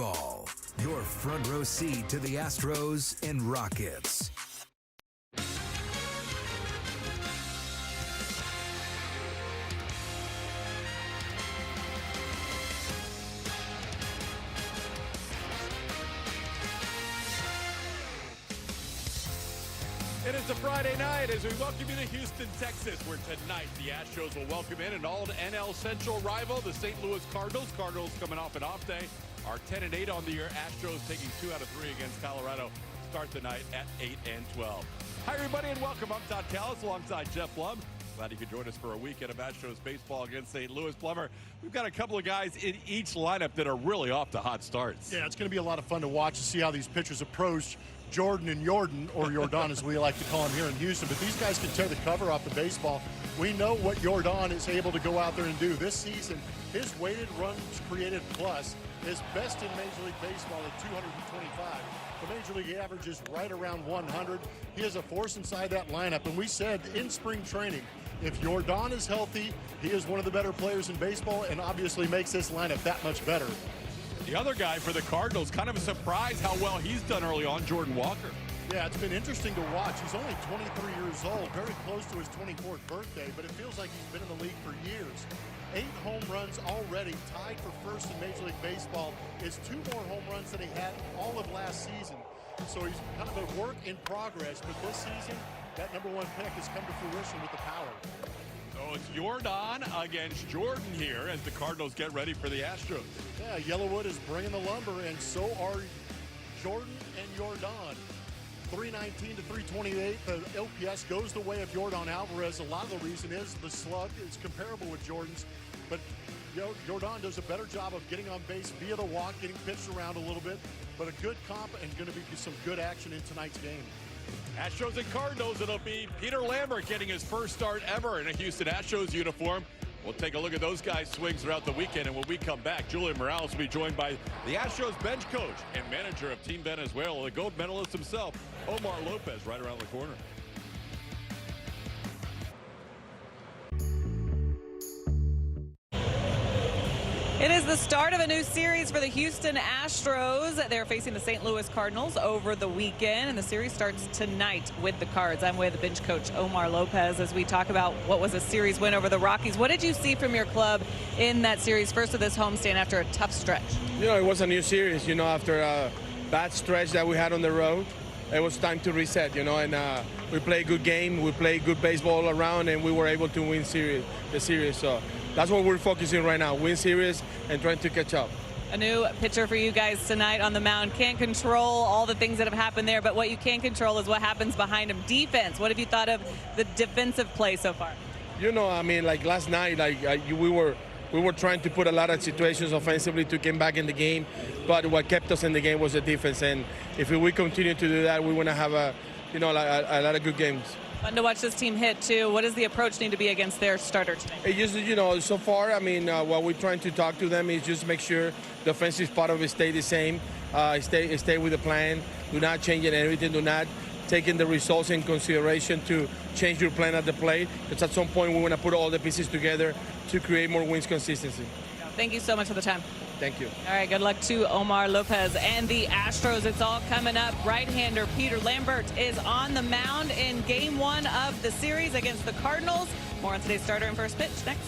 baseball. Your front row seat to the Astros and Rockets. It is a Friday night as we welcome you to Houston, Texas, where tonight the Astros will welcome in an all NL Central rival, the St. Louis Cardinals. Cardinals coming off an off day are 10-8 on the year. Astros taking 2 out of 3 against Colorado. Start the night at 8-12. Hi, everybody, and welcome. I'm Todd Callis alongside Jeff Blum. Glad you could join us for a weekend of Astros baseball against St. Louis. Plummer, we've got a couple of guys in each lineup that are really off to hot starts. Yeah, it's going to be a lot of fun to watch to see how these pitchers approach Jordan and Jordan, or Jordan as we like to call him here in Houston. But these guys can tear the cover off the baseball. We know what Jordan is able to go out there and do. This season, his weighted runs created plus is best in Major League Baseball at 225. The Major League average is right around 100. He is a force inside that lineup. And we said in spring training, if Jordan is healthy, he is one of the better players in baseball and obviously makes this lineup that much better. The other guy for the Cardinals, kind of a surprise how well he's done early on, Jordan Walker. Yeah, it's been interesting to watch. He's only 23 years old, very close to his 24th birthday, but it feels like he's been in the league for years. 8 home runs already, tied for first in Major League Baseball. Is 2 more home runs than he had all of last season. So he's kind of a work in progress, but this season, that #1 pick has come to fruition with the power. So it's Jordan against Jordan here as the Cardinals get ready for the Astros. Yeah, Yellowwood is bringing the lumber, and so are Jordan and Jordan. 319 to 328. The LPS goes the way of Jordan Alvarez. A lot of the reason is the slug is comparable with Jordan's, but Jordan does a better job of getting on base via the walk, getting pitched around a little bit, but a good comp and going to be some good action in tonight's game. Astros and Cardinals, it'll be Peter Lambert getting his first start ever in a Houston Astros uniform. We'll take a look at those guys' swings throughout the weekend, and when we come back, Julian Morales will be joined by the Astros bench coach and manager of Team Venezuela, the gold medalist himself, Omar Lopez, right around the corner. It is the start of a new series for the Houston Astros. They're facing the St. Louis Cardinals over the weekend, and the series starts tonight with the Cards. I'm with bench coach Omar Lopez as we talk about what was a series win over the Rockies. What did you see from your club in that series, first of this homestand after a tough stretch? You know, it was a new series, you know, after a bad stretch that we had on the road. It was time to reset, you know, and we played a good game, we played good baseball all around, and we were able to win the series. So that's what we're focusing right now, win series and trying to catch up. A new pitcher for you guys tonight on the mound. Can't control all the things that have happened there, but what you can control is what happens behind him. Defense, what have you thought of the defensive play so far? You know, I mean, like last night, we were trying to put a lot of situations offensively to get back in the game, but what kept us in the game was the defense, and if we continue to do that, we want to have a lot of good games. Fun to watch this team hit, too. What does the approach need to be against their starter today? It just, you know, so far, I mean, what we're trying to talk to them is just make sure the offensive part of it stay the same, stay with the plan, do not change it, everything, do not taking the results in consideration to change your plan at the plate, because at some point we want to put all the pieces together to create more wins consistency. Thank you so much for the time. Thank you. All right, good luck to Omar Lopez and the Astros. It's all coming up. Right-hander Peter Lambert is on the mound in Game 1 of the series against the Cardinals. More on today's starter and first pitch next.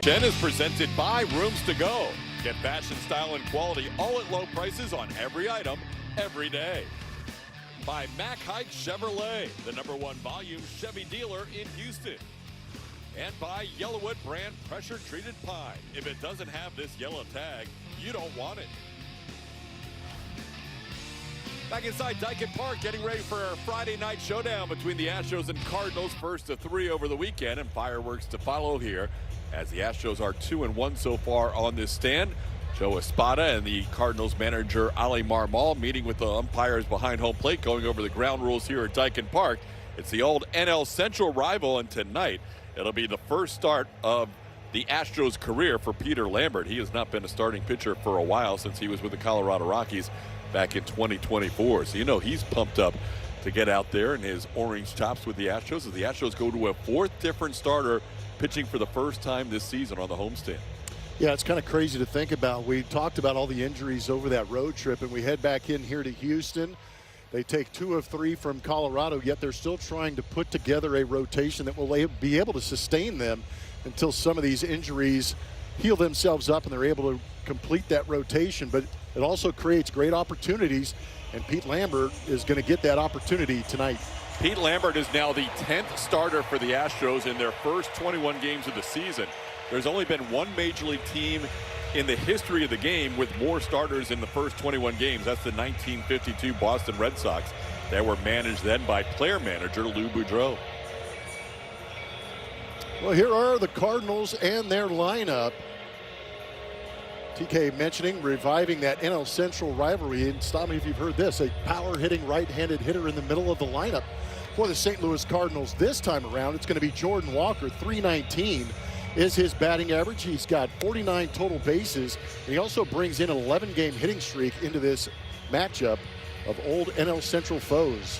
10 is presented by Rooms to Go. Get fashion, style, and quality all at low prices on every item, every day. By Mack Hike Chevrolet, the #1 volume Chevy dealer in Houston. And by Yellowwood brand pressure treated pine. If it doesn't have this yellow tag, you don't want it. Back inside Dyken Park, getting ready for our Friday night showdown between the Astros and Cardinals. First of 3 over the weekend, and fireworks to follow here as the Astros are 2-1 so far on this stand. Joe Espada and the Cardinals manager Ali Marmol meeting with the umpires behind home plate, going over the ground rules here at Dyken Park. It's the old NL Central rival, and tonight it'll be the first start of the Astros' career for Peter Lambert. He has not been a starting pitcher for a while, since he was with the Colorado Rockies back in 2024. So you know he's pumped up to get out there in his orange tops with the Astros, as the Astros go to a 4th different starter pitching for the first time this season on the homestand. Yeah, it's kind of crazy to think about. We talked about all the injuries over that road trip, and we head back in here to Houston. They take 2 of 3 from Colorado, yet they're still trying to put together a rotation that will be able to sustain them until some of these injuries heal themselves up and they're able to complete that rotation. But it also creates great opportunities, and Pete Lambert is going to get that opportunity tonight. Pete Lambert is now the 10th starter for the Astros in their first 21 games of the season. There's only been one major league team in the history of the game with more starters in the first 21 games. That's the 1952 Boston Red Sox that were managed then by player manager Lou Boudreau. Well, here are the Cardinals and their lineup. TK mentioning reviving that NL Central rivalry, and stop me if you've heard this, a power-hitting right-handed hitter in the middle of the lineup for the St. Louis Cardinals. This time around, it's going to be Jordan Walker. 319 is his batting average. He's got 49 total bases, and he also brings in an 11-game hitting streak into this matchup of old NL Central foes.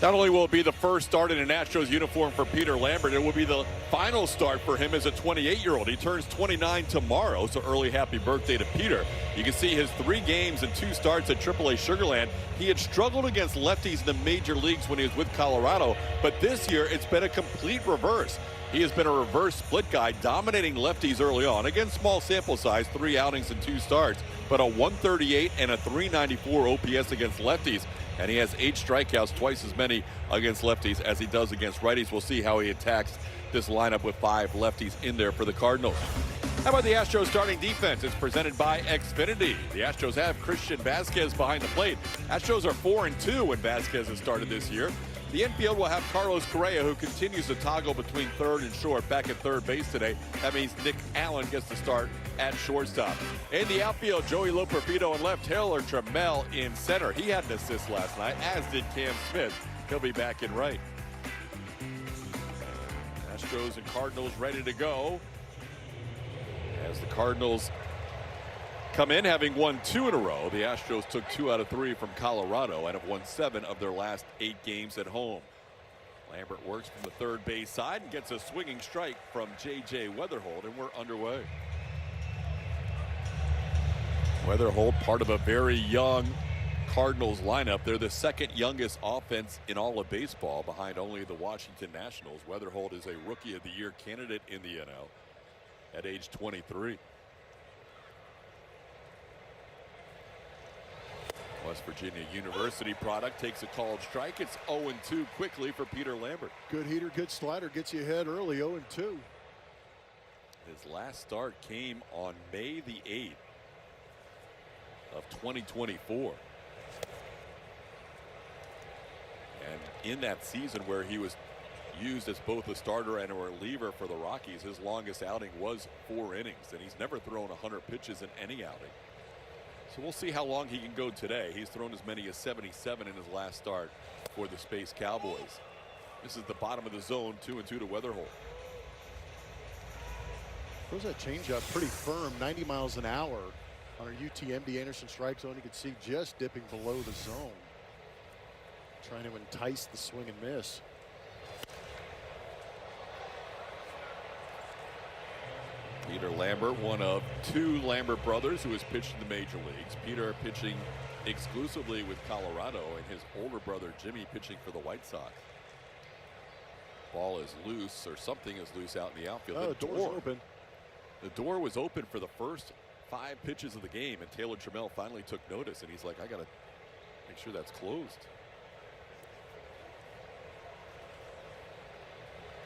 Not only will it be the first start in an Astros uniform for Peter Lambert, it will be the final start for him as a 28-year-old. He turns 29 tomorrow, so early happy birthday to Peter. You can see his 3 games and 2 starts at AAA Sugarland. He had struggled against lefties in the major leagues when he was with Colorado, but this year it's been a complete reverse. He has been a reverse split guy, dominating lefties early on. Again, small sample size, 3 outings and 2 starts, but a 138 and a 394 OPS against lefties. And he has 8 strikeouts, twice as many against lefties as he does against righties. We'll see how he attacks this lineup with 5 lefties in there for the Cardinals. How about the Astros starting defense? It's presented by Xfinity. The Astros have Christian Vasquez behind the plate. Astros are 4-2 when Vasquez has started this year. The infield will have Carlos Correa, who continues to toggle between third and short, back at third base today. That means Nick Allen gets the start at shortstop. In the outfield, Joey Loperfido in left, Taylor Trammell in center. He had an assist last night, as did Cam Smith. He'll be back in right. Astros and Cardinals ready to go, as the Cardinals come in having won 2 in a row. The Astros took 2 out of 3 from Colorado and have won 7 of their last 8 games at home. Lambert works from the third base side and gets a swinging strike from J.J. Weatherhold, and we're underway. Weatherhold, part of a very young Cardinals lineup. They're the 2nd youngest offense in all of baseball, behind only the Washington Nationals. Weatherhold is a Rookie of the Year candidate in the NL at age 23. West Virginia University product takes a called strike. It's 0-2 quickly for Peter Lambert. Good heater, good slider, gets you ahead early, 0-2. His last start came on May the 8th of 2024. And in that season where he was used as both a starter and a reliever for the Rockies, his longest outing was 4 innings, and he's never thrown 100 pitches in any outing. So we'll see how long he can go today. He's thrown as many as 77 in his last start for the Space Cowboys. This is the bottom of the zone, 2-2 to Weatherhold. Throws that changeup pretty firm, 90 miles an hour on our UTMD Anderson strike zone. You can see just dipping below the zone, trying to entice the swing and miss. Peter Lambert, one of 2 Lambert brothers who has pitched in the major leagues. Peter pitching exclusively with Colorado, and his older brother Jimmy pitching for the White Sox. Ball is loose, or something is loose out in the outfield. Oh, the door's open. The door was open for the first 5 pitches of the game, and Taylor Trammell finally took notice, and he's like, I got to make sure that's closed.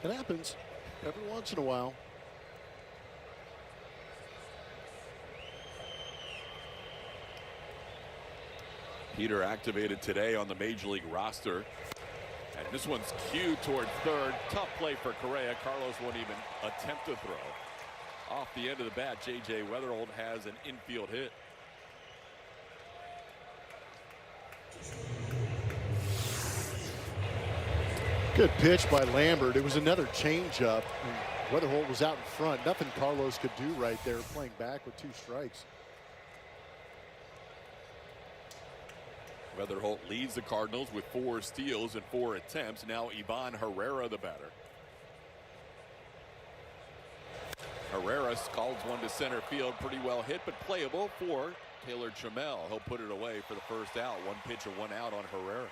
It happens every once in a while. Peter activated today on the Major League roster. And this one's cued toward third. Tough play for Correa. Carlos won't even attempt to throw. Off the end of the bat, J.J. Weatherholt has an infield hit. Good pitch by Lambert. It was another changeup. Weatherholt was out in front. Nothing Carlos could do right there, playing back with 2 strikes. Weatherholt leads the Cardinals with 4 steals and 4 attempts. Now Ivan Herrera, the batter. Herrera calls one to center field. Pretty well hit, but playable for Taylor Trammell. He'll put it away for the first out. 1 pitch and 1 out on Herrera.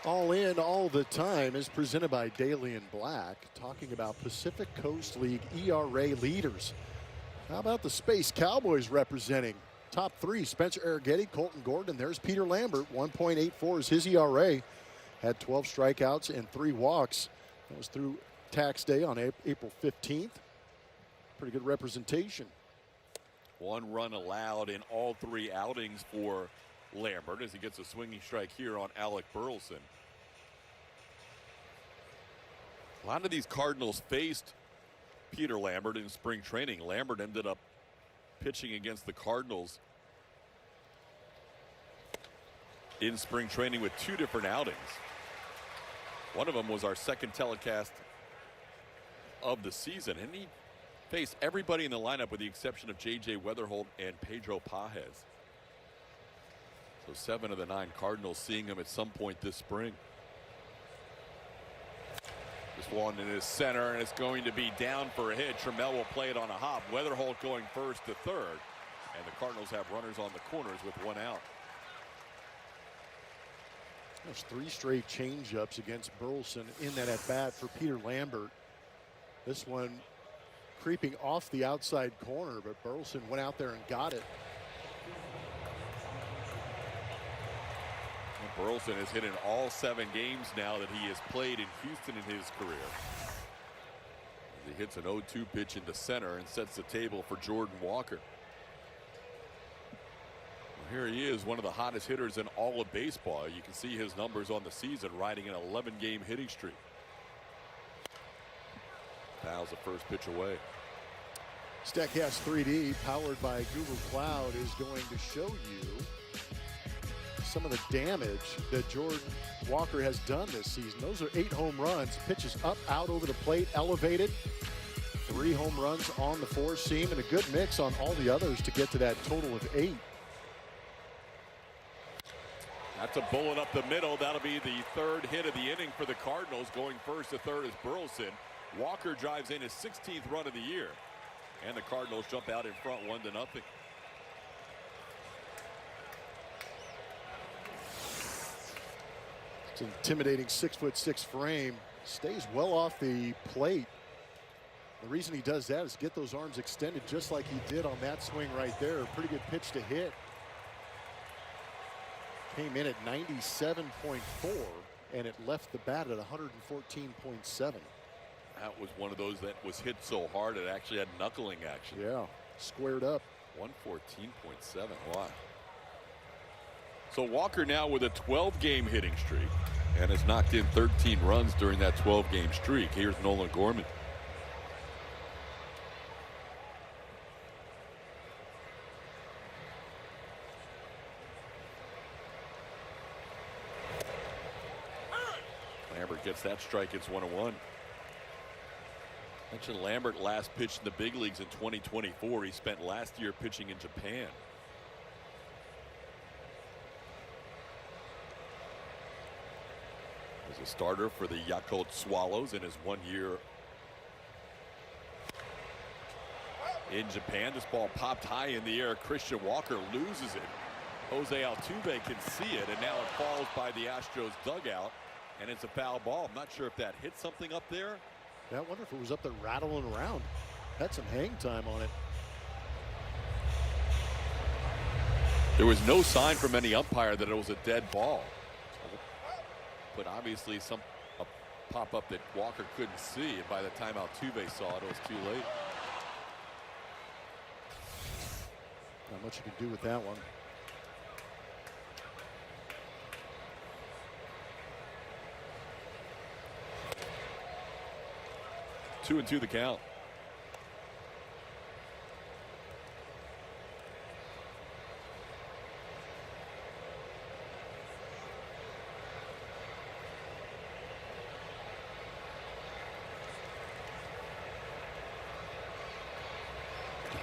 All In All the Time is presented by Daly and Black, talking about Pacific Coast League ERA leaders. How about the Space Cowboys representing? Top 3, Spencer Arrighetti, Colton Gordon. There's Peter Lambert. 1.84 is his ERA. Had 12 strikeouts and 3 walks. That was through tax day on April 15th. Pretty good representation. 1 run allowed in all 3 outings for Lambert as he gets a swinging strike here on Alec Burleson. A lot of these Cardinals faced Peter Lambert in spring training. Lambert ended up pitching against the Cardinals in spring training with 2 different outings. One of them was our second telecast of the season, and he faced everybody in the lineup with the exception of J.J. Weatherholt and Pedro Pajes. So 7 of the 9 Cardinals seeing him at some point this spring. This one in his center, and it's going to be down for a hit. Trammell will play it on a hop. Weatherholt going first to third, and the Cardinals have runners on the corners with 1 out. There's 3 straight changeups against Burleson in that at bat for Peter Lambert. This one creeping off the outside corner, but Burleson went out there and got it. Burleson has hit in all 7 games now that he has played in Houston in his career. He hits an 0-2 pitch into center and sets the table for Jordan Walker. Well, here he is, one of the hottest hitters in all of baseball. You can see his numbers on the season, riding an 11-game hitting streak. Fouls the first pitch away. StatCast 3D, powered by Google Cloud, is going to show you some of the damage that Jordan Walker has done this season. Those are 8 home runs. Pitches up, out, over the plate, elevated. 3 home runs on the 4-seam, and a good mix on all the others to get to that total of 8. That's a bullet up the middle. That'll be the 3rd hit of the inning for the Cardinals. Going first to third is Burleson. Walker drives in his 16th run of the year, and the Cardinals jump out in front 1-0. It's an intimidating 6'6" frame. Stays well off the plate. The reason he does that is get those arms extended just like he did on that swing right there. A pretty good pitch to hit. Came in at 97.4, and it left the bat at 114.7. That was one of those that was hit so hard it actually had knuckling action. Yeah, squared up. 114.7. Wow. So Walker now with a 12-game hitting streak and has knocked in 13 runs during that 12-game streak. Here's Nolan Gorman. Lambert gets that strike. It's 1-1. Mentioned Lambert last pitched in the big leagues in 2024. He spent last year pitching in Japan. As a starter for the Yakult Swallows in his 1 year in Japan. This ball popped high in the air. Christian Walker loses it. Jose Altuve can see it, and now it falls by the Astros dugout, and it's a foul ball. I'm not sure if that hit something up there I wonder if it was up there rattling around. Had some hang time on it. There was no sign from any umpire that it was a dead ball. But obviously a pop-up that Walker couldn't see, and by the time Altuve saw it, it was too late. Not much you can do with that one. Two and two the count.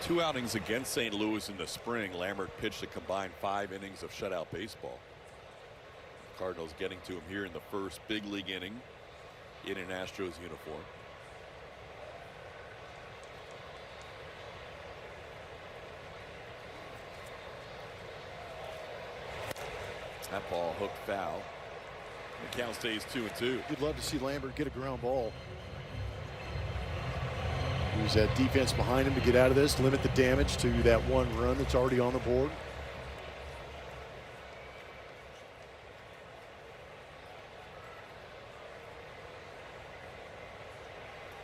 Two outings against St. Louis in the spring. Lambert pitched a combined 5 innings of shutout baseball. Cardinals getting to him here in the first big league inning in an Astros uniform. That ball hooked foul. The count stays 2-2. You'd love to see Lambert get a ground ball. Use that defense behind him to get out of this, limit the damage to that one run that's already on the board.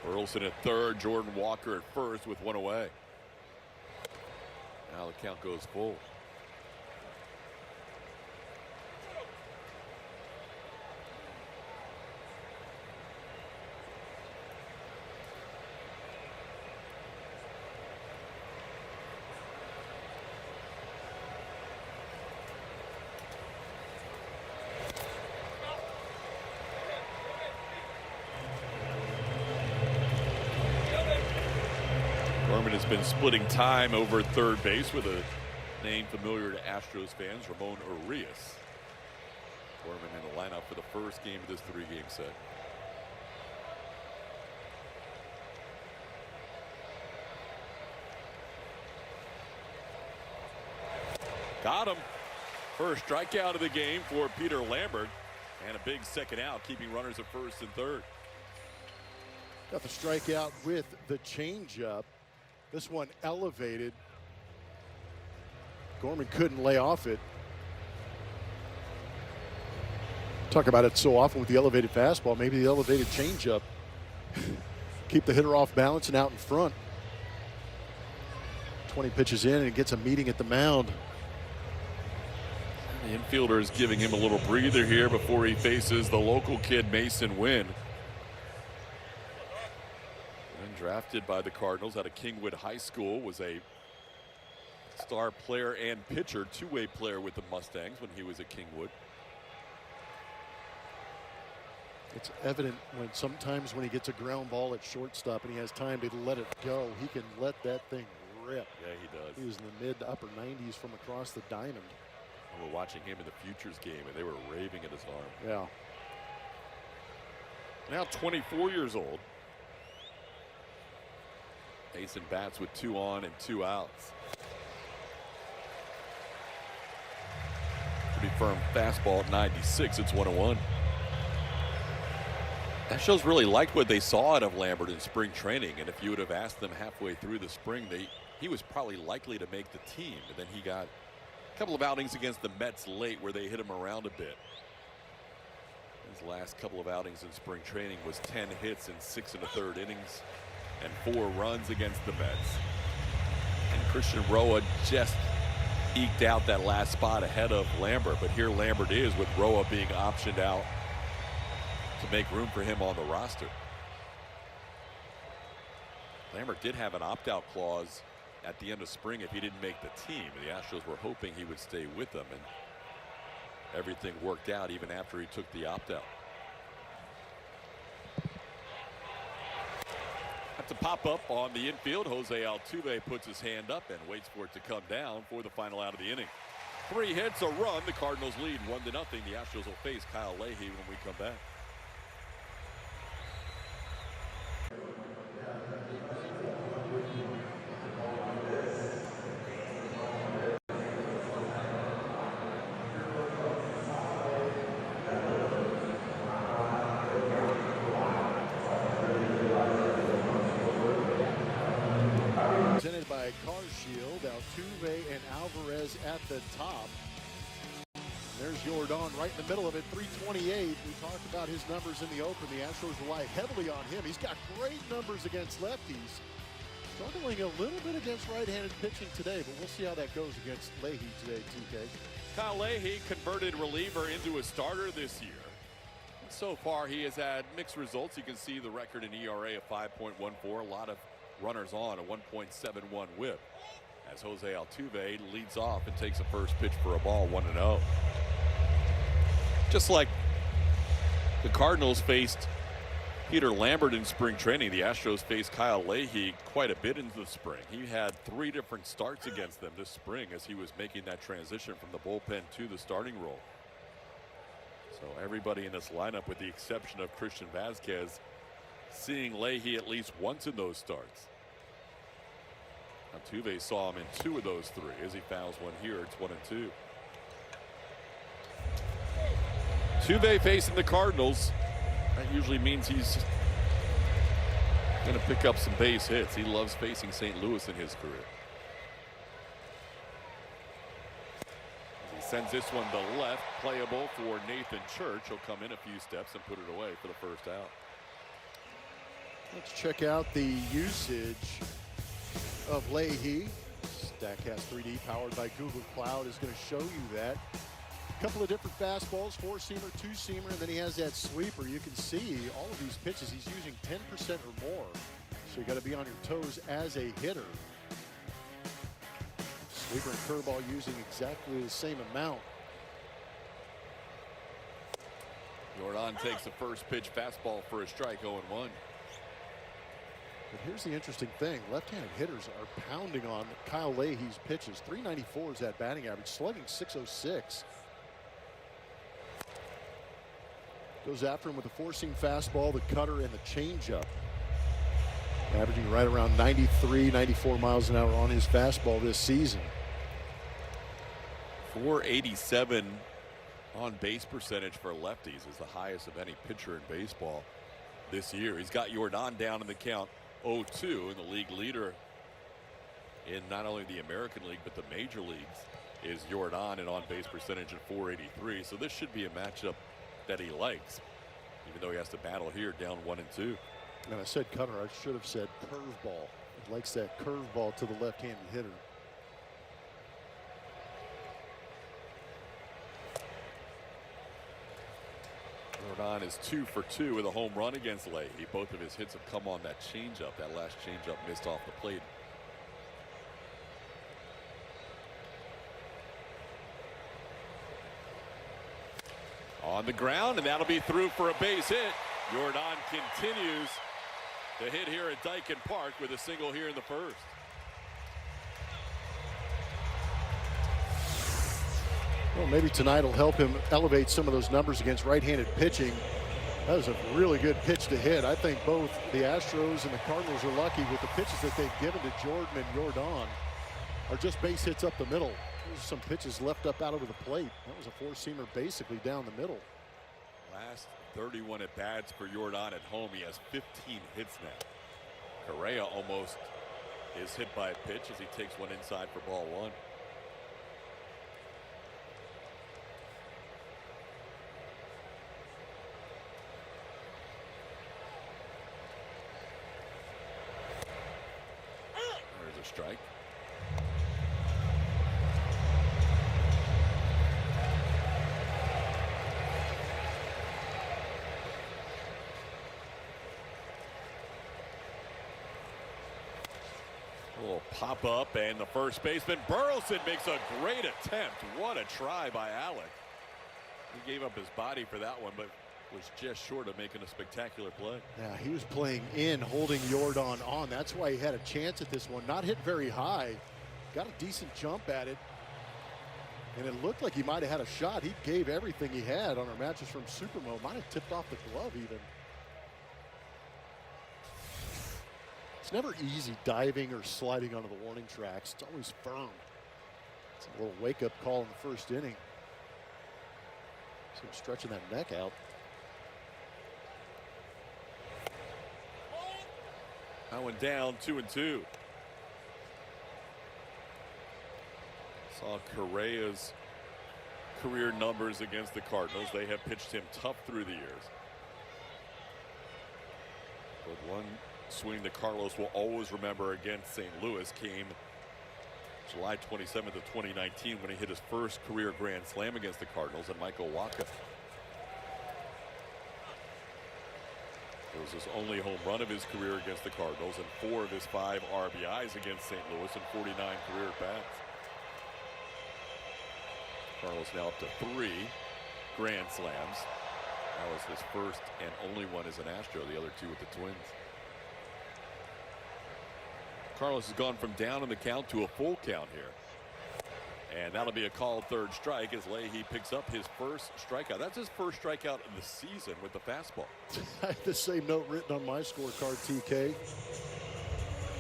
Burleson at third, Jordan Walker at first with one away. Now the count goes full. Has been splitting time over third base with a name familiar to Astros fans, Ramon Urias. Gorman in the lineup for the first game of this 3-game set. Got him. First strikeout of the game for Peter Lambert, and a big second out, keeping runners at first and third. Got the strikeout with the changeup. This one elevated. Gorman couldn't lay off it. Talk about it so often with the elevated fastball. Maybe the elevated changeup. Keep the hitter off balance and out in front. 20 pitches in and gets a meeting at the mound. The infielder is giving him a little breather here before he faces the local kid Mason Wynn. Drafted by the Cardinals out of Kingwood High School, was a star player and pitcher, two-way player with the Mustangs when he was at Kingwood. It's evident when sometimes when he gets a ground ball at shortstop and he has time to let it go, he can let that thing rip. Yeah, he does. He was in the mid to upper 90s from across the diamond. I remember watching him in the Futures game, and they were raving at his arm. Yeah. Now 24 years old. Mason bats with 2 on and 2 outs. Pretty firm fastball at 96. It's 1-1. Astros really liked what they saw out of Lambert in spring training, and if you would have asked them halfway through the spring, he was probably likely to make the team. And then he got a couple of outings against the Mets late where they hit him around a bit. His last couple of outings in spring training was 10 hits in 6 1/3 innings. And 4 runs against the Mets. And Christian Roa just eked out that last spot ahead of Lambert. But here Lambert is, with Roa being optioned out to make room for him on the roster. Lambert did have an opt-out clause at the end of spring if he didn't make the team. And the Astros were hoping he would stay with them. And everything worked out even after he took the opt-out. To pop up on the infield, Jose Altuve puts his hand up and waits for it to come down for the final out of the inning. 3 hits, a run. The Cardinals lead 1-0. The Astros will face Kyle Leahy when we come back. Altuve, and Alvarez at the top. There's Jordan right in the middle of it, 328. We talked about his numbers in the open. The Astros rely heavily on him. He's got great numbers against lefties. Struggling a little bit against right-handed pitching today, but we'll see how that goes against Leahy today, TK. Kyle Leahy, converted reliever into a starter this year. So far, he has had mixed results. You can see the record in ERA of 5.14. A lot of runners on, a 1.71 whip. As Jose Altuve leads off and takes a first pitch for a ball, 1-0. Just like the Cardinals faced Peter Lambert in spring training, the Astros faced Kyle Leahy quite a bit into the spring. He had 3 different starts against them this spring as he was making that transition from the bullpen to the starting role. So everybody in this lineup, with the exception of Christian Vasquez, seeing Leahy at least once in those starts. Altuve saw him in 2 of those 3 as he fouls one here. It's 1-2. Altuve facing the Cardinals. That usually means he's going to pick up some base hits. He loves facing St. Louis in his career. He sends this one to left, playable for Nathan Church. He'll come in a few steps and put it away for the first out. Let's check out the usage of Leahy. Statcast 3D powered by Google Cloud is going to show you that. A couple of different fastballs, 4-seamer, 2-seamer, and then he has that sweeper. You can see all of these pitches he's using 10% or more. So you got to be on your toes as a hitter. Sweeper and curveball using exactly the same amount. Jordan takes the first pitch fastball for a strike, 0-1. But here's the interesting thing. Left-handed hitters are pounding on Kyle Leahy's pitches. 394 is that batting average, slugging 606. Goes after him with the 4-seam fastball, the cutter, and the changeup. Averaging right around 93, 94 miles an hour on his fastball this season. 487 on base percentage for lefties is the highest of any pitcher in baseball this year. He's got Jordan down in the count 0-2, and the league leader in not only the American League but the major leagues is Jordan, and on base percentage at 483. So this should be a matchup that he likes, even though he has to battle here down 1-2. And I said cutter, I should have said curveball. He likes that curveball to the left-handed hitter. Jordan is 2 for 2 with a home run against Leahy. Both of his hits have come on that changeup. That last changeup missed off the plate. On the ground, and that'll be through for a base hit. Jordan continues to hit here at Dyken Park with a single here in the first. Well, maybe tonight will help him elevate some of those numbers against right-handed pitching. That was a really good pitch to hit. I think both the Astros and the Cardinals are lucky with the pitches that they've given to Jordan and Jordan are just base hits up the middle. There's some pitches left up out over the plate. That was a 4-seamer basically down the middle. Last 31 at bats for Jordan at home. He has 15 hits now. Correa almost is hit by a pitch as he takes one inside for ball 1. There's a strike. A little pop up, and the first baseman Burleson makes a great attempt. What a try by Alec. He gave up his body for that one, but was just short of making a spectacular play. Yeah, he was playing in, holding Jordan on. That's why he had a chance at this one. Not hit very high. Got a decent jump at it. And it looked like he might have had a shot. He gave everything he had on our matches from Supermo. Might have tipped off the glove even. It's never easy diving or sliding onto the warning tracks. It's always firm. It's a little wake-up call in the first inning. So I'm stretching that neck out. That one down 2-2. Correa's career numbers against the Cardinals. They have pitched him tough through the years. But one swing that Carlos will always remember against St. Louis came July 27th of 2019 when he hit his first career grand slam against the Cardinals and Michael Wacha. It was his only home run of his career against the Cardinals and 4 of his 5 RBIs against St. Louis and 49 career bats. Carlos now up to 3 grand slams. That was his first and only one as an Astro, the other 2 with the Twins. Carlos has gone from down in the count to a full count here. And that'll be a called third strike as Leahy picks up his first strikeout. That's his first strikeout of the season with the fastball. I have the same note written on my scorecard, TK.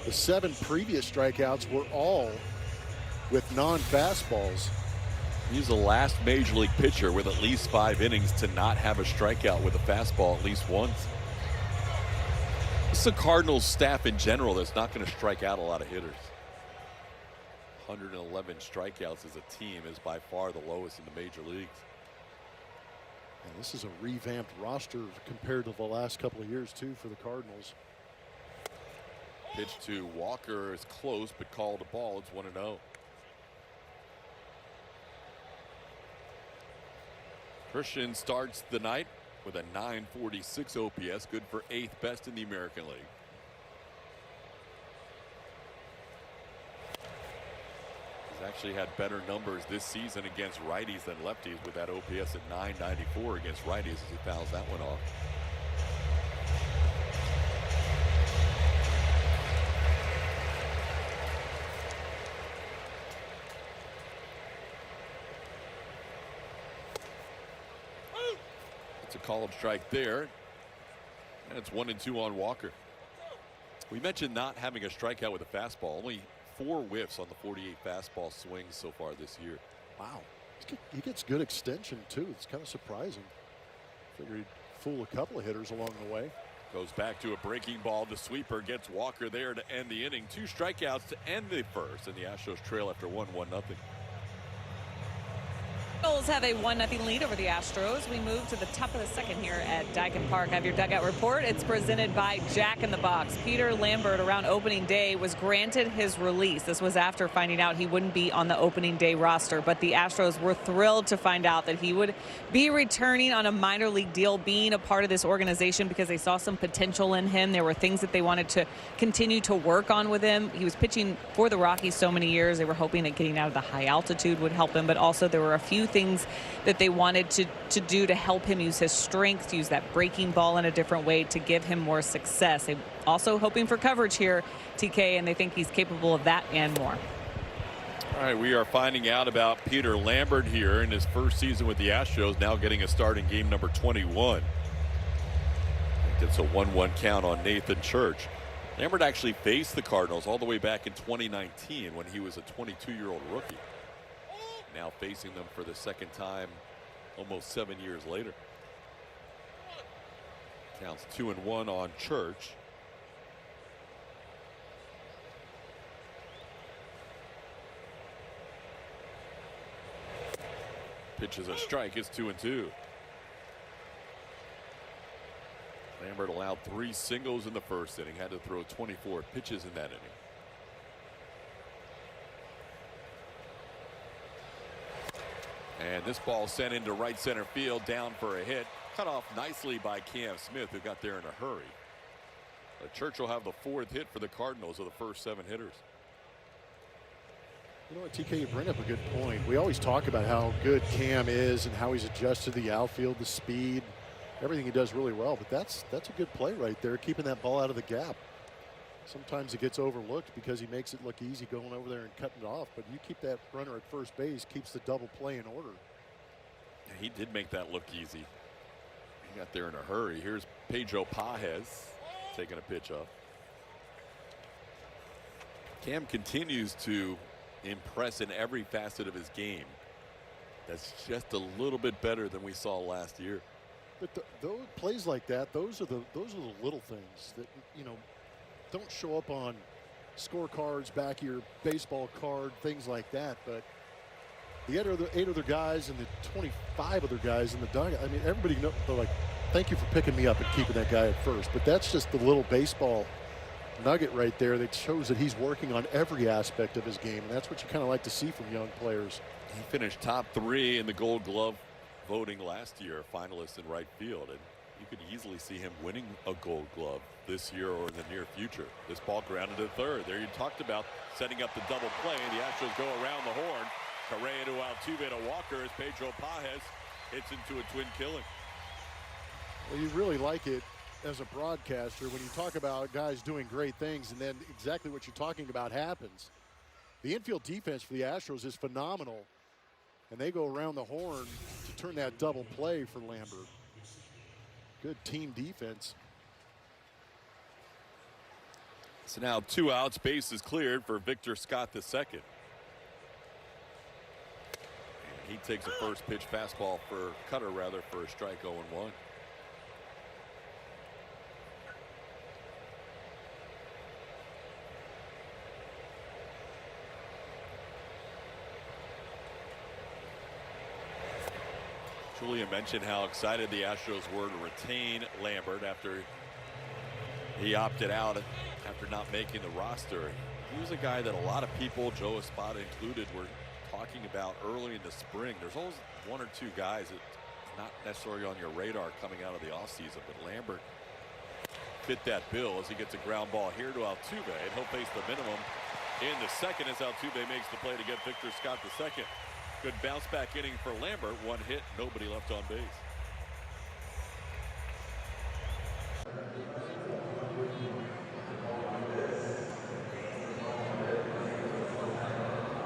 The 7 previous strikeouts were all with non-fastballs. He's the last major league pitcher with at least 5 innings to not have a strikeout with a fastball at least once. This is a Cardinals staff in general that's not going to strike out a lot of hitters. 111 strikeouts as a team is by far the lowest in the major leagues. And this is a revamped roster compared to the last couple of years too for the Cardinals. Pitch to Walker is close but called a ball. It's 1-0. Christian starts the night with a .946 OPS, good for 8th best in the American League. He's actually had better numbers this season against righties than lefties with that OPS at .994 against righties as he fouls that one off. It's a called strike there. And it's 1-2 on Walker. We mentioned not having a strikeout with a fastball. Only 4 whiffs on the 48 fastball swings so far this year. Wow. He gets good extension too. It's kind of surprising. Figured he'd fool a couple of hitters along the way. Goes back to a breaking ball. The sweeper gets Walker there to end the inning. 2 strikeouts to end the first, and the Astros trail after 1-0. Cardinals have a 1-0 lead over the Astros. We move to the top of the second here at Daikin Park. I have your dugout report. It's presented by Jack in the Box. Peter Lambert around opening day was granted his release. This was after finding out he wouldn't be on the opening day roster, but the Astros were thrilled to find out that he would be returning on a minor league deal, being a part of this organization because they saw some potential in him. There were things that they wanted to continue to work on with him. He was pitching for the Rockies so many years. They were hoping that getting out of the high altitude would help him, but also there were a few things that they wanted to do to help him use his strength, use that breaking ball in a different way to give him more success. They also hoping for coverage here, TK, and they think he's capable of that and more. All right, we are finding out about Peter Lambert here in his first season with the Astros, now getting a start in game number 21. Gets a 1-1 count on Nathan Church. Lambert actually faced the Cardinals all the way back in 2019 when he was a 22-year-old rookie. Now facing them for the second time almost 7 years later. Counts 2-1 on Church. Pitches a strike. It's 2-2. Lambert allowed 3 singles in the first inning. Had to throw 24 pitches in that inning. And this ball sent into right center field, down for a hit. Cut off nicely by Cam Smith, who got there in a hurry. But Church will have the 4th hit for the Cardinals of the first 7 hitters. You know what, TK, you bring up a good point. We always talk about how good Cam is and how he's adjusted the outfield, the speed, everything he does really well. But that's a good play right there, keeping that ball out of the gap. Sometimes it gets overlooked because he makes it look easy going over there and cutting it off. But you keep that runner at first base, keeps the double play in order. Yeah, he did make that look easy. He got there in a hurry. Here's Pedro Pajes taking a pitch up. Cam continues to impress in every facet of his game. That's just a little bit better than we saw last year. But those plays like that, those are the little things that, you know, don't show up on scorecards, back of your baseball card, things like that. But The 8 other guys and the 25 other guys in the dugout. I mean, everybody know, they're like, thank you for picking me up and keeping that guy at first. But that's just the little baseball nugget right there that shows that he's working on every aspect of his game. And that's what you kind of like to see from young players. He finished top 3 in the Gold Glove voting last year, finalist in right field. And you could easily see him winning a Gold Glove this year or in the near future. This ball grounded to third. There you talked about setting up the double play. The Astros go around the horn. Correa to Altuve to Walker as Pedro Pajes hits into a twin killing. Well, you really like it as a broadcaster when you talk about guys doing great things and then exactly what you're talking about happens. The infield defense for the Astros is phenomenal, and they go around the horn to turn that double play for Lambert. Good team defense. So now 2 outs, base is cleared for Victor Scott II. He takes a first pitch fastball for cutter rather for a strike 0-1. Julia mentioned how excited the Astros were to retain Lambert after he opted out after not making the roster. He was a guy that a lot of people, Joe Espada included, were talking about early in the spring. There's always 1 or 2 guys that not necessarily on your radar coming out of the offseason, but Lambert fit that bill as he gets a ground ball here to Altuve, and he'll face the minimum in the second as Altuve makes the play to get Victor Scott II. Good bounce back inning for Lambert. 1 hit, nobody left on base.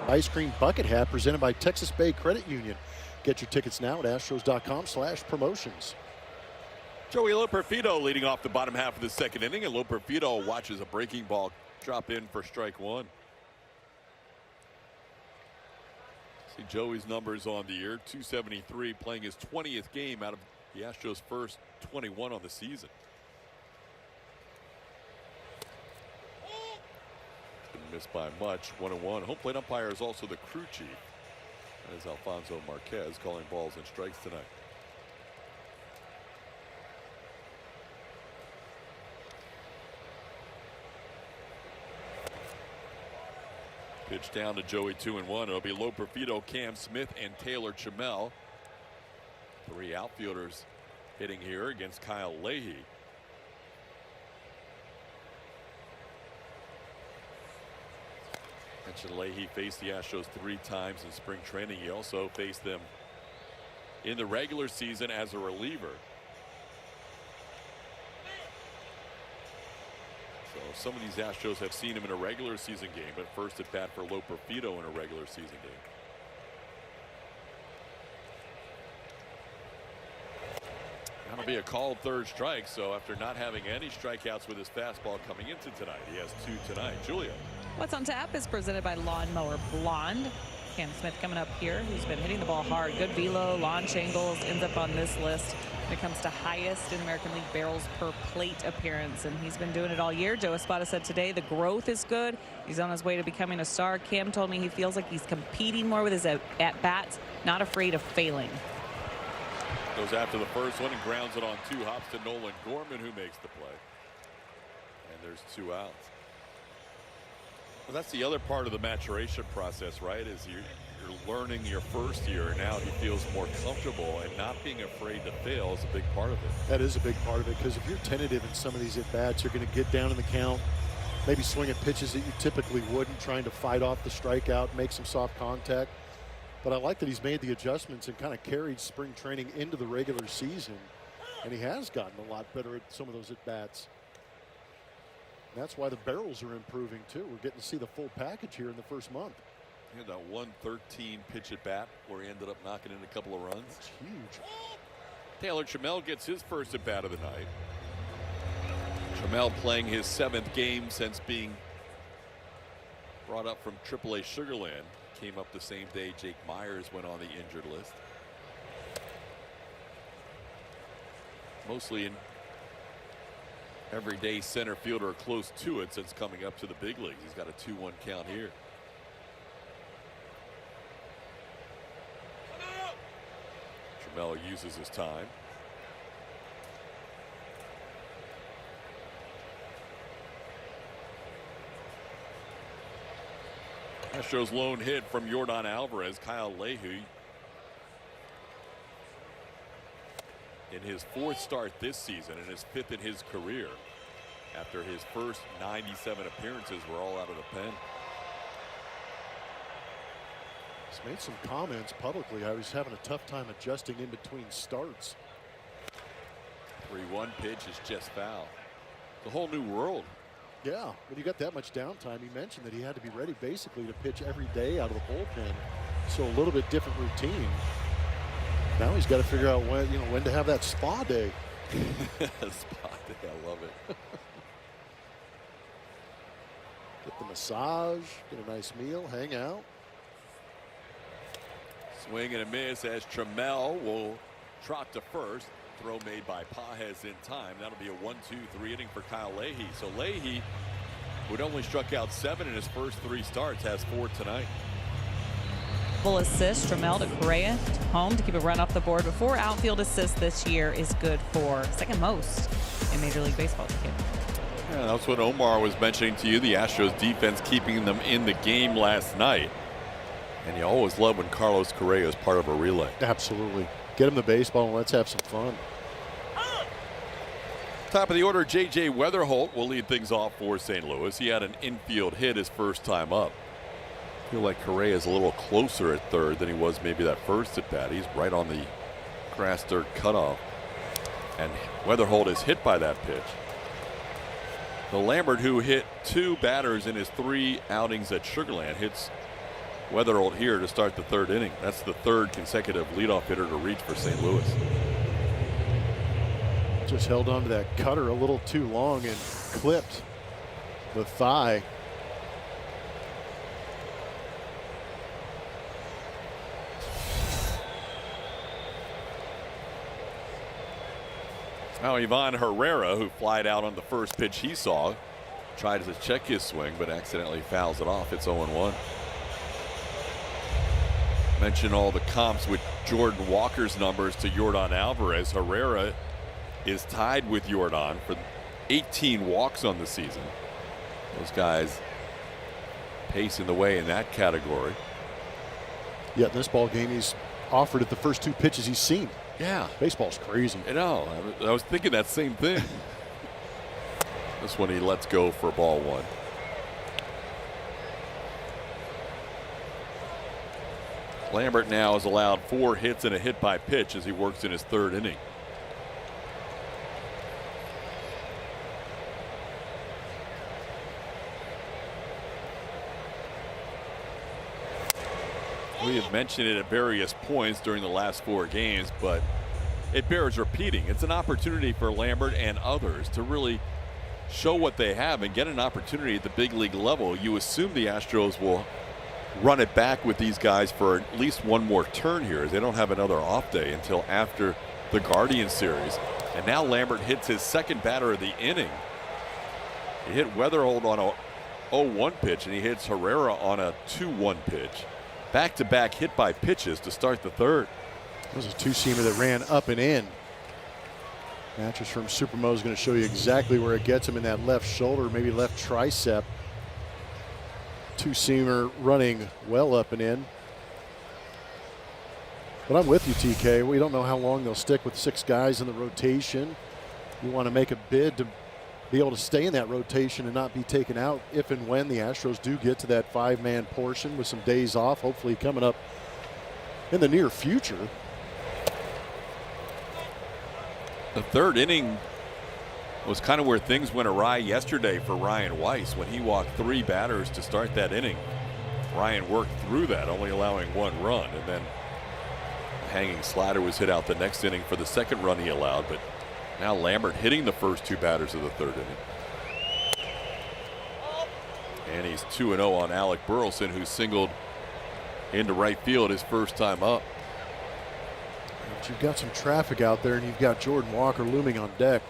Ice cream bucket hat presented by Texas Bay Credit Union. Get your tickets now at astros.com/promotions. Joey Loperfido leading off the bottom half of the second inning, and Loperfido watches a breaking ball drop in for strike 1. See Joey's numbers on the year, 273, playing his 20th game out of the Astros' first 21 on the season. Missed by much. 1-1. Home plate umpire is also the crew chief. That is Alfonso Marquez calling balls and strikes tonight. Pitch down to Joey, 2-1. It'll be Loperfido, Cam Smith, and Taylor Chamel. 3 outfielders hitting here against Kyle Leahy. Mentioned Leahy faced the Astros 3 times in spring training. He also faced them in the regular season as a reliever. So some of these Astros have seen him in a regular season game, but first at bat for Loperfido in a regular season game. That'll be a called third strike. So after not having any strikeouts with his fastball coming into tonight, he has 2 tonight. Julia. What's on Tap is presented by Lawnmower Blonde. Cam Smith coming up here, who's been hitting the ball hard. Good velo, launch angles, ends up on this list when it comes to highest in American League barrels per plate appearance, and he's been doing it all year. Joe Espada said today the growth is good. He's on his way to becoming a star. Cam told me he feels like he's competing more with his at-bats, not afraid of failing. Goes after the first one and grounds it on 2. Hops to Nolan Gorman, who makes the play. And there's 2 outs. Well, that's the other part of the maturation process, right? Is you're learning your first year. Now he feels more comfortable, and not being afraid to fail is a big part of it. That is a big part of it, because if you're tentative in some of these at-bats, you're going to get down in the count, maybe swing at pitches that you typically wouldn't, trying to fight off the strikeout, make some soft contact. But I like that he's made the adjustments and kind of carried spring training into the regular season, and he has gotten a lot better at some of those at-bats. That's why the barrels are improving too. We're getting to see the full package here in the first month. He had that 113 pitch at bat where he ended up knocking in a couple of runs. It's huge. Taylor Chamel gets his first at bat of the night. Chamel playing his 7th game since being brought up from AAA Sugarland. Came up the same day Jake Myers went on the injured list. Mostly in everyday center fielder or close to it since coming up to the big leagues. He's got a 2-1 count here. Trammell uses his time. Astros lone hit from Yordan Alvarez. Kyle Leahy, in his 4th start this season and his 5th in his career, after his first 97 appearances were all out of the pen. He's made some comments publicly. I was having a tough time adjusting in between starts. 3-1 pitch is just foul. It's a whole new world. Yeah, when you got that much downtime, he mentioned that he had to be ready basically to pitch every day out of the bullpen. So a little bit different routine. Now he's got to figure out when to have that spa day. Spa day, I love it. Get the massage, get a nice meal, hang out. Swing and a miss as Trammell will trot to first. Throw made by Pages in time. That'll be a 1-2-3 inning for Kyle Leahy. So Leahy, who'd only struck out 7 in his first 3 starts, has 4 tonight. Full assist, Trammell to Correa to home to keep a run off the board. But 4 outfield assists this year is good for second most in Major League Baseball. Yeah, that's what Omar was mentioning to you. The Astros defense keeping them in the game last night. And you always love when Carlos Correa is part of a relay. Absolutely. Get him the baseball and let's have some fun. Top of the order, J.J. Weatherholt will lead things off for St. Louis. He had an infield hit his first time up. I feel like Correa is a little closer at third than he was maybe that first at bat. He's right on the grass dirt cutoff. And Weatherholt is hit by that pitch. The Lambert, who hit 2 batters in his 3 outings at Sugar Land, hits Weatherholt here to start the 3rd inning. That's the 3rd consecutive leadoff hitter to reach for St. Louis. Just held onto that cutter a little too long and clipped the thigh. Now Ivan Herrera, who flied out on the first pitch he saw, tried to check his swing but accidentally fouls it off. It's 0-1. Mention all the comps with Jordan Walker's numbers to Yordan Alvarez. Herrera is tied with Yordan for 18 walks on the season. Those guys pacing the way in that category. Yeah, in this ball game, he's offered at the first 2 pitches he's seen. Yeah. Baseball's crazy. I know. I was thinking that same thing. This one he lets go for ball 1. Lambert now has allowed 4 hits and a hit by pitch as he works in his 3rd inning. We have mentioned it at various points during the last 4 games, but it bears repeating. It's an opportunity for Lambert and others to really show what they have and get an opportunity at the big league level. You assume the Astros will run it back with these guys for at least one more turn here, as they don't have another off day until after the Guardian series. And now Lambert hits his 2nd batter of the inning. He hit Weatherholt on a 0-1 pitch, and he hits Herrera on a 2-1 pitch. Back-to-back hit by pitches to start the 3rd. That was a 2-seamer that ran up and in. Mattress from Supermo is going to show you exactly where it gets him in that left shoulder, maybe left tricep. 2-seamer running well up and in. But I'm with you, TK. We don't know how long they'll stick with 6 guys in the rotation. You want to make a bid to be able to stay in that rotation and not be taken out if and when the Astros do get to that 5-man portion with some days off, hopefully coming up in the near future. The 3rd inning was kind of where things went awry yesterday for Ryan Weiss when he walked 3 batters to start that inning. Ryan worked through that, only allowing 1 run, and then a hanging slider was hit out the next inning for the 2nd run he allowed. But now Lambert hitting the first 2 batters of the 3rd inning. And he's 2-0 on Alec Burleson, who singled into right field his first time up. But you've got some traffic out there, and you've got Jordan Walker looming on deck.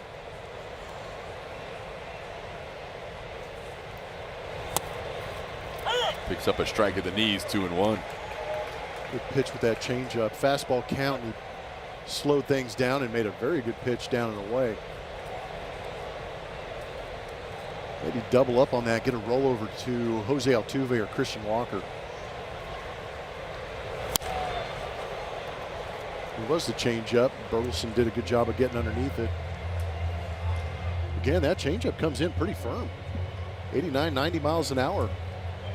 Picks up a strike at the knees, 2-1. Good pitch with that changeup. Fastball count, and he slowed things down and made a very good pitch down and away. Maybe double up on that, get a rollover to Jose Altuve or Christian Walker. It was the changeup. Burleson did a good job of getting underneath it. Again, that changeup comes in pretty firm. 89, 90 miles an hour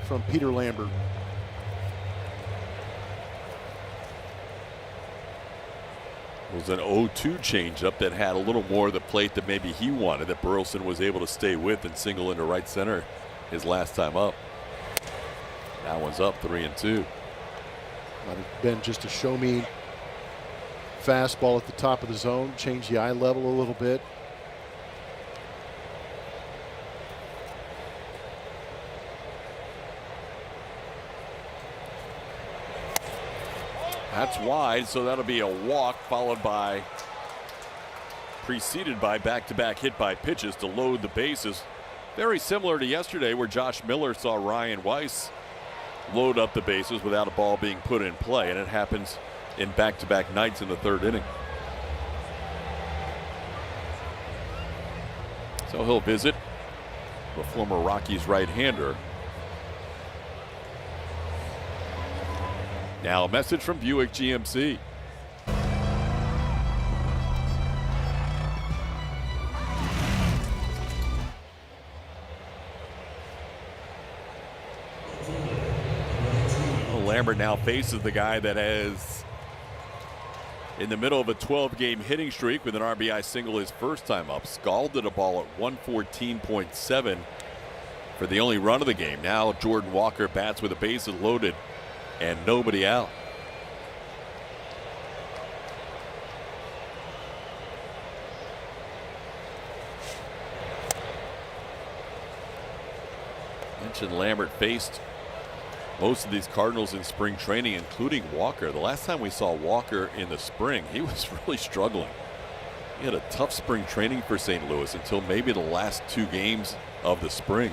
from Peter Lambert. It was an 0-2 changeup that had a little more of the plate that maybe he wanted, that Burleson was able to stay with and single into right center his last time up. That one's up 3-2. Might have been just a show me fastball at the top of the zone, change the eye level a little bit. That's wide, so that'll be a walk followed by, preceded by back-to-back hit by pitches to load the bases. Very similar to yesterday where Josh Miller saw Ryan Weiss load up the bases without a ball being put in play, and it happens in back-to-back nights in the third inning. So he'll visit the former Rockies right-hander. Now a message from Buick GMC. Lambert now faces the guy that has, in the middle of a 12-game hitting streak with an RBI single his first time up, scalded a ball at 114.7 for the only run of the game. Now Jordan Walker bats with the bases loaded and nobody out. Mentioned Lambert faced most of these Cardinals in spring training, including Walker. The last time we saw Walker in the spring, he was really struggling. He had a tough spring training for St. Louis until maybe the last 2 games of the spring.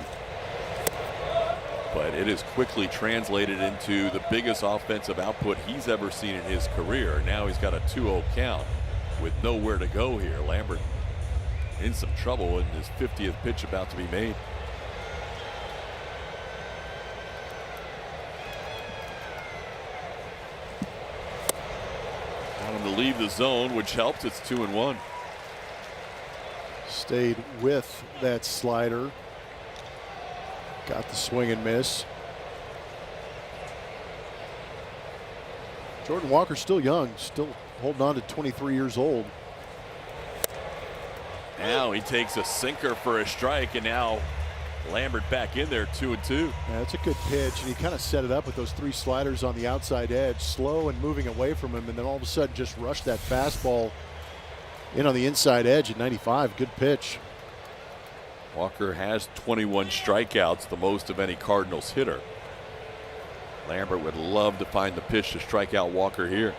But it is quickly translated into the biggest offensive output he's ever seen in his career. Now he's got a 2-0 count with nowhere to go here. Lambert in some trouble, and his 50th pitch about to be made. Got him to leave the zone, which helps. It's 2-1. Stayed with that slider. Got the swing and miss. Jordan Walker still young, still holding on to 23 years old. Now he takes a sinker for a strike, and now Lambert back in there, 2-2. Yeah, that's a good pitch, and he kind of set it up with those 3 sliders on the outside edge, slow and moving away from him, and then all of a sudden just rushed that fastball in on the inside edge at 95. Good pitch. Walker has 21 strikeouts, the most of any Cardinals hitter. Lambert would love to find the pitch to strike out Walker here.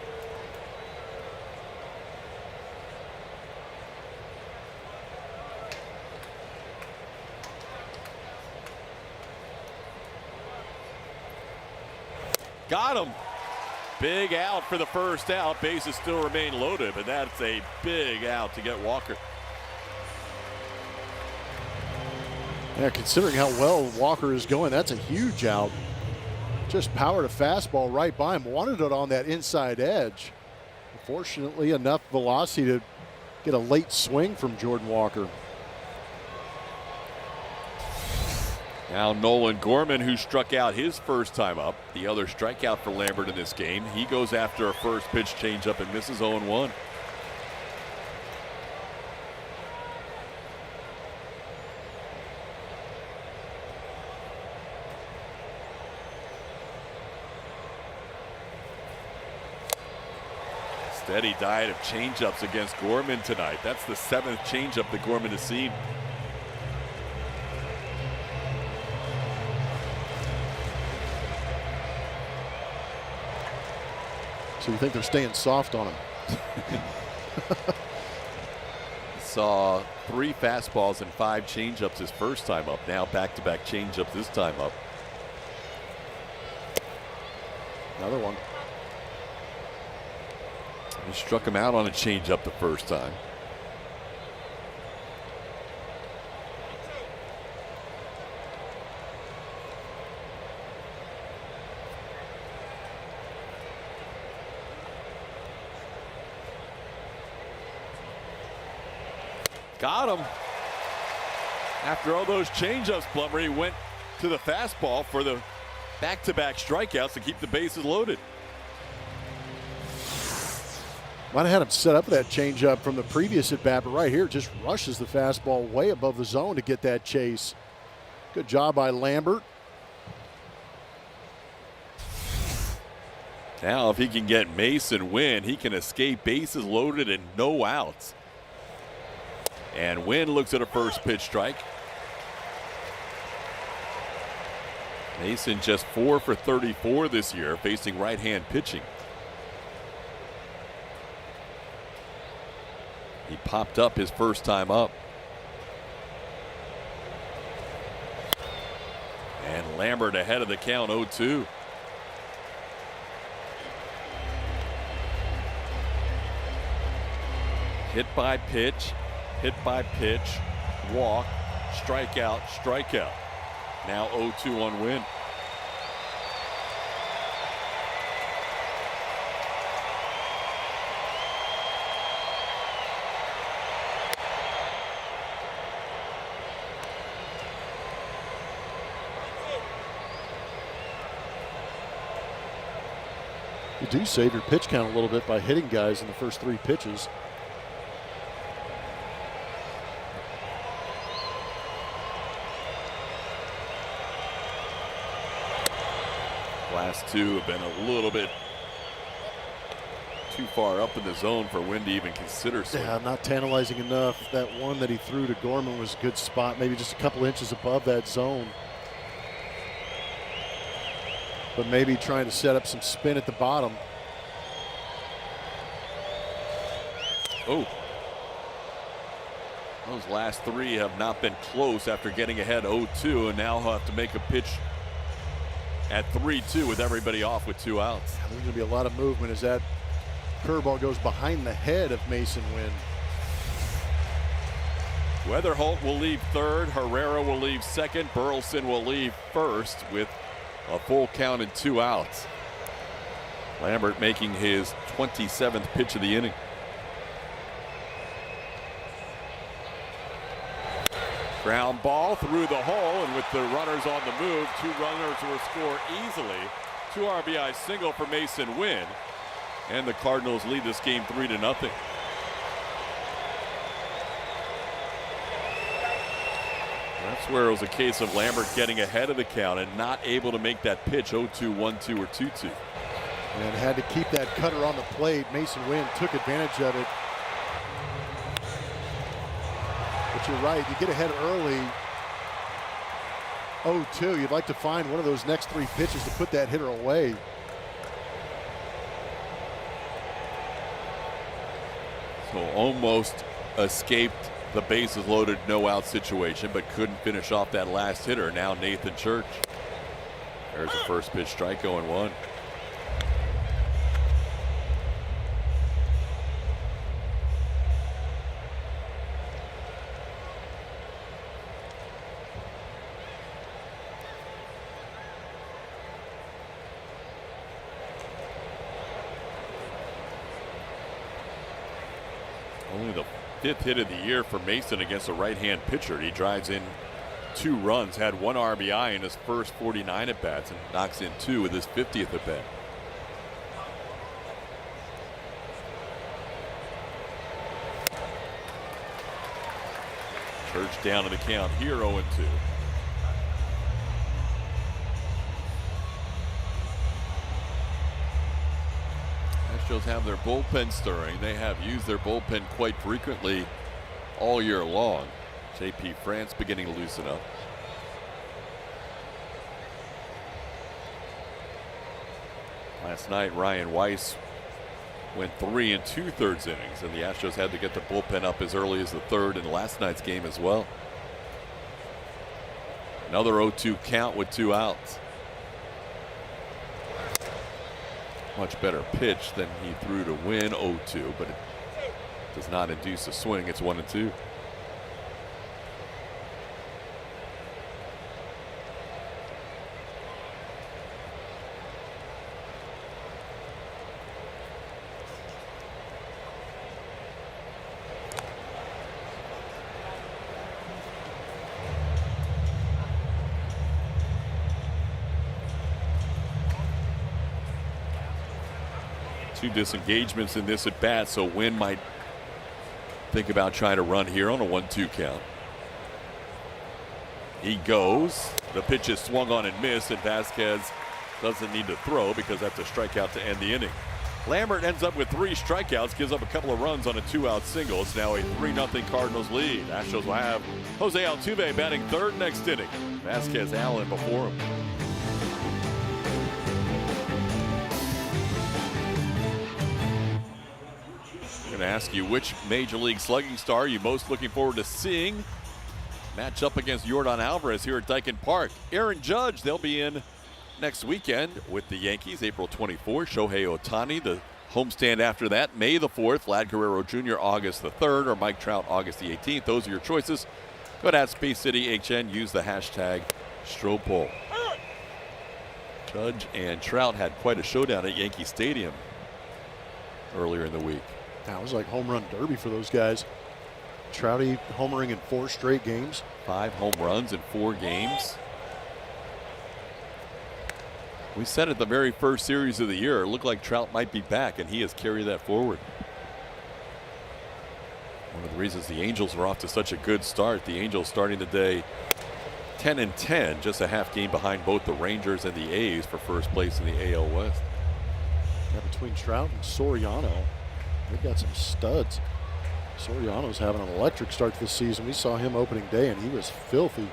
Got him. Big out for the first out. Bases still remain loaded, but that's a big out to get Walker. Yeah, considering how well Walker is going, that's a huge out. Just powered a fastball right by him. Wanted it on that inside edge. Fortunately, enough velocity to get a late swing from Jordan Walker. Now Nolan Gorman, who struck out his first time up, the other strikeout for Lambert in this game. He goes after a first pitch changeup and misses 0-1. Steady diet of changeups against Gorman tonight. That's the 7th changeup that Gorman has seen. So you think they're staying soft on him? Saw 3 fastballs and 5 changeups his first time up. Now back-to-back changeups this time up. Another one. He struck him out on a changeup the first time. Got him. After all those changeups, Plummer, he went to the fastball for the back-to-back strikeouts to keep the bases loaded. Might have had him set up that changeup from the previous at-bat, but right here just rushes the fastball way above the zone to get that chase. Good job by Lambert. Now if he can get Mason Wynn, he can escape bases loaded and no outs. And Wynn looks at a first pitch strike. Mason just 4 for 34 this year, facing right-hand pitching. He popped up his first time up. And Lambert ahead of the count, 0-2. Hit by pitch, walk, strikeout. Now 0-2 on Wynn. You do save your pitch count a little bit by hitting guys in the first 3 pitches. Last 2 have been a little bit too far up in the zone for Wynn to even consider. Yeah, not tantalizing enough. That one that he threw to Gorman was a good spot, maybe just a couple inches above that zone. But maybe trying to set up some spin at the bottom. Oh. Those last 3 have not been close after getting ahead 0-2, and now he'll have to make a pitch at 3-2 with everybody off with 2 outs. There's going to be a lot of movement as that curveball goes behind the head of Mason Wynn. Weatherholt will leave third. Herrera will leave second. Burleson will leave first with a full count and 2 outs. Lambert making his 27th pitch of the inning. Ground ball through the hole, and with the runners on the move, 2 runners will score easily. 2 RBI single for Mason Wynn, and the Cardinals lead this game 3-0. That's where it was a case of Lambert getting ahead of the count and not able to make that pitch 0-2, 1-2, or 2-2. And had to keep that cutter on the plate. Mason Wynn took advantage of it. But you're right, you get ahead early, 0-2, you'd like to find one of those next 3 pitches to put that hitter away. So almost escaped the bases loaded, no out situation, but couldn't finish off that last hitter. Now Nathan Church. There's a first pitch strike, 0-1. Only the 5th hit of the year for Mason against a right-hand pitcher. He drives in 2 runs, had 1 RBI in his first 49 at-bats, and knocks in 2 with his 50th at-bat. Church down to the count here, 0-2. Astros have their bullpen stirring. They have used their bullpen quite frequently all year long. J.P. France beginning to loosen up. Last night, Ryan Weiss went 3 2/3 innings, and the Astros had to get the bullpen up as early as the 3rd in last night's game as well. Another 0-2 count with 2 outs. Much better pitch than he threw to win 0-2, but it does not induce a swing. It's 1-2. Two disengagements in this at bat, so Wynn might think about trying to run here on a 1-2 count. He goes. The pitch is swung on and missed, and Vasquez doesn't need to throw because that's a strikeout to end the inning. Lambert ends up with 3 strikeouts, gives up a couple of runs on a 2-out single. It's now a 3-0 Cardinals lead. Astros will have Jose Altuve batting third next inning. Vasquez, Allen before him. I'm going to ask you which Major League slugging star are you most looking forward to seeing match up against Yordan Alvarez here at Dyken Park. Aaron Judge, they'll be in next weekend with the Yankees, April 24th. Shohei Ohtani, the homestand after that, May the 4th. Vlad Guerrero Jr., August the 3rd, or Mike Trout, August the 18th. Those are your choices. Go to Space City HN, use the hashtag Stropole. Judge and Trout had quite a showdown at Yankee Stadium earlier in the week. That was like home run derby for those guys. Trouty homering in 4 straight games. 5 home runs in 4 games. We said at the very first series of the year, it looked like Trout might be back, and he has carried that forward. One of the reasons the Angels are off to such a good start. The Angels starting the day 10-10, just a half game behind both the Rangers and the A's for first place in the AL West. Yeah, between Trout and Soriano, they've got some studs. Soriano's having an electric start to the season. We saw him opening day, and he was filthy.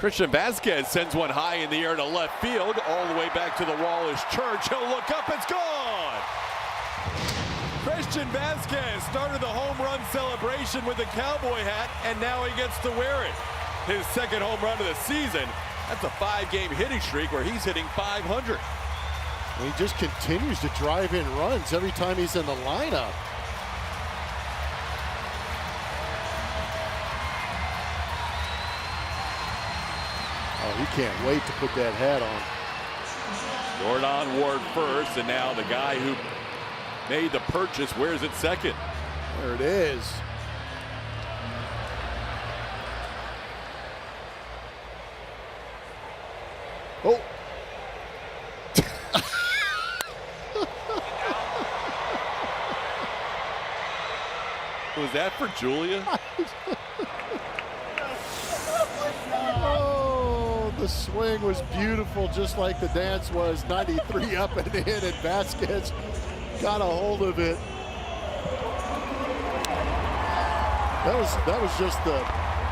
Christian Vasquez sends one high in the air to left field. All the way back to the wall is Church. He'll look up. It's gone. Christian Vasquez started the home run celebration with a cowboy hat, and now he gets to wear it. His second home run of the season. That's a 5-game hitting streak where he's hitting 500. He just continues to drive in runs every time he's in the lineup. Oh, he can't wait to put that hat on. Jordan Ward first, and now the guy who made the purchase wears it second. There it is. Oh. Was that for Julia? Oh, the swing was beautiful, just like the dance was. 93 up and in, and Vasquez got a hold of it. That was just the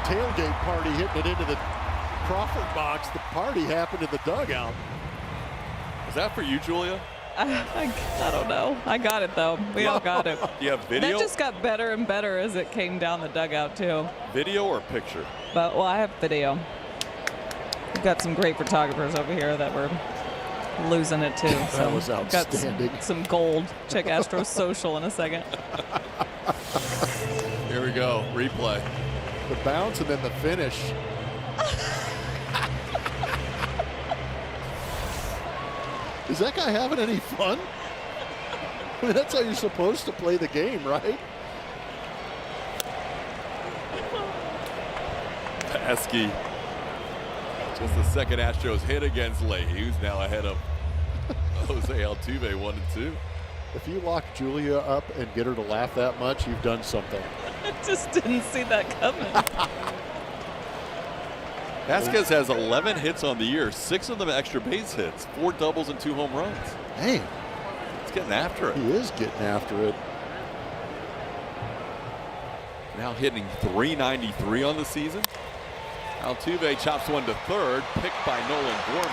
tailgate party hitting it into the Crawford box. The party happened in the dugout. Was that for you, Julia? I don't know. I got it, though. We all got it. Do you have video? That just got better and better as it came down the dugout, too. Video or picture? But, well, I have video. We've got some great photographers over here that were losing it, too. So That was outstanding. Got some gold. Check Astros Social in a second. Here we go. Replay. The bounce and then the finish. Is that guy having any fun? I mean, that's how you're supposed to play the game, right? Pesky. Just the second Astros hit against Leahy, who's now ahead of Jose Altuve 1-2. If you lock Julia up and get her to laugh that much, you've done something. I just didn't see that coming. Vasquez has 11 hits on the year, 6 of them extra base hits, 4 doubles and 2 home runs. Man, He's getting after it. he is getting after it. Now hitting .393 on the season. Altuve chops one to third, picked by Nolan Gorman.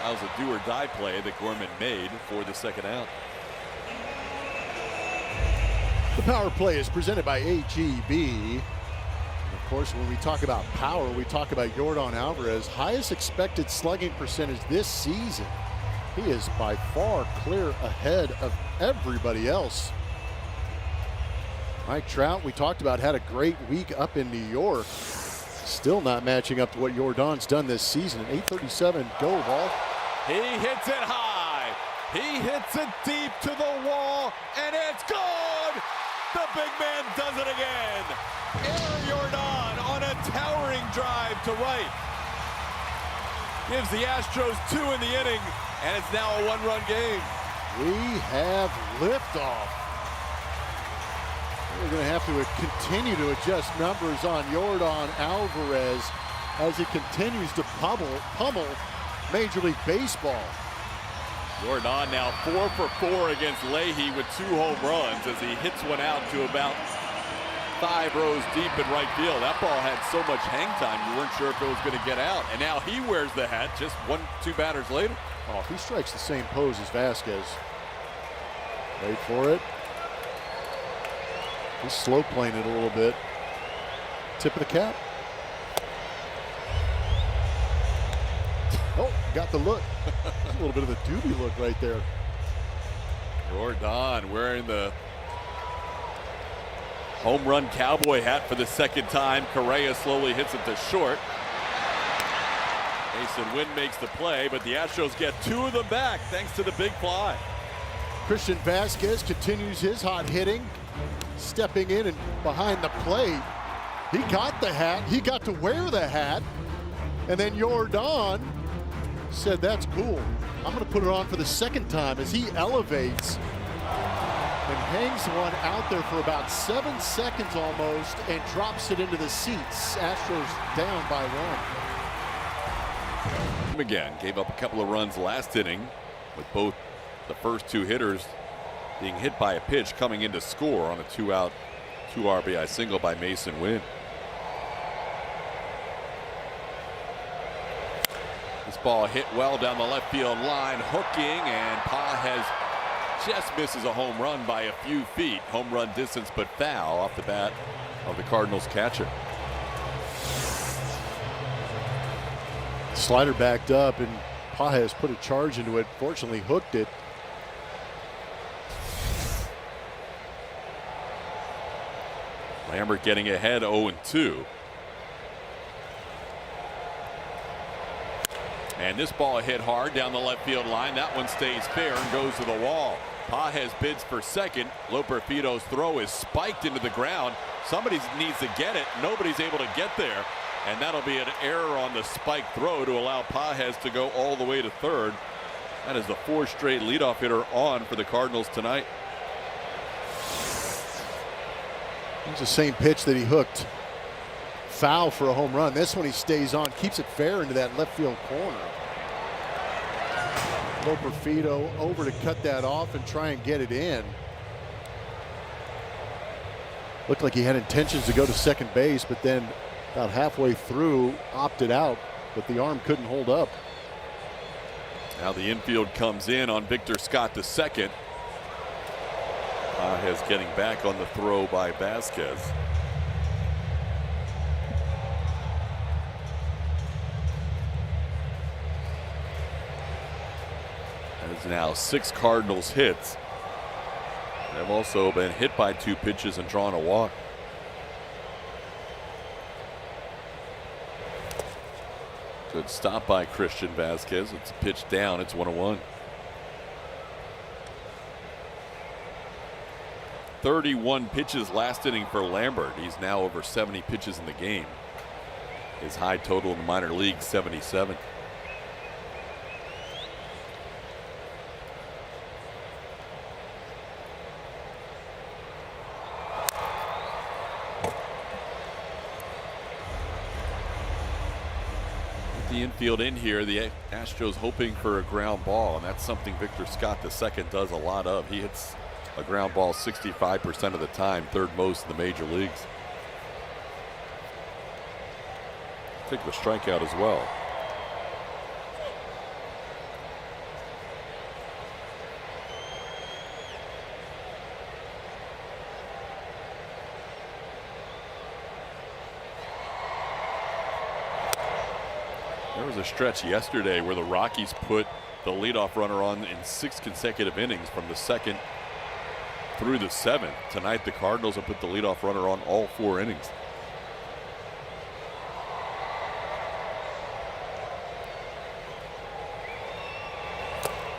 That was a do-or-die play that Gorman made for the second out. The power play is presented by AGB. Of course, when we talk about power, we talk about Yordan Alvarez. Highest expected slugging percentage this season, He is by far clear ahead of everybody else. Mike Trout, we talked about, had a great week up in New York. Still not matching up to what Jordan's done this season. An 837 go ball. He hits it high. He hits it deep to the wall, and it's good! The big man does it again. Aaron Jordan on a towering drive to right. Gives the Astros 2 in the inning, and it's now a one-run game. We have liftoff. We're going to have to continue to adjust numbers on Jordan Alvarez as he continues to pummel Major League Baseball. Jordan now 4 for 4 against Leahy with 2 home runs as he hits one out to about 5 rows deep in right field. That ball had so much hang time, you weren't sure if it was going to get out. And now he wears the hat just 1-2 batters later. Oh, if he strikes the same pose as Vasquez. Wait for it. He's slow playing it a little bit. Tip of the cap. Oh, got the look. A little bit of a doobie look right there. Jordan wearing the home run cowboy hat for the second time. Correa slowly hits it to short. Mason Wynn makes the play, but the Astros get 2 of them back thanks to the big fly. Christian Vasquez continues his hot hitting, stepping in and behind the plate. He got the hat. He got to wear the hat. And then Jordan said, that's cool. I'm going to put it on for the second time as he elevates and hangs one out there for about 7 seconds almost and drops it into the seats. Astros down by 1. Again, gave up a couple of runs last inning with both the first 2 hitters being hit by a pitch coming in to score on a 2-out, 2 RBI single by Mason Wynn. This ball hit well down the left field line, hooking, and Pages just misses a home run by a few feet. Home run distance, but foul off the bat of the Cardinals catcher. Slider backed up, and Pages put a charge into it. Fortunately, hooked it. Lambert getting ahead 0-2. And this ball hit hard down the left field line. That one stays fair and goes to the wall. Pages bids for second. Loperfido's throw is spiked into the ground. Somebody needs to get it. Nobody's able to get there. And that'll be an error on the spike throw to allow Pages to go all the way to third. That is the 4th straight leadoff hitter on for the Cardinals tonight. It's the same pitch that he hooked foul for a home run. This one he stays on, keeps it fair into that left field corner. Loperfido over to cut that off and try and get it in. Looked like he had intentions to go to second base, but then about halfway through opted out, but the arm couldn't hold up. Now the infield comes in on Victor Scott to second. Pages getting back on the throw by Vasquez. There's now 6 Cardinals hits. They've also been hit by 2 pitches and drawn a walk. Good stop by Christian Vasquez. It's a pitch down. It's 1-1. 31 pitches last inning for Lambert. He's now over 70 pitches in the game. His high total in the minor league, 77. The infield in here, the Astros hoping for a ground ball, and that's something Victor Scott II does a lot of. He hits a ground ball 65% of the time, 3rd most in the major leagues. Took the strikeout as well. There was a stretch yesterday where the Rockies put the leadoff runner on in 6 consecutive innings from the 2nd through the 7th. Tonight, the Cardinals have put the leadoff runner on all 4 innings.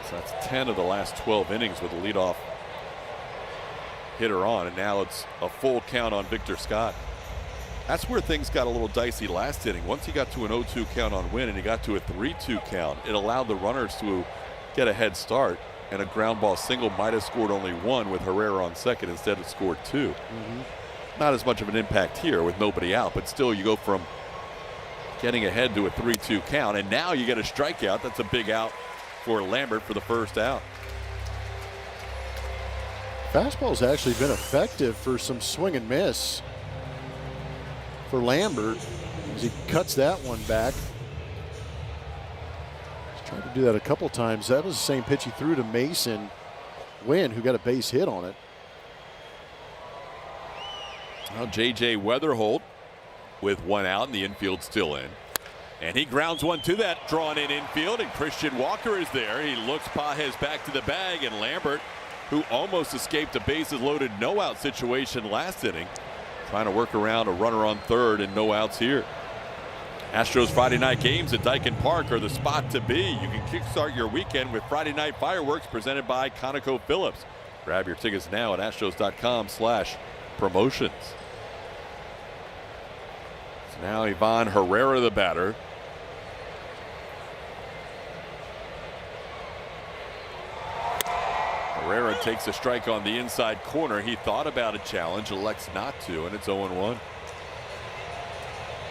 So that's 10 of the last 12 innings with the leadoff hitter on, and now it's a full count on Victor Scott. That's where things got a little dicey last inning. Once he got to an 0-2 count on Wynn and he got to a 3-2 count, it allowed the runners to get a head start, and a ground ball single might have scored only 1 with Herrera on second instead of scored 2. Not as much of an impact here with nobody out, but still you go from getting ahead to a 3-2 count, and now you get a strikeout. That's a big out for Lambert for the first out. Fastball's actually been effective for some swing and miss for Lambert as he cuts that one back. He's tried to do that a couple times. That was the same pitch he threw to Mason Wynn, who got a base hit on it. Now J.J. Weatherholt with 1 out and the infield still in. And he grounds one to that drawn in infield, and Christian Walker is there. He looks Pages back to the bag, and Lambert, who almost escaped a bases loaded no out situation last inning, trying to work around a runner on third and no outs here. Astros Friday night games at Dyken Park are the spot to be. You can kickstart your weekend with Friday night fireworks presented by ConocoPhillips. Grab your tickets now at astros.com/promotions. So now Ivan Herrera, the batter. Herrera takes a strike on the inside corner. He thought about a challenge, elects not to, and it's 0-1.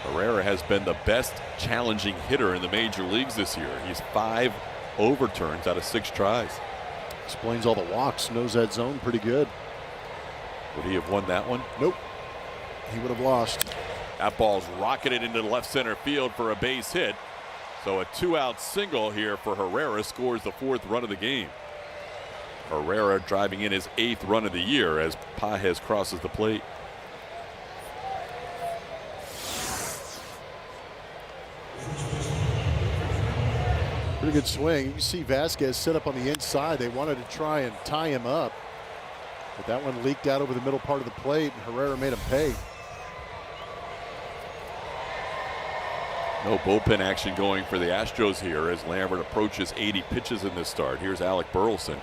Herrera has been the best challenging hitter in the major leagues this year. He's 5 overturns out of 6 tries. Explains all the walks, knows that zone pretty good. Would he have won that one? Nope. He would have lost. That ball's rocketed into left center field for a base hit. So a 2-out single here for Herrera scores the 4th run of the game. Herrera driving in his 8th run of the year as Pages crosses the plate. Pretty good swing. You see Vasquez set up on the inside. They wanted to try and tie him up, but that one leaked out over the middle part of the plate, and Herrera made him pay. No bullpen action going for the Astros here as Lambert approaches 80 pitches in this start. Here's Alec Burleson.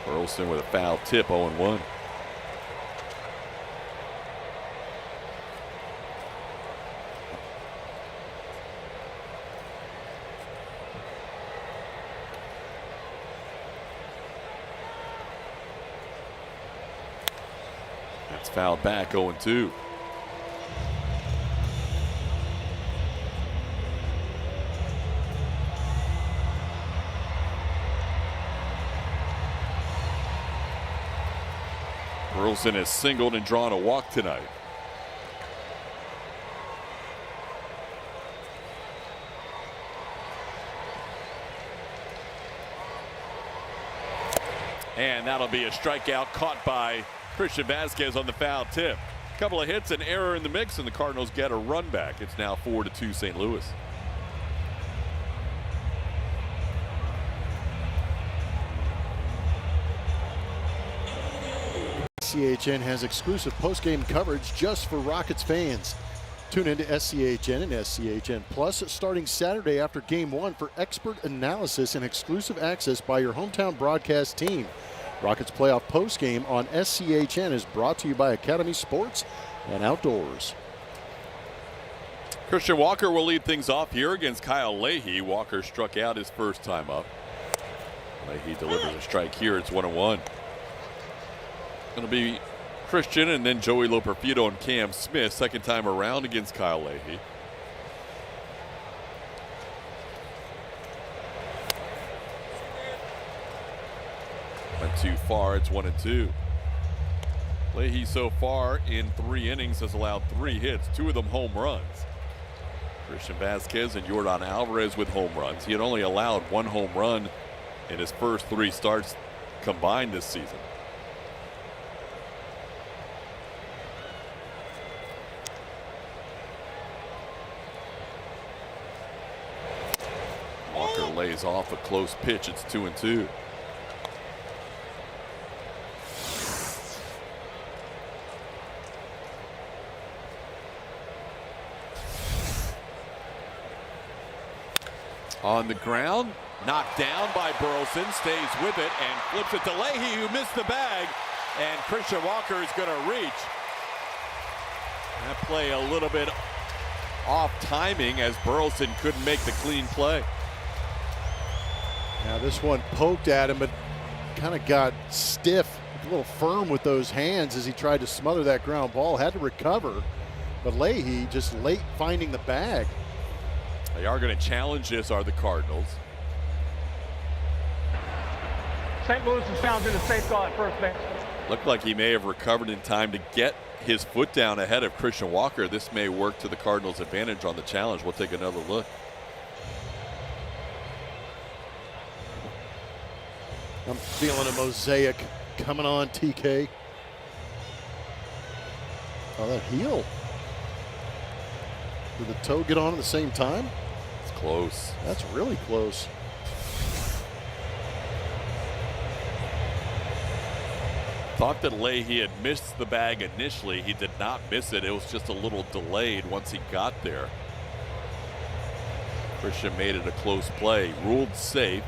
Burleson with a foul tip, 0-1. That's fouled back, 0-2. Burleson has singled and drawn a walk tonight. And that'll be a strikeout caught by Christian Vasquez on the foul tip. A couple of hits and error in the mix, and the Cardinals get a run back. It's now 4-2 St. Louis. SCHN has exclusive post-game coverage just for Rockets fans. Tune into SCHN and SCHN Plus starting Saturday after Game 1 for expert analysis and exclusive access by your hometown broadcast team. Rockets playoff post-game on SCHN is brought to you by Academy Sports and Outdoors. Christian Walker will lead things off here against Kyle Leahy. Walker struck out his first time up. Leahy delivers a strike here. It's 1-1. Going to be Christian and then Joey Loperfido and Cam Smith second time around against Kyle Leahy. Went too far. It's 1-2. Leahy so far in 3 innings has allowed 3 hits, 2 of them home runs. Christian Vasquez and Yordan Alvarez with home runs. He had only allowed 1 home run in his first 3 starts combined this season. lays off a close pitch. It's 2-2. On the ground, knocked down by Burleson, stays with it and flips it to Leahy, who missed the bag, and Christian Walker is going to reach. That play a little bit off timing as Burleson couldn't make the clean play. Now this one poked at him, but kind of got stiff, a little firm with those hands as he tried to smother that ground ball. Had to recover, but Leahy just late finding the bag. They are going to challenge this, are the Cardinals. St. Louis is found in a safe call at first base. Looked like he may have recovered in time to get his foot down ahead of Christian Walker. This may work to the Cardinals' advantage on the challenge. We'll take another look. I'm feeling a mosaic coming on, TK. Oh, that heel. Did the toe get on at the same time? It's close. That's really close. Thought that Leahy had missed the bag initially. He did not miss it. It was just a little delayed once he got there. Christian made it a close play. Ruled safe.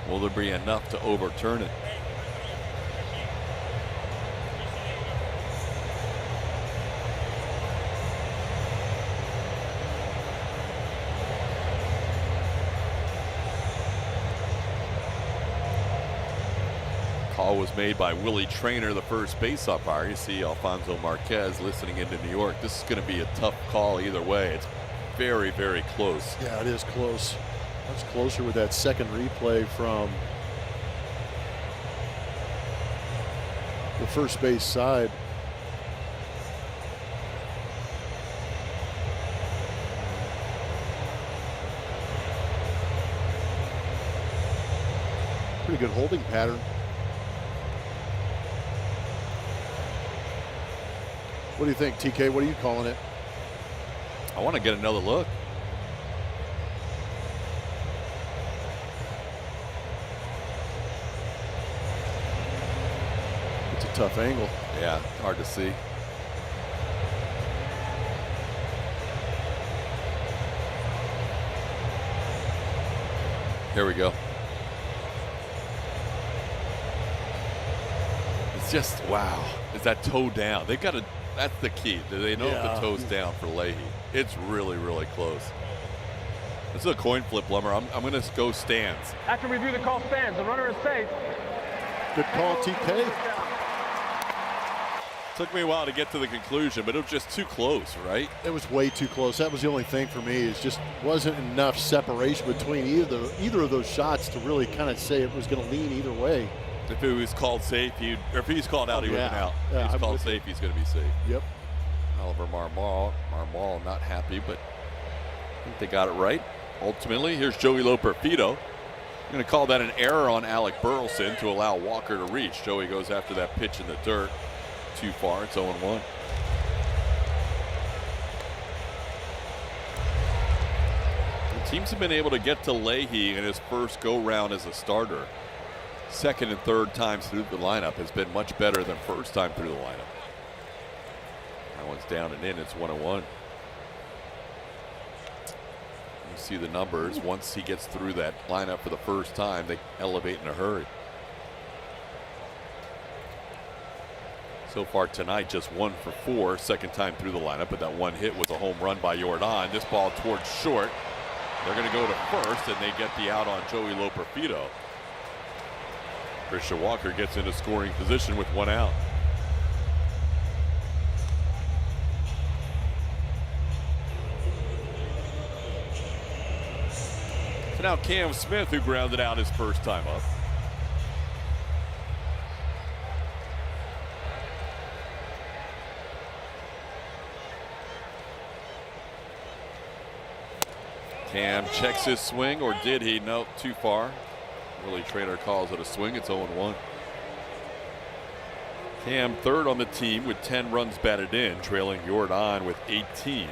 Will there be enough to overturn it? Call was made by Willie Traynor, the first base umpire. You see Alfonso Marquez listening into New York. This is going to be a tough call either way. It's very, very close. Yeah, it is close. Much closer with that second replay from the first base side. Pretty good holding pattern. What do you think, TK? What are you calling it? I want to get another look. It's a tough angle. Yeah, hard to see. Here we go. It's just, wow. Is that toe down? They've got to, that's the key. Do they know if the toe's down for Leahy? It's really, really close. This is a coin flip, Lumber. I'm going to go stands. After review, the call stands. The runner is safe. Good call, TK. Took me a while to get to the conclusion, but it was just too close, right? It was way too close. That was the only thing for me. It just wasn't enough separation between either of those shots to really kind of say it was going to lean either way. If it was called safe, or if he's called out, he would have been out. Yeah, if he's called safe, he's going to be safe. Yep. Oliver Marmol not happy, but I think they got it right. Ultimately, here's Joey Loperfido. I'm going to call that an error on Alec Burleson to allow Walker to reach. Joey goes after that pitch in the dirt. Too far. It's 0-1. The teams have been able to get to Leahy in his first go-round as a starter. Second and third times through the lineup has been much better than first time through the lineup. That one's down and in. It's 1-1. You see the numbers. Once he gets through that lineup for the first time, they elevate in a hurry. So far tonight, just 1 for 4, second time through the lineup, but that one hit was a home run by Jordan. This ball towards short. They're going to go to first, and they get the out on Joey Loperfido. Christian Walker gets into scoring position with 1 out. So now Cam Smith, who grounded out his first time up. Cam checks his swing, or did he? No, too far. Willie Traynor calls it a swing. It's 0-1. Cam third on the team with 10 runs batted in, trailing Jordan with 18.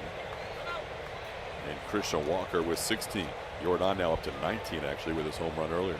And Christian Walker with 16. Jordan now up to 19 actually with his home run earlier.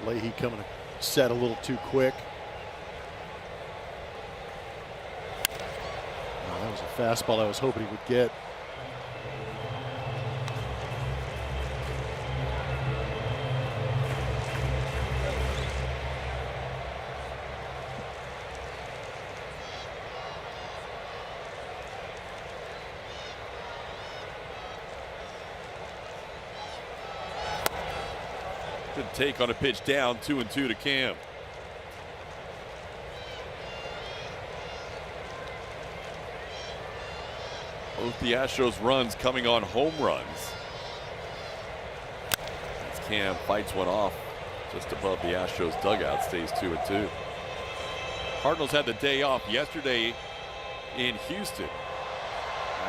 Leahy coming to set a little too quick. Oh, that was a fastball I was hoping he would get. Good take on a pitch down, 2-2 to Cam. Both the Astros runs coming on home runs. As Cam fights one off just above the Astros dugout, stays 2-2. Cardinals had the day off yesterday in Houston.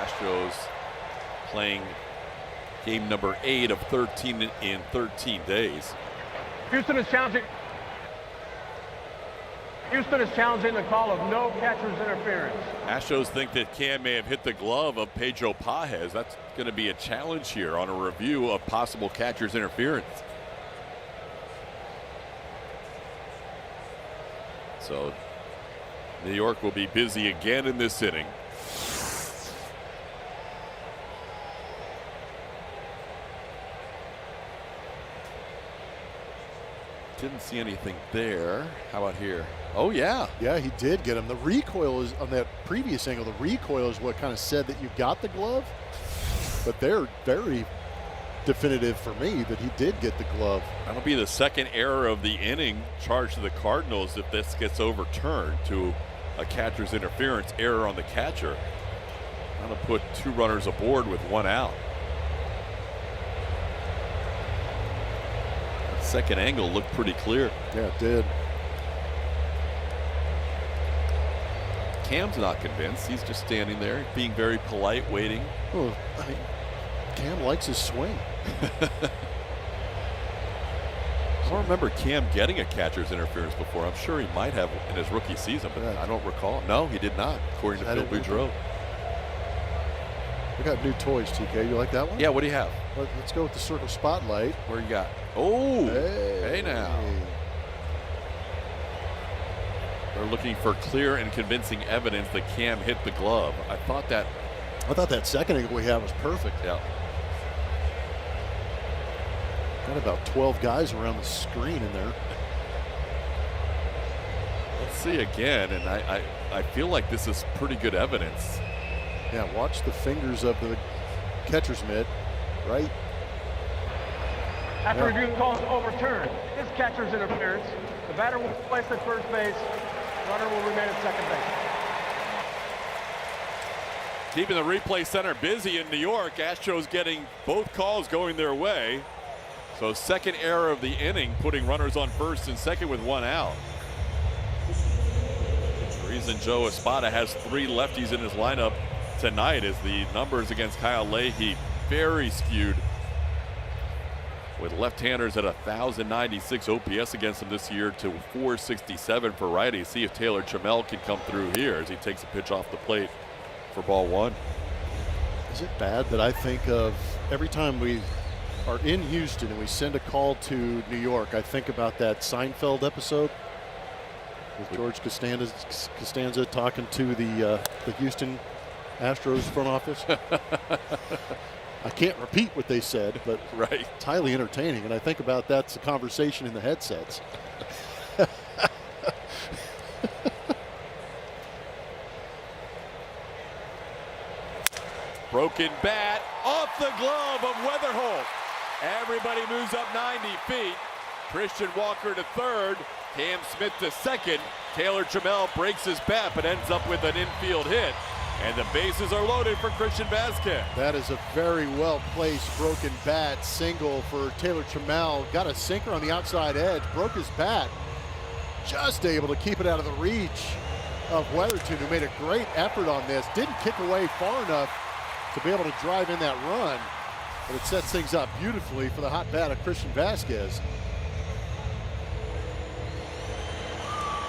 Astros playing game number 8 of 13 in 13 days. Houston is challenging the call of no catcher's interference. Astros think that Cam may have hit the glove of Pedro Pajes. That's going to be a challenge here on a review of possible catcher's interference. So New York will be busy again in this inning. Didn't see anything there. How about here? Oh, yeah. Yeah, he did get him. The recoil is on that previous angle. The recoil is what kind of said that you got the glove. But they're very definitive for me that he did get the glove. That'll be the second error of the inning charged to the Cardinals if this gets overturned to a catcher's interference error on the catcher. That'll put 2 runners aboard with 1 out. Second angle looked pretty clear. Yeah, it did. Cam's not convinced. He's just standing there, being very polite, waiting. Well, I mean, Cam likes his swing. I don't remember Cam getting a catcher's interference before. I'm sure he might have in his rookie season, but I don't recall. No, he did not, according to Phil Boudreau. We got new toys, TK. You like that one? Yeah, what do you have? Let's go with the circle spotlight. Where you got? Oh, hey now. They're looking for clear and convincing evidence that Cam hit the glove. I thought that second angle we had was perfect. Yeah. Got about 12 guys around the screen in there. Let's see again, and I feel like this is pretty good evidence. Yeah, watch the fingers of the catcher's mitt, right? After review, the call is overturned. This catcher's interference. The batter will place at first base. Runner will remain at second base. Keeping the replay center busy in New York. Astros getting both calls going their way. So second error of the inning, putting runners on first and second with 1 out. The reason Joe Espada has 3 lefties in his lineup tonight is the numbers against Kyle Leahy very skewed, with left-handers at 1,096 OPS against him this year to 467 for righties. See if Taylor Trammell can come through here as he takes a pitch off the plate for ball 1. Is it bad that I think of every time we are in Houston and we send a call to New York, I think about that Seinfeld episode with George Costanza talking to the Houston Astros front office. I can't repeat what they said, but right, it's highly entertaining. And I think about that's the conversation in the headsets. Broken bat off the glove of Weatherholt. Everybody moves up 90 feet. Christian Walker to third. Cam Smith to second. Taylor Trammell breaks his bat but ends up with an infield hit. And the bases are loaded for Christian Vasquez. That is a very well-placed broken bat single for Taylor Trammell. Got a sinker on the outside edge, broke his bat. Just able to keep it out of the reach of Weatherton, who made a great effort on this. Didn't kick away far enough to be able to drive in that run, but it sets things up beautifully for the hot bat of Christian Vasquez.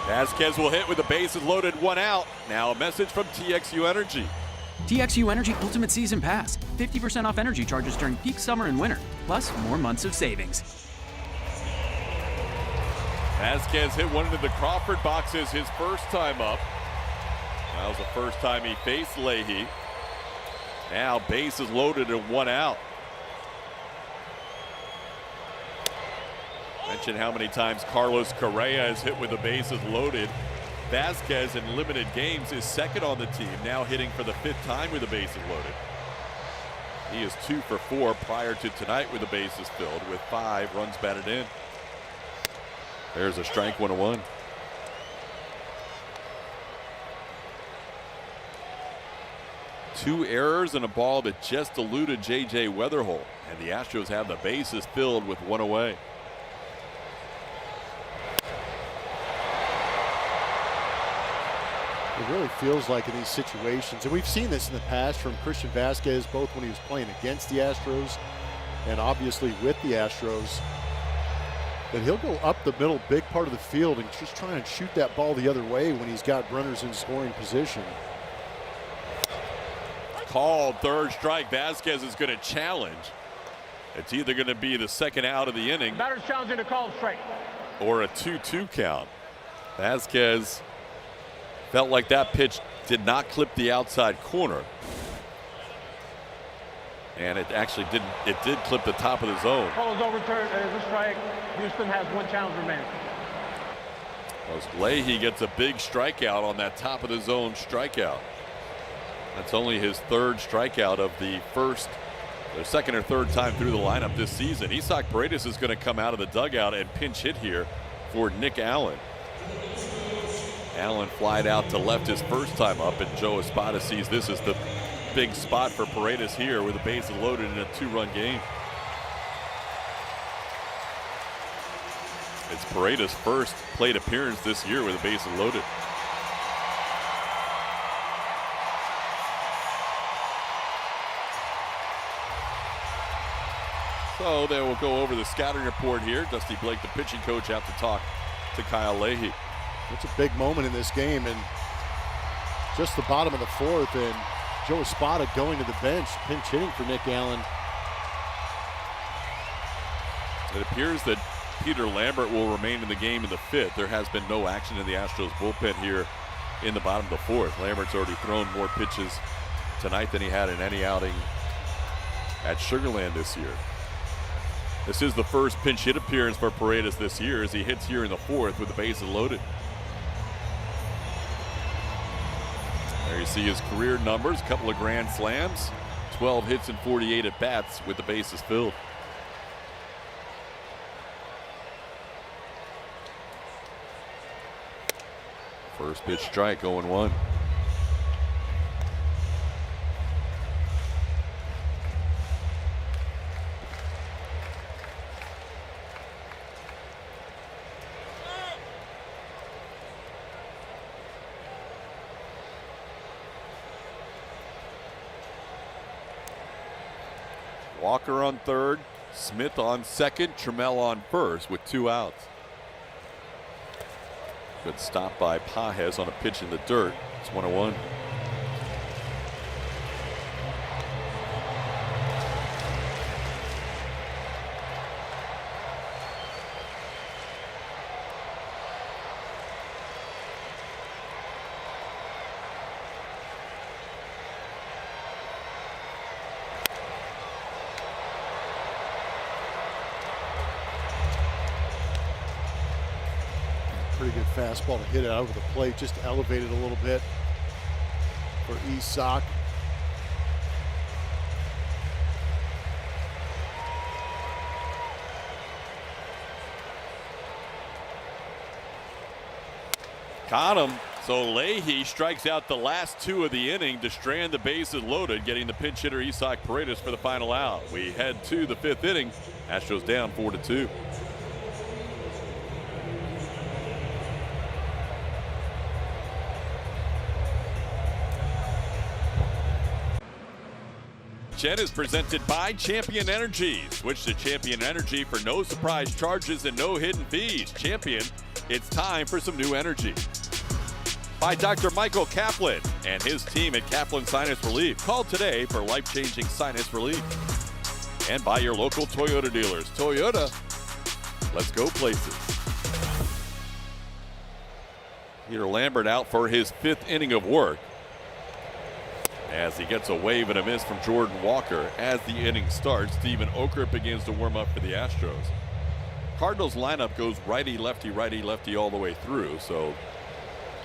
Vasquez will hit with the bases loaded, 1 out. Now a message from TXU Energy. TXU Energy Ultimate Season Pass. 50% off energy charges during peak summer and winter, plus more months of savings. Vasquez hit one into the Crawford boxes his first time up. That was the first time he faced Leahy. Now bases loaded and 1 out. Mention how many times Carlos Correa has hit with the bases loaded. Vasquez in limited games is second on the team, now hitting for the 5th time with the bases loaded. He is 2 for 4 prior to tonight with the bases filled, with 5 runs batted in. There's a strike, 1-1. Two errors and a ball that just eluded J.J. Weatherholt, and the Astros have the bases filled with 1 away. It really feels like in these situations, and we've seen this in the past from Christian Vasquez, both when he was playing against the Astros and obviously with the Astros, that he'll go up the middle, big part of the field, and just try and shoot that ball the other way when he's got runners in scoring position. Called, 3rd strike. Vasquez is going to challenge. It's either going to be the 2nd out of the inning, Batter's challenging to call strike, or a 2-2 count. Vasquez felt like that pitch did not clip the outside corner. And it actually didn't. It did clip the top of the zone. call is overturned. It is a strike. Houston has 1 challenge remaining. Leahy gets a big strikeout on that top of the zone strikeout. That's only his 3rd strikeout of the 2nd or 3rd time through the lineup this season. Isaac Paredes is going to come out of the dugout and pinch hit here for Nick Allen. Allen flied out to left his first time up, and Joe Espada sees this as the big spot for Paredes here with the bases loaded in a 2-run game. It's Paredes' first plate appearance this year with the bases loaded. So they will go over the scouting report here. Dusty Blake, the pitching coach, out to talk to Kyle Leahy. It's a big moment in this game, and just the bottom of the 4th, and Joe Espada going to the bench, pinch hitting for Nick Allen. It appears that Peter Lambert will remain in the game in the 5th. There has been no action in the Astros bullpen here in the bottom of the 4th. Lambert's already thrown more pitches tonight than he had in any outing at Sugarland this year. This is the first pinch hit appearance for Paredes this year as he hits here in the 4th with the bases loaded. There you see his career numbers, a couple of grand slams, 12 hits and 48 at bats with the bases filled. First pitch strike, 0-1. Walker on 3rd, Smith on 2nd, Trammell on 1st with 2 outs. Good stop by Pages on a pitch in the dirt. It's 1-1. Pretty good fastball to hit it out over the plate, just elevated a little bit for Isaac. Caught him, So Leahy strikes out the last 2 of the inning to strand the bases loaded, getting the pinch hitter Isaac Paredes for the final out. We head to the 5th inning. Astros down 4-2. Jen is presented by Champion Energy. Switch to Champion Energy for no surprise charges and no hidden fees. Champion, it's time for some new energy. By Dr. Michael Kaplan and his team at Kaplan Sinus Relief. Call today for life-changing sinus relief. And by your local Toyota dealers. Toyota, let's go places. Peter Lambert out for his 5th inning of work, as he gets a wave and a miss from Jordan Walker. As the inning starts, Steven Okert begins to warm up for the Astros. Cardinals lineup goes righty, lefty all the way through. So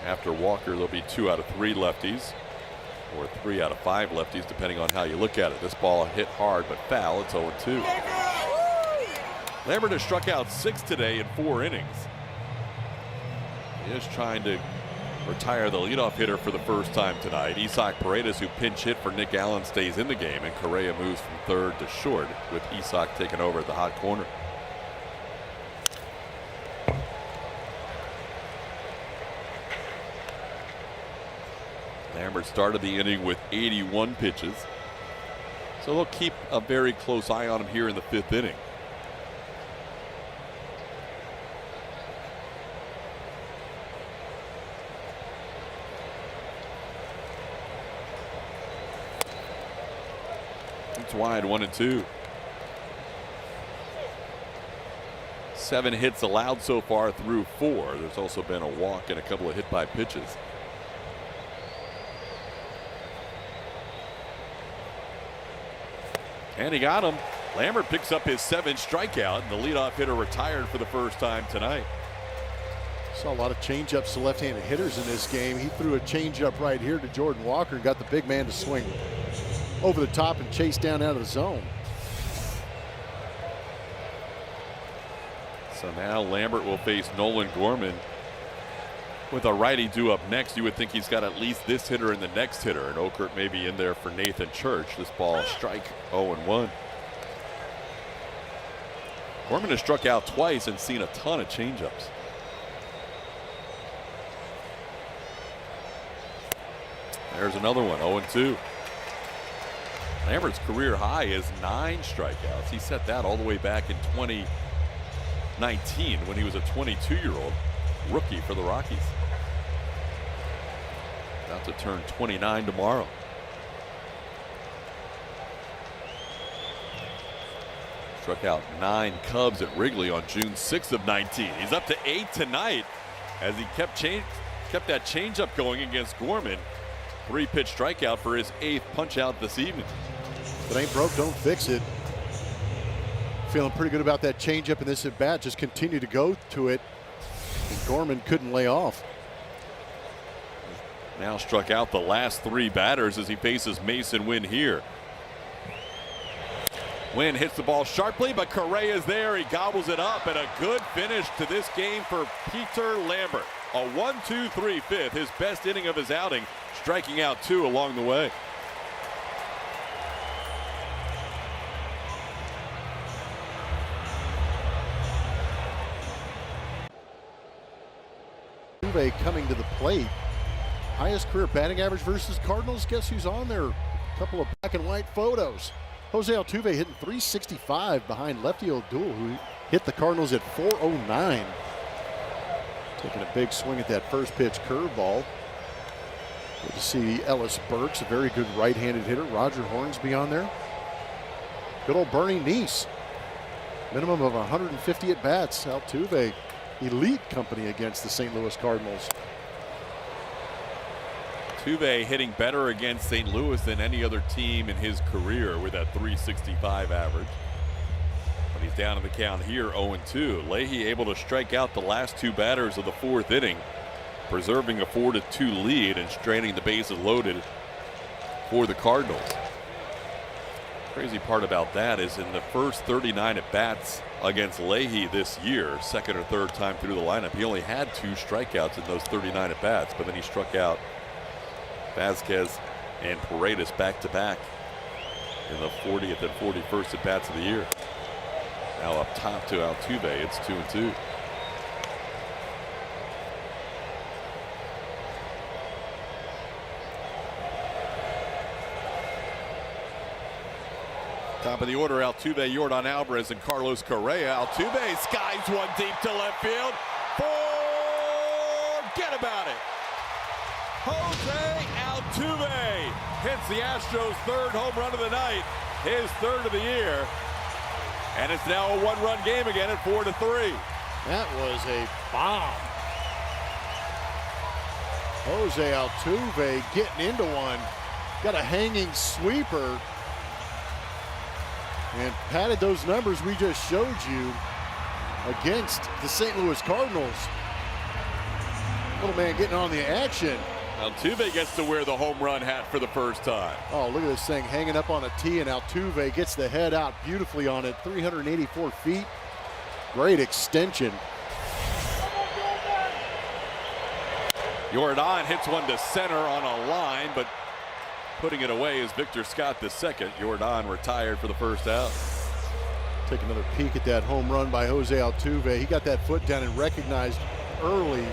after Walker, there'll be 2 out of 3 lefties, or 3 out of 5 lefties, depending on how you look at it. This ball hit hard but foul. It's 0-2. Lambert has struck out 6 today in 4 innings. He is trying to retire the leadoff hitter for the first time tonight. Isaac Paredes, who pinch hit for Nick Allen, stays in the game, and Correa moves from 3rd to short, with Isaac taking over at the hot corner. Lambert started the inning with 81 pitches, so they'll keep a very close eye on him here in the 5th inning. It's wide, 1-2. 7 hits allowed so far through 4. There's also been a walk and a couple of hit by pitches. And he got him. Lambert picks up his 7th strikeout, and the leadoff hitter retired for the first time tonight. Saw a lot of changeups to left-handed hitters in this game. He threw a changeup right here to Jordan Walker and got the big man to swing over the top and chase down out of the zone. So now Lambert will face Nolan Gorman. With a righty due up next, you would think he's got at least this hitter and the next hitter, and Okert may be in there for Nathan Church. This ball strike, 0-1. Gorman has struck out twice and seen a ton of changeups. There's another one, 0-2. Lambert's career high is 9 strikeouts. He set that all the way back in 2019 when he was a 22-year-old rookie for the Rockies. About to turn 29 tomorrow. Struck out 9 Cubs at Wrigley on June 6th of 19. He's up to 8 tonight as he kept that changeup going against Gorman. 3-pitch strikeout for his 8th punch out this evening. If it ain't broke, don't fix it. Feeling pretty good about that changeup in this at bat. Just continue to go to it. And Gorman couldn't lay off. Now struck out the last 3 batters as he faces Mason Wynn here. Wynn hits the ball sharply, but Correa's there. He gobbles it up, and a good finish to this game for Peter Lambert. A 1-2-3 5th, his best inning of his outing, striking out 2 along the way. Coming to the plate. Highest career batting average versus Cardinals. Guess who's on there? A couple of black and white photos. Jose Altuve hitting .365 behind lefty O'Doul, who hit the Cardinals at .409. Taking a big swing at that first pitch curveball. Good to see Ellis Burks, a very good right-handed hitter. Roger Hornsby on there. Good old Bernie Nice. Minimum of 150 at bats. Altuve, elite company against the St. Louis Cardinals. Altuve hitting better against St. Louis than any other team in his career with that .365 average. But he's down in the count here, 0-2. Leahy able to strike out the last 2 batters of the 4th inning, preserving a 4-2 lead and straining the bases loaded for the Cardinals. Crazy part about that is in the first 39 at-bats against Leahy this year, second or third time through the lineup, he only had 2 strikeouts in those 39 at-bats, but then he struck out Vasquez and Paredes back-to-back in the 40th and 41st at-bats of the year. Now up top to Altuve, it's 2-2. Top of the order, Altuve, Yordan Alvarez, and Carlos Correa. Altuve skies one deep to left field. Forget about it. Jose Altuve hits the Astros' 3rd home run of the night, his 3rd of the year. And it's now a 1-run game again at 4-3. That was a bomb. Jose Altuve getting into one. Got a hanging sweeper. And padded those numbers we just showed you against the St. Louis Cardinals. Little man getting on the action. Altuve gets to wear the home run hat for the first time. Oh, look at this thing hanging up on a tee, and Altuve gets the head out beautifully on it. 384 feet. Great extension. Yordan hits one to center on a line, but putting it away is Victor Scott the second. Yordan retired for the first out. Take another peek at that home run by Jose Altuve. He got that foot down and recognized early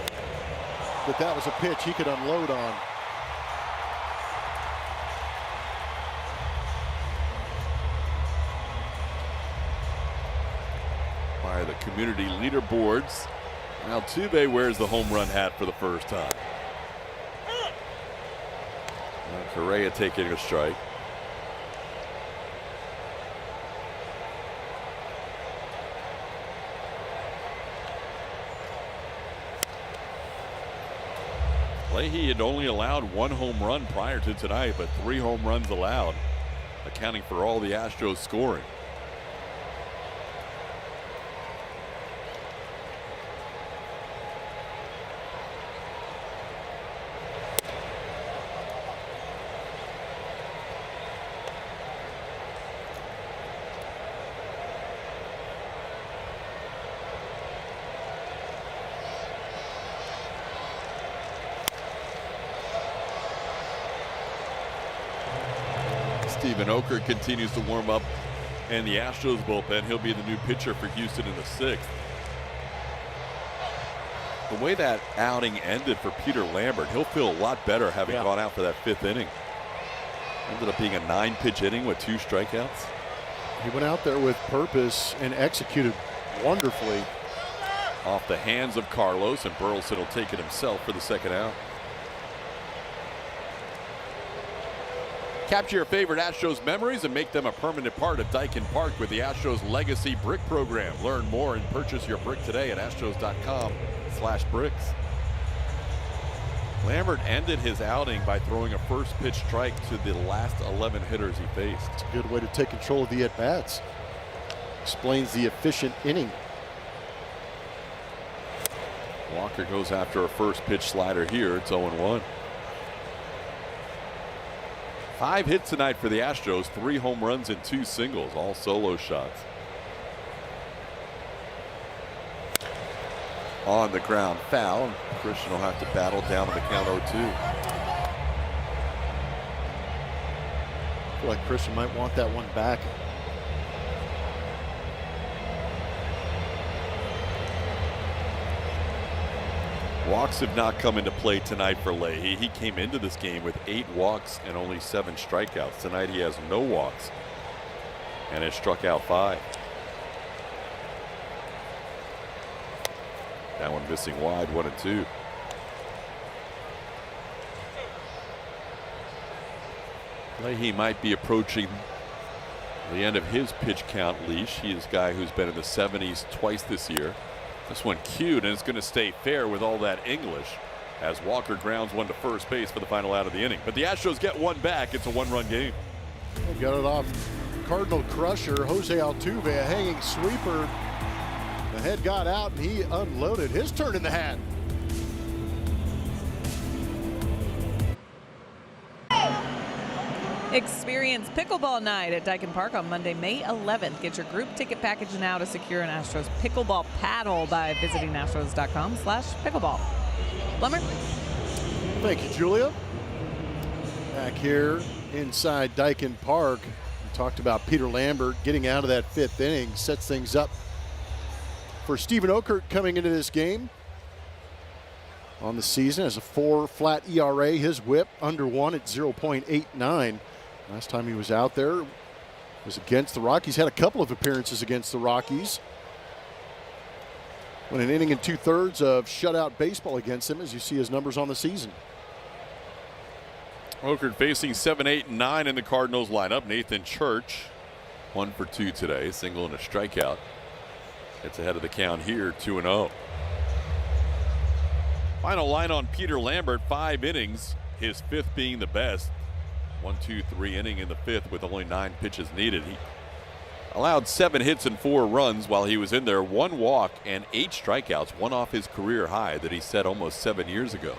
that that was a pitch he could unload on. By the community leaderboards, Altuve wears the home run hat for the first time. Correa taking a strike. Leahy had only allowed 1 home run prior to tonight, but 3 home runs allowed, accounting for all the Astros scoring. Stephen Oker continues to warm up in the Astros bullpen. He'll be the new pitcher for Houston in the 6th. The way that outing ended for Peter Lambert, he'll feel a lot better having gone out for that 5th inning. Ended up being a 9-pitch inning with 2 strikeouts. He went out there with purpose and executed wonderfully. Off the hands of Carlos, and Burleson will take it himself for the 2nd out. Capture your favorite Astros memories and make them a permanent part of Daikin Park with the Astros Legacy Brick Program. Learn more and purchase your brick today at astros.com/bricks. Lambert ended his outing by throwing a first pitch strike to the last 11 hitters he faced. It's a good way to take control of the at-bats. Explains the efficient inning. Walker goes after a first pitch slider here. It's 0-1. 5 hits tonight for the Astros, 3 home runs and 2 singles, all solo shots. On the ground, foul. Christian will have to battle down to the count 0-2. I feel like Christian might want that one back. Walks have not come into play tonight for Leahy. He came into this game with 8 walks and only 7 strikeouts. Tonight he has no walks and has struck out 5. That one missing wide, 1-2. Leahy might be approaching the end of his pitch count leash. He is a guy who's been in the 70s twice this year. This one cued, and it's going to stay fair with all that English as Walker grounds one to first base for the final out of the inning. But the Astros get one back. It's a 1-run game. They got it off Cardinal crusher Jose Altuve, a hanging sweeper. The head got out and he unloaded. His turn in the hat. Experience pickleball night at Dyken Park on Monday, May 11th. Get your group ticket package now to secure an Astros pickleball paddle by visiting astros.com/pickleball. Plummer? Thank you, Julia. Back here inside Dyken Park, we talked about Peter Lambert getting out of that 5th inning, sets things up for Stephen Okert coming into this game. On the season has a 4 flat ERA, his whip under 1 at 0.89. Last time he was out there was against the Rockies. Had a couple of appearances against the Rockies. Went an inning and 2/3 of shutout baseball against him, as you see his numbers on the season. Okert facing 7, 8, and 9 in the Cardinals lineup. Nathan Church, 1 for 2 today, single and a strikeout. Gets ahead of the count here, 2-0. Final line on Peter Lambert, 5 innings, his 5th being the best. 1, 2, 3 inning in the 5th with only 9 pitches needed. He allowed 7 hits and 4 runs while he was in there, 1 walk and 8 strikeouts, 1 off his career high that he set almost 7 years ago.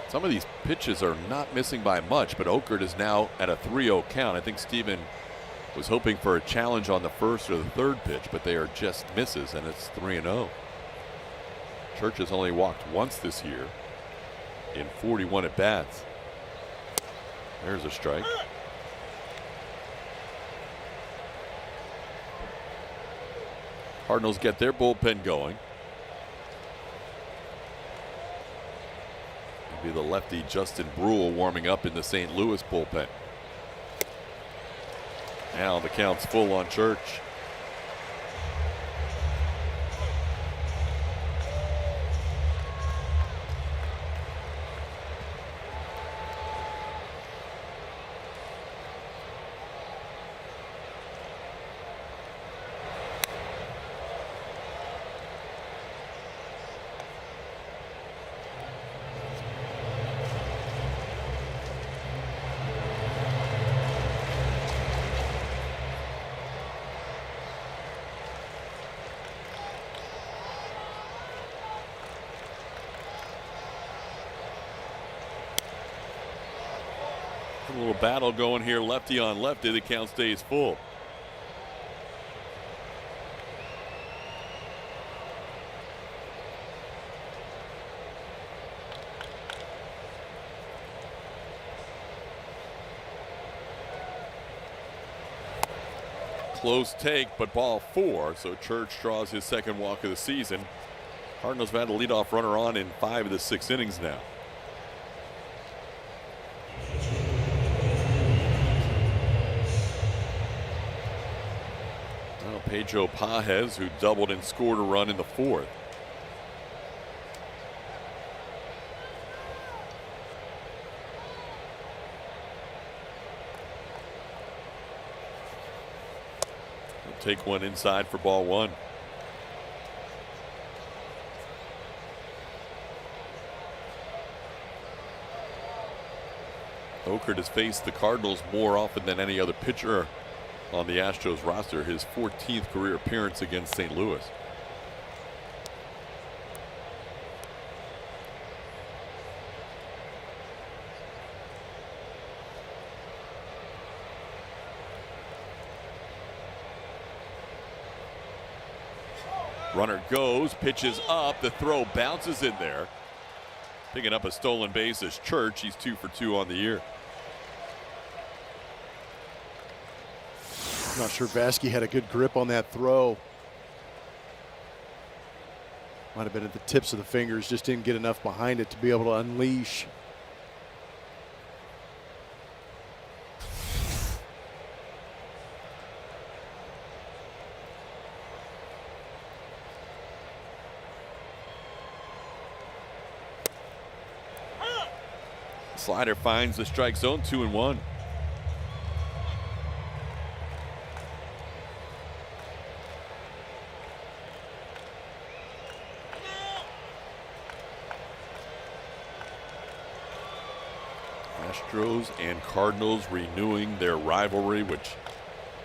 Some of these pitches are not missing by much, but Okert is now at a 3-0 count. I think Steven was hoping for a challenge on the 1st or the 3rd pitch, but they are just misses, and it's 3-0. Church has only walked once this year in 41 at-bats. There's a strike. Cardinals get their bullpen going. It'll be the lefty Justin Brule warming up in the St. Louis bullpen. Now the count's full on Church. A little battle going here, lefty on lefty. The count stays full. Close take, but ball 4. So Church draws his 2nd walk of the season. Cardinals have had a leadoff runner on in 5 of the 6 innings now. Pedro Pajes, who doubled and scored a run in the 4th. He'll take one inside for ball 1. Okert has faced the Cardinals more often than any other pitcher on the Astros roster, his 14th career appearance against St. Louis. Runner goes, pitches up, the throw bounces in there. Picking up a stolen base is Church. He's 2 for 2 on the year. Not sure Vasky had a good grip on that throw. Might have been at the tips of the fingers, just didn't get enough behind it to be able to unleash. Slider finds the strike zone, 2-1. Astros and Cardinals renewing their rivalry, which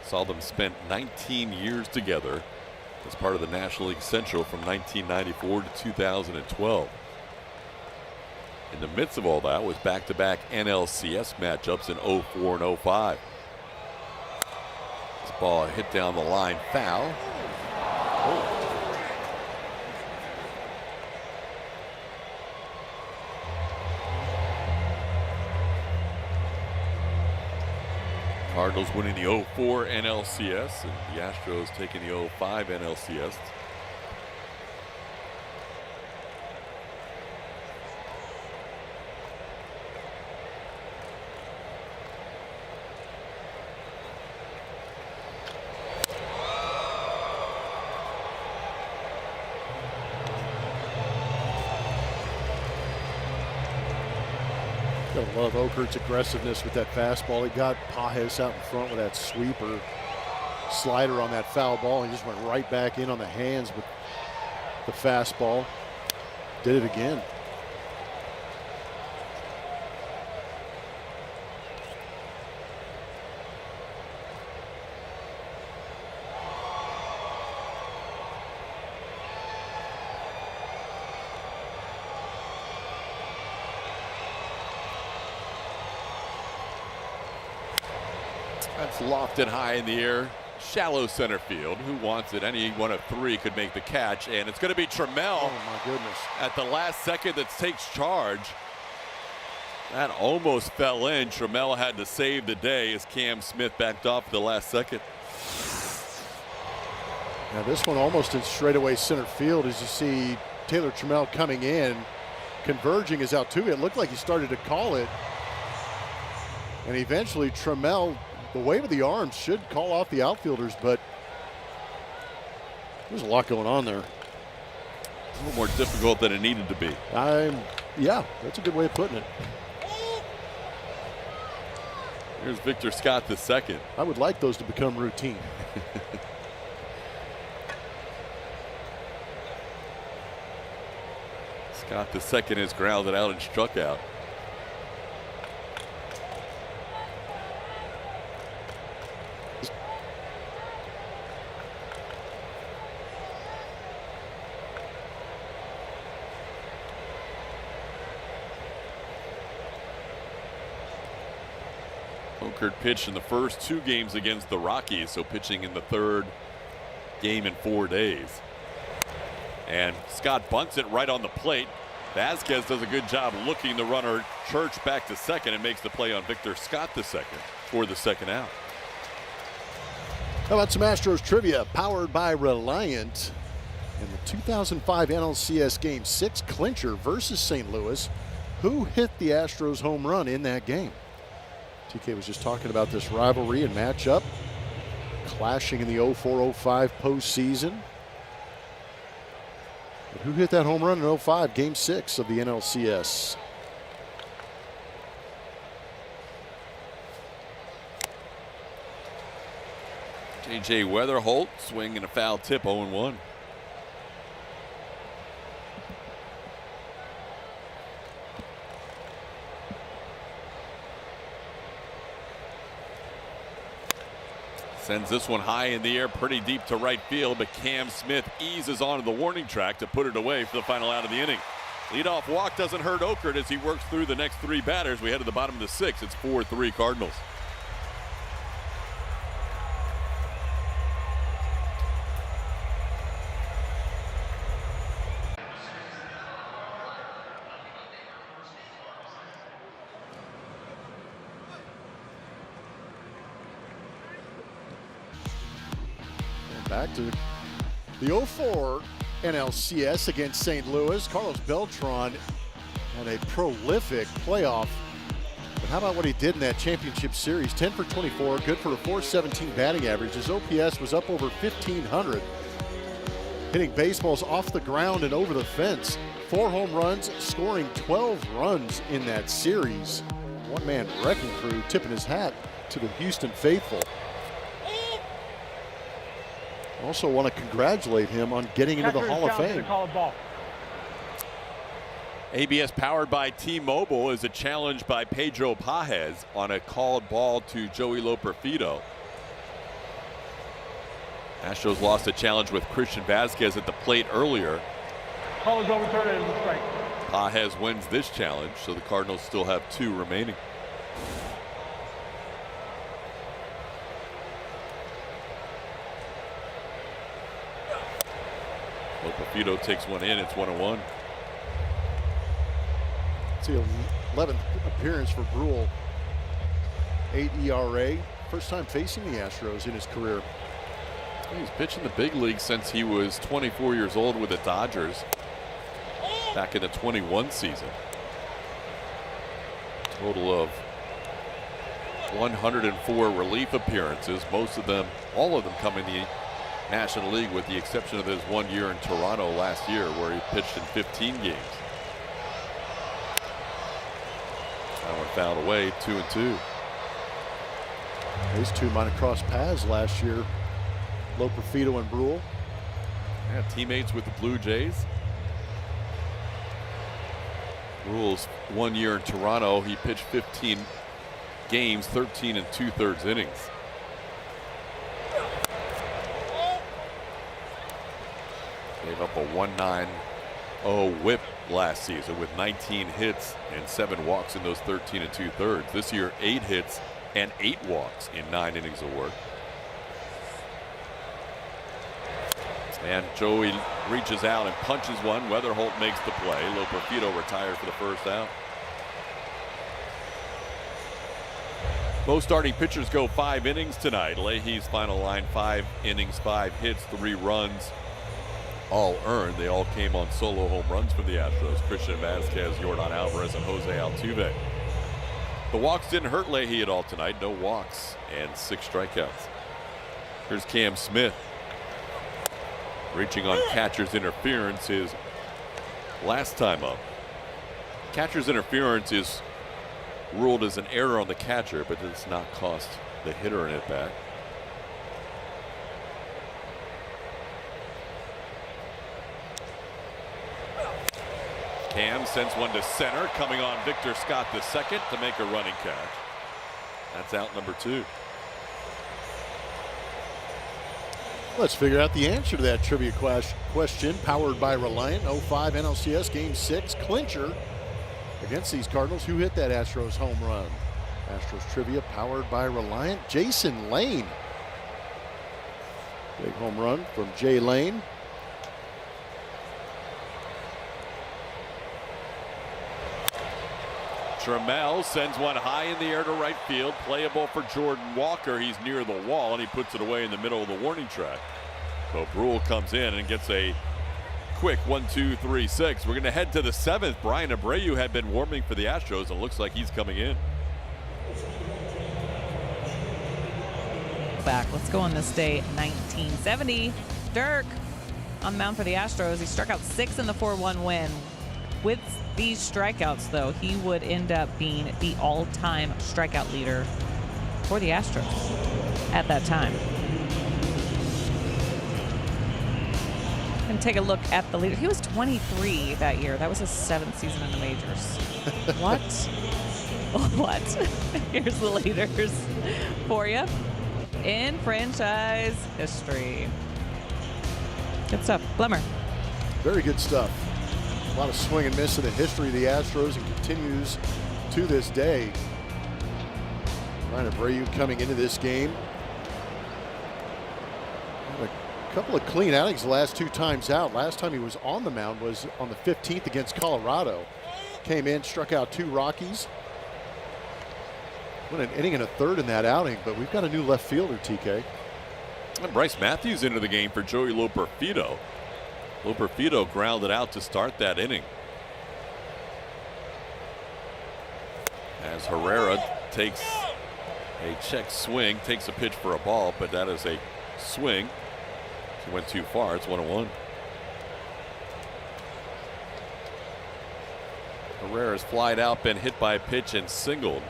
saw them spend 19 years together as part of the National League Central from 1994 to 2012. In the midst of all that was back-to-back NLCS matchups in 04 and 05. This ball hit down the line, foul. Oh. Cardinals winning the 04 NLCS, and the Astros taking the 05 NLCS. I love Okert's aggressiveness with that fastball. He got Pages out in front with that sweeper slider on that foul ball. He just went right back in on the hands with the fastball. Did it again. That's lofted high in the air, shallow center field. Who wants it? Any one of three could make the catch, and it's going to be Trammell. Oh my goodness! At the last second that takes charge. That almost fell in. Trammell had to save the day as Cam Smith backed off the last second. Now this one almost in straightaway center field as you see Taylor Trammell coming in, converging is Altuve. It looked like he started to call it, and eventually Trammell, the wave of the arms should call off the outfielders, but there's a lot going on there. A little more difficult than it needed to be. Yeah, that's a good way of putting it. Here's Victor Scott the second. I would like those to become routine. Scott the second is grounded out and struck out. Okert pitched in the first two games against the Rockies, so pitching in the third game in 4 days. And Scott bunts it right on the plate. Vasquez does a good job looking the runner Church back to second and makes the play on Victor Scott the second for the second out. How about some Astros trivia powered by Reliant? In the 2005 NLCS Game 6 clincher versus St. Louis, who hit the Astros home run in that game? TK was just talking about this rivalry and matchup clashing in the 04-05 postseason. But who hit that home run in 05, Game 6 of the NLCS? J.J. Weatherholt, swing and a foul tip, 0-1. Sends this one high in the air, pretty deep to right field, but Cam Smith eases onto the warning track to put it away for the final out of the inning. Leadoff walk doesn't hurt Okert as he works through the next three batters. We head to the bottom of the sixth. It's 4-3 Cardinals. Back to the 04 NLCS against St. Louis. Carlos Beltran had a prolific playoff. But how about what he did in that championship series? 10 for 24, good for a .417 batting average. His OPS was up over 1,500. Hitting baseballs off the ground and over the fence. 4 home runs, scoring 12 runs in that series. One-man wrecking crew tipping his hat to the Houston faithful. Also want to congratulate him on getting into the Hall of Fame. ABS powered by T-Mobile is a challenge by Pedro Pages on a called ball to Joey Loperfido. Astros lost a challenge with Christian Vasquez at the plate earlier. Call is overturned and it's a strike. Pages wins this challenge, so the Cardinals still have 2 remaining. Lopafito takes one in. It's 1-1. It's the 11th appearance for Brule. 8 ERA. First time facing the Astros in his career. He's pitched in the big league since he was 24 years old with the Dodgers back in the 21 season. Total of 104 relief appearances, all of them coming in the National League, with the exception of his 1 year in Toronto last year where he pitched in 15 games. That one fouled away, 2-2. These two might have crossed paths last year, Lopafito and Brule. Yeah, teammates with the Blue Jays. Brule's 1 year in Toronto, he pitched 15 games, 13 2/3 innings. Gave up a 1.90 whip last season with 19 hits and 7 walks in those 13 2/3. This year, 8 hits and 8 walks in 9 innings of work. And Joey reaches out and punches one. Weatherholt makes the play. Lopafito retired for the first out. Most starting pitchers go 5 innings tonight. Leahy's final line: 5 innings, 5 hits, 3 runs, all earned. They all came on solo home runs from the Astros. Christian Vasquez, Yordan Alvarez, and Jose Altuve. The walks didn't hurt Leahy at all tonight. No walks and 6 strikeouts. Here's Cam Smith reaching on catcher's interference his last time up. Catcher's interference is ruled as an error on the catcher, but does not cost the hitter an at bat. Cam sends one to center, coming on Victor Scott II to make a running catch. That's out number 2. Let's figure out the answer to that trivia question, powered by Reliant. 05 NLCS Game 6 clincher against these Cardinals. Who hit that Astros home run? Astros trivia powered by Reliant. Jason Lane. Big home run from Jay Lane. Trammell sends one high in the air to right field, playable for Jordan Walker. He's near the wall and he puts it away in the middle of the warning track. So Brule comes in and gets a quick 1-2-3-6. We're going to head to the 7th. Brian Abreu had been warming for the Astros and looks like he's coming in. Back. Let's go on this day, 1970. Dirk on the mound for the Astros. He struck out 6 in the 4-1 win. With these strikeouts, though, he would end up being the all-time strikeout leader for the Astros at that time. And take a look at the leader. He was 23 that year. That was his 7th season in the majors. What? What? Here's the leaders for you in franchise history. Good stuff. Glimmer. Very good stuff. A lot of swing and miss in the history of the Astros, and continues to this day. Brian Abreu coming into this game. Had a couple of clean outings the last 2 times out. Last time he was on the mound was on the 15th against Colorado. Came in, struck out 2 Rockies. Went an inning and a third in that outing, but we've got a new left fielder, TK. And Bryce Matthews into the game for Joey Lopafito. Lopafito grounded out to start that inning. As Herrera takes a check swing, takes a pitch for a ball, but that is a swing. He went too far. It's 1-1. Herrera's flied out, been hit by a pitch and singled.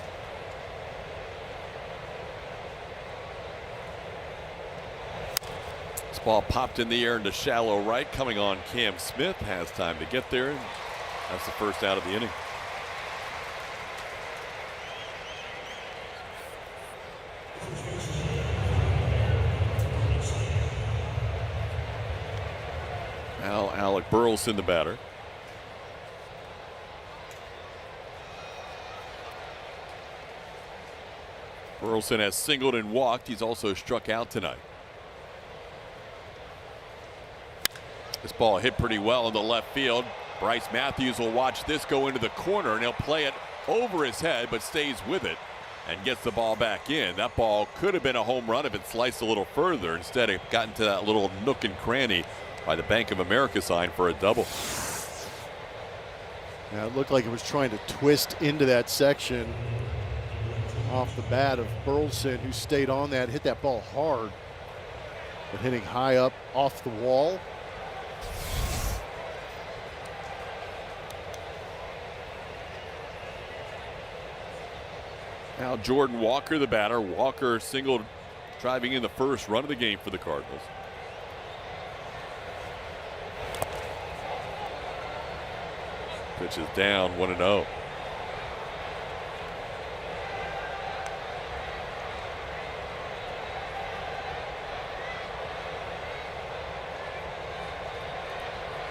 Ball popped in the air into shallow right. Coming on, Cam Smith has time to get there. That's the first out of the inning. Now Alec Burleson, the batter. Burleson has singled and walked. He's also struck out tonight. This ball hit pretty well in the left field. Bryce Matthews will watch this go into the corner, and he'll play it over his head, but stays with it and gets the ball back in. That ball could have been a home run if it sliced a little further. Instead, it got into that little nook and cranny by the Bank of America sign for a double. Yeah, it looked like it was trying to twist into that section off the bat of Burleson, who stayed on that, hit that ball hard, but hitting high up off the wall. Now Jordan Walker, the batter. Walker singled, driving in the first run of the game for the Cardinals. Pitch is down, 1-0.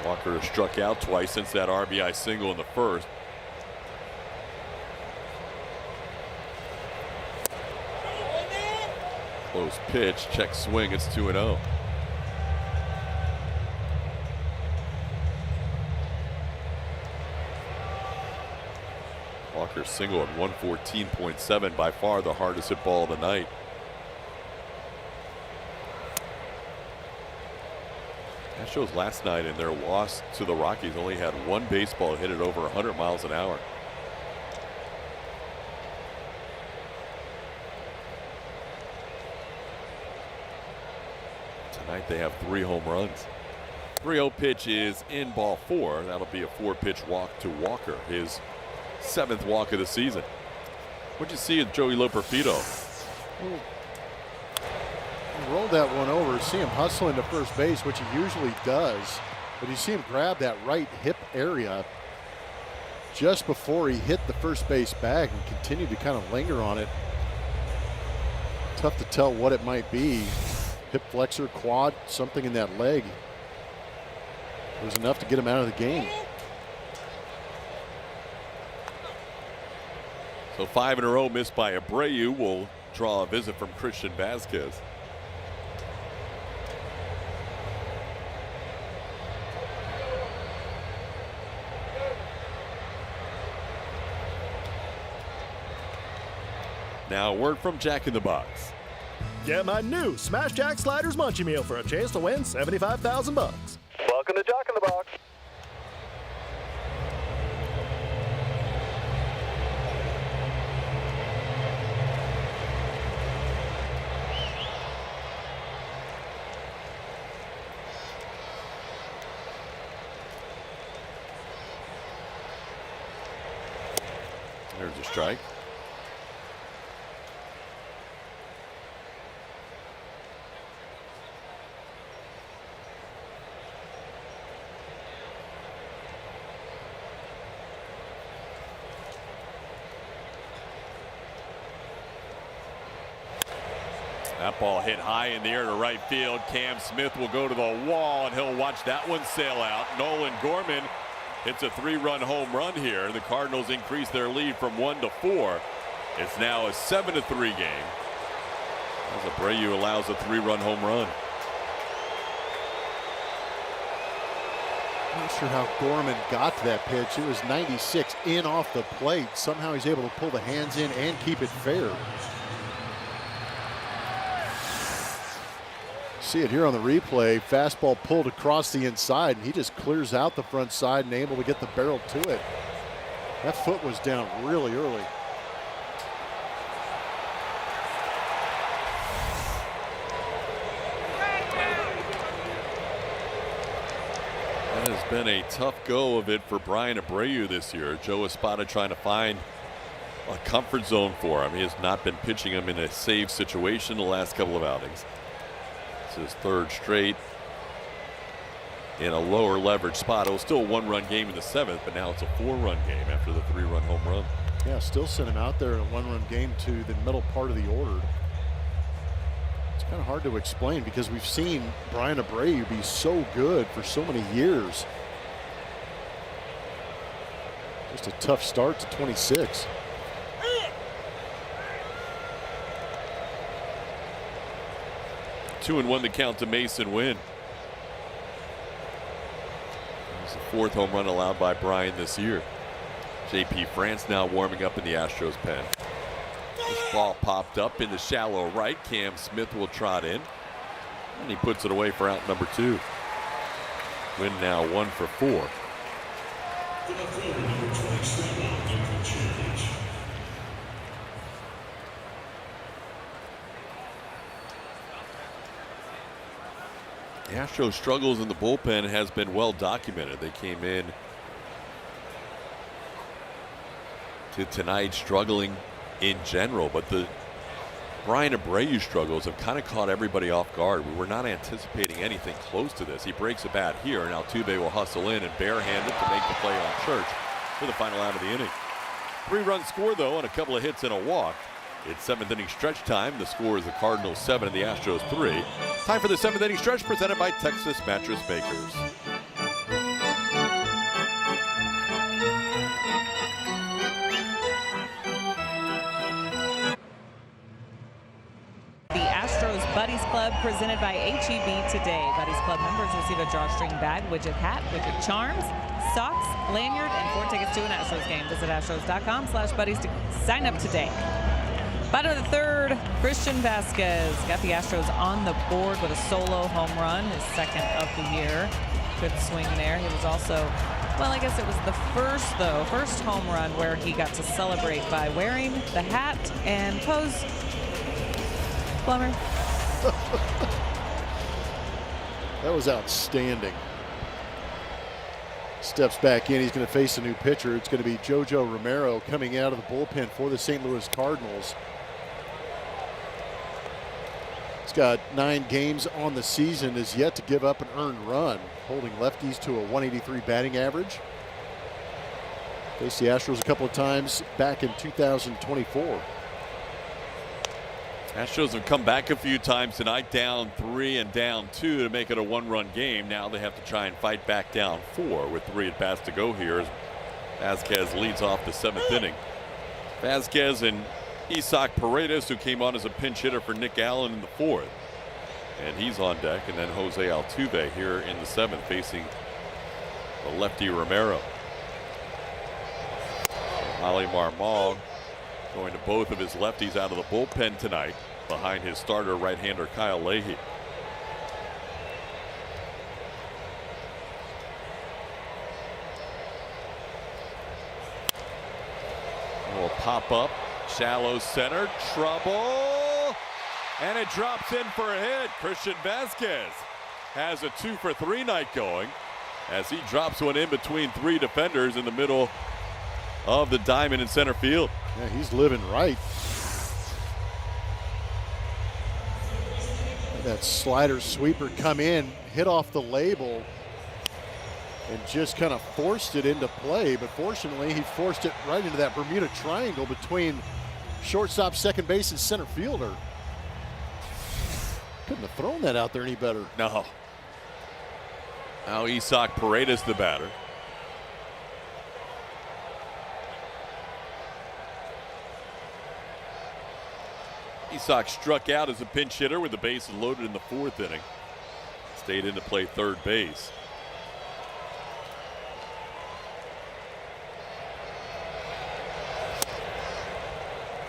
Walker has struck out twice since that RBI single in the first. Close pitch, check swing, it's 2-0. Walker single at 114.7, by far the hardest hit ball of the night. Astros last night in their loss to the Rockies only had one baseball hit it over 100 miles an hour. Tonight they have 3 home runs. 3-0 pitch is in, ball 4. That'll be a 4-pitch walk to Walker, his 7th walk of the season. What'd you see of Joey Loperfido? He rolled that one over. See him hustling to first base, which he usually does, but you see him grab that right hip area just before he hit the first base bag and continued to kind of linger on it. Tough to tell what it might be. Hip flexor, quad, something in that leg. It was enough to get him out of the game. So 5 in a row missed by Abreu. Will draw a visit from Christian Vasquez. Now a word from Jack in the Box. Get my new Smash Jack Sliders Munchie Meal for a chance to win $75,000. Welcome to Jack in the Box. There's a strike. That ball hit high in the air to right field. Cam Smith will go to the wall, and he'll watch that one sail out. Nolan Gorman hits a 3-run home run here. The Cardinals increase their lead from 1 to 4. It's now a 7-3 game, as Abreu allows a 3-run home run. Not sure how Gorman got to that pitch. It was 96 in off the plate. Somehow he's able to pull the hands in and keep it fair. See it here on the replay. Fastball pulled across the inside, and he just clears out the front side and able to get the barrel to it. That foot was down really early. That has been a tough go of it for Brian Abreu this year. Joe Espada trying to find a comfort zone for him. He has not been pitching him in a save situation the last couple of outings. His 3rd straight in a lower leverage spot. It was still a 1-run game in the 7th, but now it's a 4-run game after the 3-run home run. Yeah, still sent him out there in a 1-run game to the middle part of the order. It's kind of hard to explain because we've seen Brian Abreu be so good for so many years. Just a tough start to 26. 2-1 the count to Mason Wynn. It's the 4th home run allowed by Bryan this year. J.P. France now warming up in the Astros pen. This ball popped up in the shallow right. Cam Smith will trot in. And he puts it away for out number 2. Wynn now 1 for 4. The Astros' struggles in the bullpen has been well documented. They came in to tonight struggling in general, but the Bryan Abreu struggles have kind of caught everybody off guard. We were not anticipating anything close to this. He breaks a bat here, and Altuve will hustle in and barehanded to make the play on Church for the final out of the inning. 3-run score, though, and a couple of hits and a walk. It's 7th inning stretch time. The score is the Cardinals 7 and the Astros 3. Time for the 7th inning stretch presented by Texas Mattress Makers. The Astros Buddies Club presented by HEB today. Buddies Club members receive a drawstring bag, widget hat, widget charms, socks, lanyard, and 4 tickets to an Astros game. Visit astros.com/buddies to sign up today. Bottom of the 3rd, Christian Vasquez got the Astros on the board with a solo home run, his 2nd of the year. Good swing there. He was also, well, I guess it was the first home run where he got to celebrate by wearing the hat and pose. Plummer. That was outstanding. Steps back in. He's going to face a new pitcher. It's going to be JoJo Romero coming out of the bullpen for the St. Louis Cardinals. He's got 9 games on the season, is yet to give up an earned run, holding lefties to a 183 batting average. Faced the Astros a couple of times back in 2024. Astros have come back a few times tonight, down 3 and down 2 to make it a 1-run game. Now they have to try and fight back down 4 with 3 at bats to go here as Vasquez leads off the 7th inning. Vasquez and Isaac Paredes, who came on as a pinch hitter for Nick Allen in the 4th. And he's on deck. And then Jose Altuve here in the 7th facing the lefty Romero. Ali Marmol going to both of his lefties out of the bullpen tonight behind his starter right-hander Kyle Leahy. Will pop up, shallow center, trouble, and it drops in for a hit. Christian Vasquez has a 2-for-3 night going as he drops one in between 3 defenders in the middle of the diamond in center field. Yeah, he's living right. That slider sweeper come in, hit off the label, and just kind of forced it into play. But fortunately, he forced it right into that Bermuda Triangle between shortstop, second base, and center fielder. Couldn't have thrown that out there any better. No. Now Isaac Paredes the batter. Isaac struck out as a pinch hitter with the bases loaded in the 4th inning. Stayed in to play third base.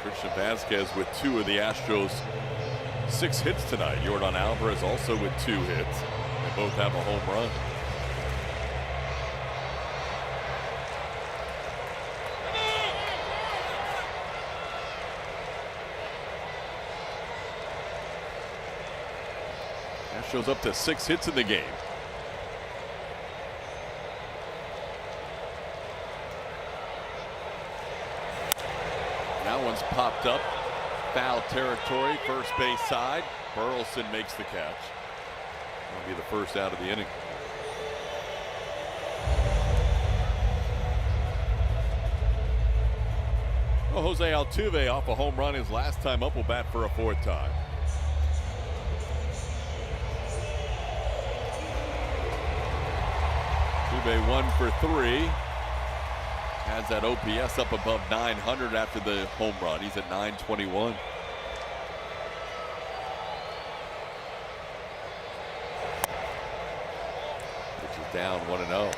Christian Vasquez with 2 of the Astros' 6 hits tonight. Yordan Alvarez also with 2 hits. They both have a home run. Astros up to 6 hits in the game. That one's popped up. Foul territory, first base side. Burleson makes the catch. That'll be the first out of the inning. Well, Jose Altuve off a home run his last time up will bat for a 4th time. Altuve 1 for 3. Has that OPS up above 900 after the home run. He's at 921. down 1-0.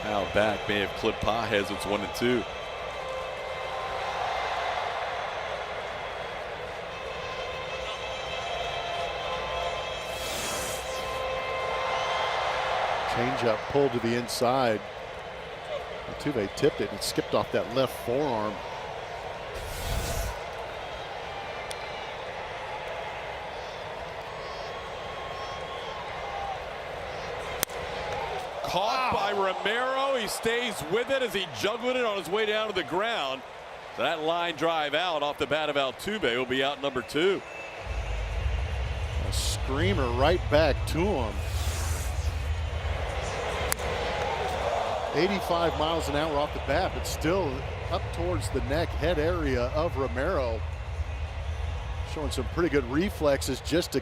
Now back may have clipped Pajes. It's 1-2. Changeup pulled to the inside. Altuve tipped it and skipped off that left forearm. Caught by Romero. He stays with it as he juggled it on his way down to the ground. That line drive out off the bat of Altuve will be out number 2. A screamer right back to him. 85 miles an hour off the bat, but still up towards the neck head area of Romero. Showing some pretty good reflexes just to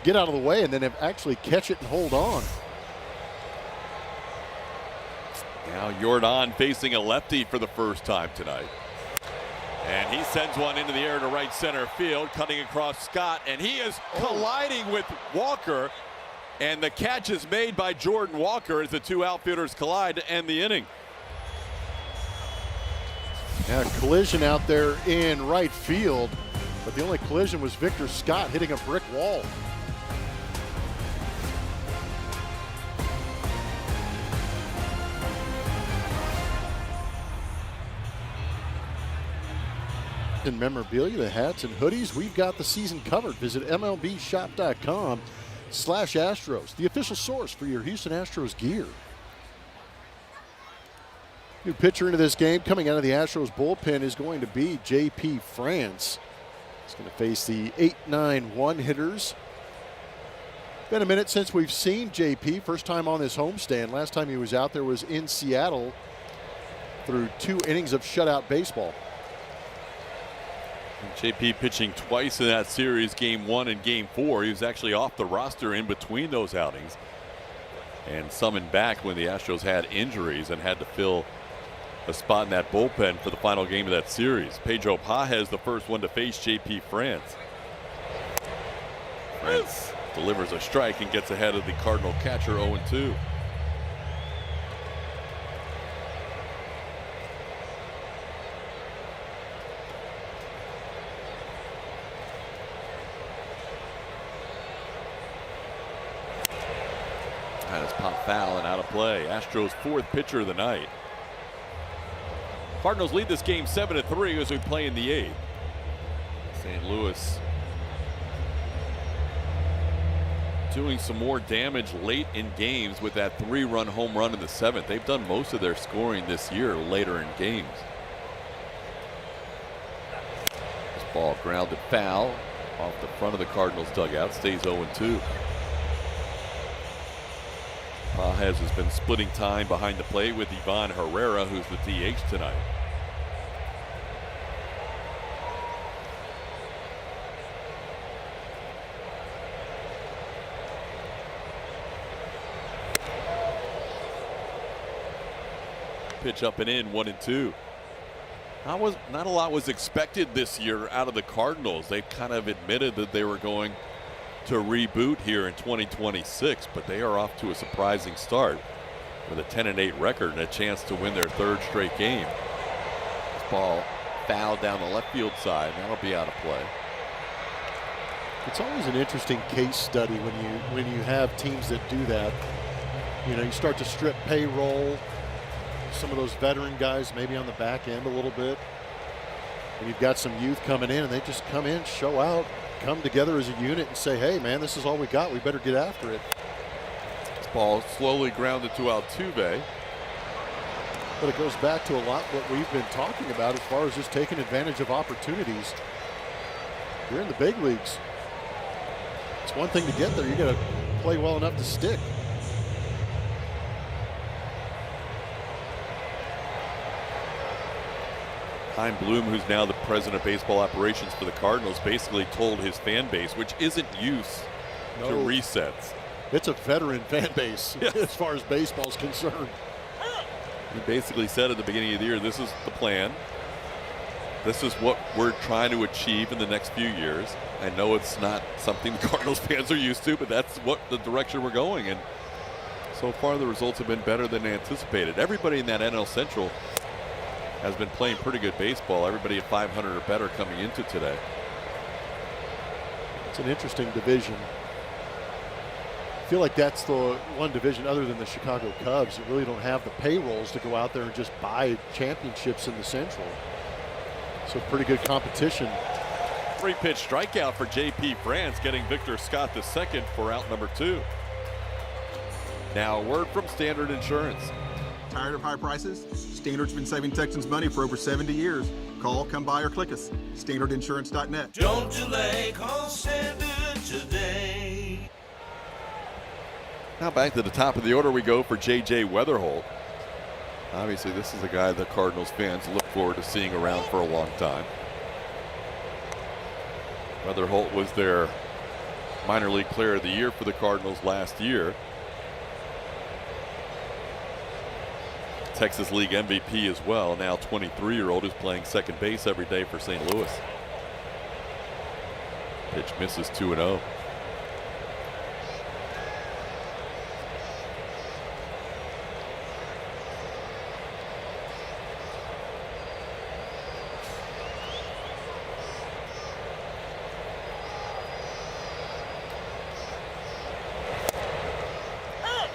get out of the way and then actually catch it and hold on. Now Jordan facing a lefty for the first time tonight. And he sends one into the air to right center field, cutting across Scott, and he is colliding with Walker. And the catch is made by Jordan Walker as the two outfielders collide to end the inning. Yeah, collision out there in right field, but the only collision was Victor Scott hitting a brick wall. In memorabilia, the hats and hoodies, we've got the season covered. Visit MLBshop.com/Astros, the official source for your Houston Astros gear. New pitcher into this game coming out of the Astros bullpen is going to be J.P. France. He's going to face the 8-9-1 hitters. Been a minute since we've seen J.P. First time on this homestand. Last time he was out there was in Seattle through 2 innings of shutout baseball. JP pitching twice in that series, game 1 and game 4. He was actually off the roster in between those outings and summoned back when the Astros had injuries and had to fill a spot in that bullpen for the final game of that series. Pedro Pajes, the first one to face JP France. France delivers a strike and gets ahead of the Cardinal catcher 0-2. That is pop foul and out of play. Astros' 4th pitcher of the night. Cardinals lead this game 7-3 as we play in the 8th. St. Louis doing some more damage late in games with that 3-run home run in the 7th. They've done most of their scoring this year later in games. This ball grounded foul off the front of the Cardinals dugout. Stays 0-2. Pajes has been splitting time behind the plate with Ivan Herrera, who's the DH tonight. Pitch up and in, 1-2. Not a lot was expected this year out of the Cardinals. They kind of admitted that they were going to reboot here in 2026, but they are off to a surprising start with a 10-8 record and a chance to win their 3rd straight game. This ball fouled down the left field side. That'll be out of play. It's always an interesting case study when you have teams that do that. You know, you start to strip payroll, some of those veteran guys maybe on the back end a little bit, and you've got some youth coming in and they just come in, show out, come together as a unit and say, hey man, this is all we got, we better get after it. This ball slowly grounded to Altuve. But it goes back to a lot what we've been talking about as far as just taking advantage of opportunities. You're in the big leagues. It's It's one thing to get there. You got to play well enough to stick. Chaim Bloom, who's now the president of baseball operations for the Cardinals, basically told his fan base, which isn't used to resets. It's a veteran fan base as far as baseball's concerned. He basically said at the beginning of the year, this is the plan. This is what we're trying to achieve in the next few years. I know it's not something the Cardinals fans are used to, but that's what the direction we're going in. So far, the results have been better than anticipated. Everybody in that NL Central has been playing pretty good baseball. Everybody at 500 or better coming into today. It's an interesting division. I feel like that's the one division other than the Chicago Cubs that really don't have the payrolls to go out there and just buy championships in the Central. So pretty good competition. 3-pitch strikeout for J.P. France, getting Victor Scott II for out number 2. Now a word from Standard Insurance. Tired of high prices? Standard's been saving Texans money for over 70 years. Call, come by, or click us. StandardInsurance.net. Don't delay, call Standard today. Now back to the top of the order we go for J.J. Weatherholt. Obviously, this is a guy the Cardinals fans look forward to seeing around for a long time. Weatherholt was their minor league player of the year for the Cardinals last year. Texas League MVP as well. Now 23-year-old who's playing second base every day for St. Louis. Pitch misses 2-0.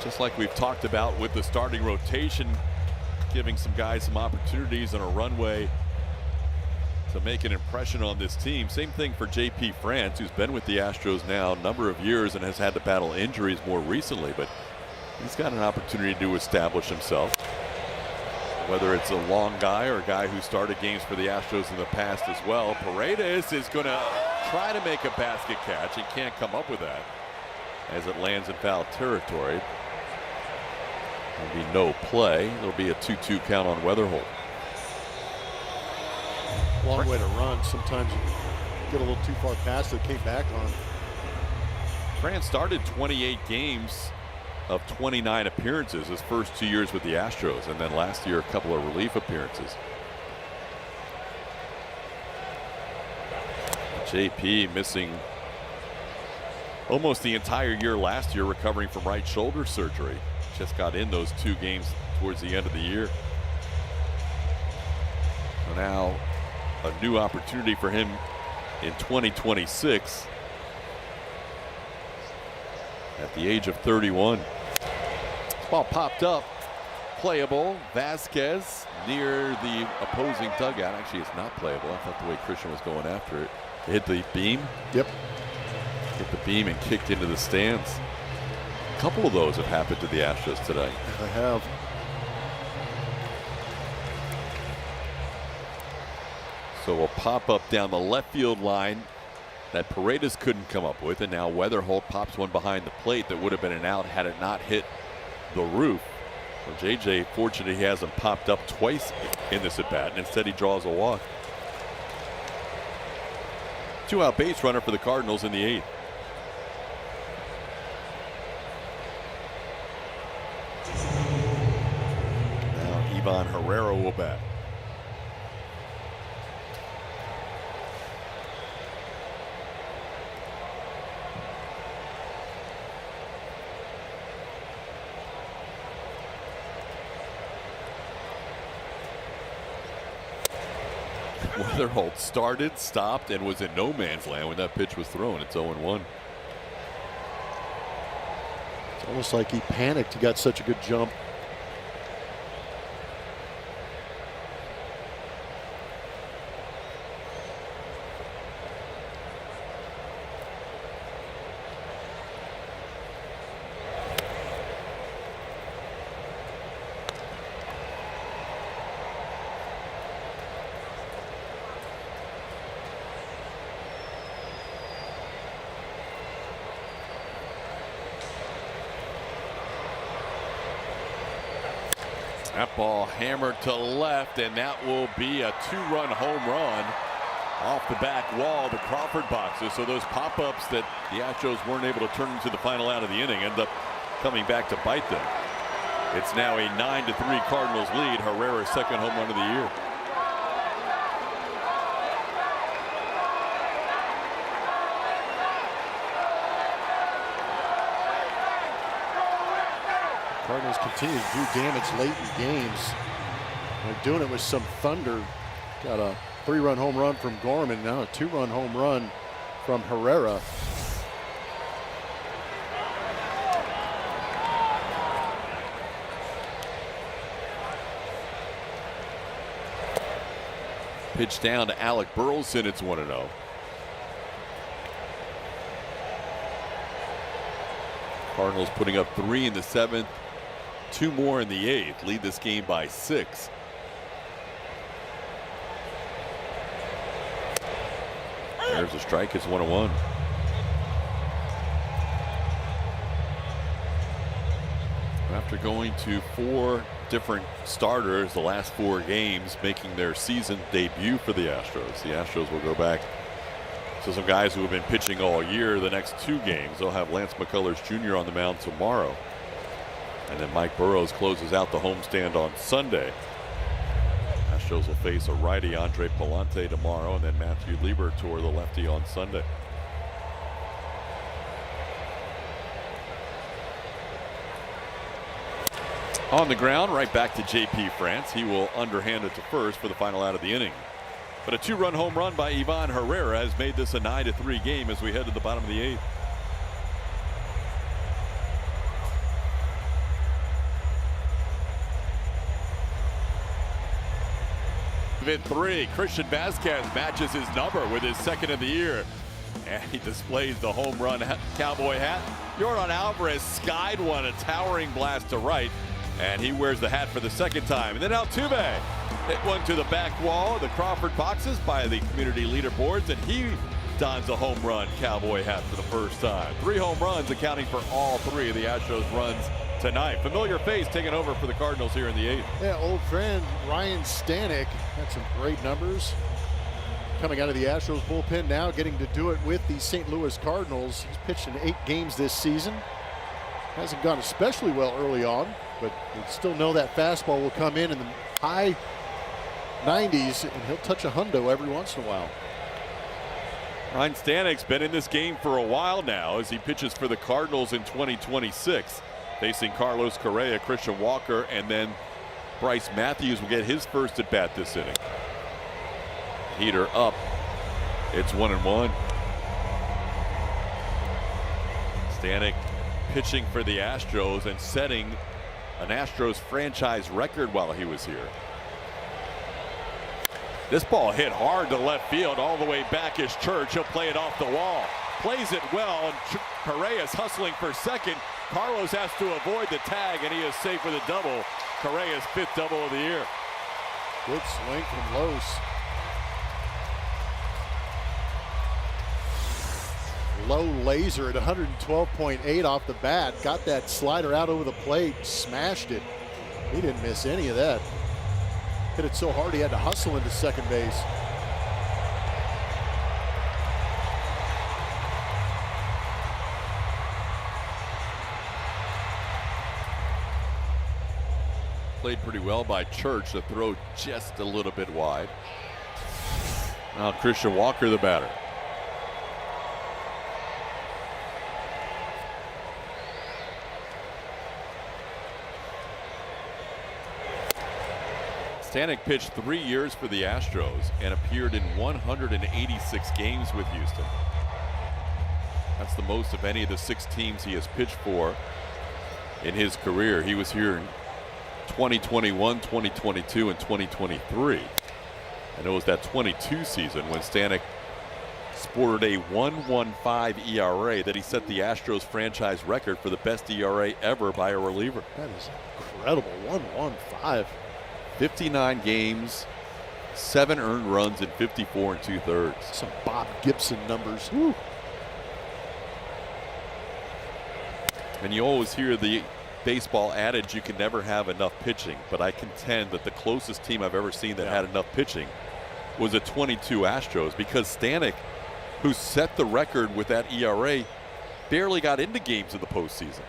Just like we've talked about with the starting rotation, giving some guys some opportunities and a runway to make an impression on this team. Same thing for J.P. France, who's been with the Astros now a number of years and has had to battle injuries more recently, but he's got an opportunity to establish himself. Whether it's a long guy or a guy who started games for the Astros in the past as well. Paredes is going to try to make a basket catch. He can't come up with that as it lands in foul territory. There'll be no play. There'll be a 2-2 count on Weatherholt. Long way to run. Sometimes you get a little too far past it, came back on. France started 28 games of 29 appearances his first 2 years with the Astros, and then last year a couple of relief appearances. JP missing almost the entire year last year, recovering from right shoulder surgery. Just got in those 2 games towards the end of the year. So now a new opportunity for him in 2026 at the age of 31. This ball popped up, playable. Vasquez near the opposing dugout. Actually, it's not playable. I thought the way Christian was going after it. It hit the beam. Yep. Hit the beam and kicked into the stands. A couple of those have happened to the Astros today. I have. So a pop up down the left field line that Paredes couldn't come up with, and now Weatherholt pops one behind the plate that would have been an out had it not hit the roof. Well, JJ, fortunately, he hasn't popped up twice in this at bat, and instead he draws a walk. 2-out base runner for the Cardinals in the 8th. Now Ivan Herrera will bat. Weatherholt started, stopped, and was in no man's land when that pitch was thrown. It's 0-1. It's almost like he panicked. He got such a good jump. That ball hammered to left, and that will be a 2-run home run off the back wall of the Crawford boxes. So those pop-ups that the Astros weren't able to turn into the final out of the inning end up coming back to bite them. It's now a 9-3 Cardinals lead. Herrera's second home run of the year. Cardinals continue to do damage late in games. They're doing it with some thunder. Got a 3-run home run from Gorman, now a 2-run home run from Herrera. Pitch down to Alec Burleson. It's 1-0. Cardinals putting up 3 in the 7th, 2 more in the 8th. Lead this game by 6. There's a strike. It's 1-1. After going to 4 different starters the last 4 games, making their season debut for the Astros. The Astros will go back to some guys who have been pitching all year. The next 2 games, they'll have Lance McCullers Jr. on the mound tomorrow. And then Mike Burrows closes out the homestand on Sunday. Astros will face a righty, Andre Palante, tomorrow, and then Matthew Liberatore, the lefty, on Sunday. On the ground, right back to J.P. France. He will underhand it to first for the final out of the inning. But a 2-run home run by Ivan Herrera has made this a 9-3 game as we head to the bottom of the 8th. In 3, Christian Vasquez matches his number with his 2nd of the year. And he displays the home run cowboy hat. Yordan Alvarez skied one, a towering blast to right. And he wears the hat for the 2nd time. And then Altuve hit one to the back wall of the Crawford boxes by the community leaderboards, and he dons a home run cowboy hat for the first time. 3 home runs, accounting for all 3 of the Astros runs tonight. Familiar face taking over for the Cardinals here in the 8th. Yeah, old friend Ryan Stanek had some great numbers. Coming out of the Astros bullpen now, getting to do it with the St. Louis Cardinals. He's pitched in 8 games this season. Hasn't gone especially well early on, but we still know that fastball will come in the high 90s, and he'll touch a hundo every once in a while. Ryan Stanek's been in this game for a while now as he pitches for the Cardinals in 2026, facing Carlos Correa, Christian Walker, and then Bryce Matthews will get his first at bat this inning. Heater up. It's 1-1. Stanek pitching for the Astros and setting an Astros franchise record while he was here. This ball hit hard to left field. All the way back is Church. He'll play it off the wall. Plays it well, and Correa's hustling for 2nd. Carlos has to avoid the tag, and he is safe with a double. Correa's 5th double of the year. Good swing from Los. Low laser at 112.8 off the bat. Got that slider out over the plate, smashed it. He didn't miss any of that. Hit it so hard he had to hustle into 2nd base. Played pretty well by Church. The throw just a little bit wide. Now Christian Walker, the batter. Stanek pitched 3 years for the Astros and appeared in 186 games with Houston. That's the most of any of the 6 teams he has pitched for in his career. He was here in 2021, 2022, and 2023. And it was that 22 season when Stanek sported a 1.15 ERA that he set the Astros franchise record for the best ERA ever by a reliever. That is incredible. 1.15. 59 games, 7 earned runs in 54 2/3. Some Bob Gibson numbers. Woo. And you always hear the baseball adage, you can never have enough pitching, but I contend that the closest team I've ever seen that had enough pitching was a 22 Astros, because Stanek, who set the record with that ERA, barely got into games in the postseason.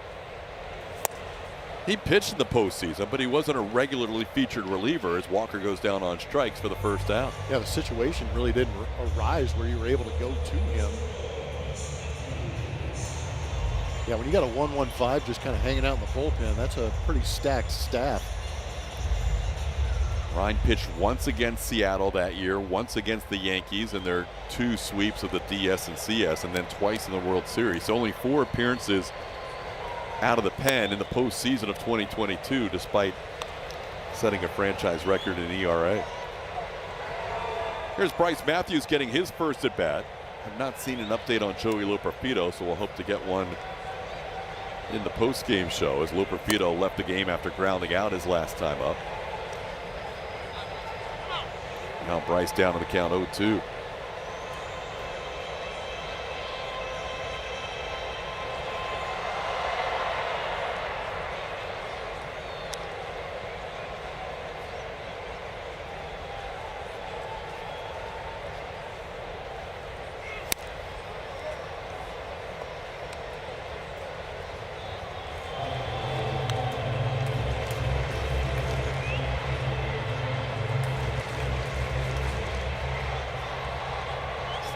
He pitched in the postseason, but he wasn't a regularly featured reliever as Walker goes down on strikes for the first out. Yeah, the situation really didn't arise where you were able to go to him. Yeah, when you got a 1-1-5 just kind of hanging out in the bullpen, that's a pretty stacked staff. Ryan pitched once against Seattle that year, once against the Yankees in their 2 sweeps of the DS and CS, and then twice in the World Series. So only 4 appearances out of the pen in the postseason of 2022, despite setting a franchise record in ERA. Here's Bryce Matthews getting his first at bat. I've not seen an update on Joey Loperfido, so we'll hope to get one in the post-game show, as Loperfido left the game after grounding out his last time up. Now Bryce down to the count 0-2.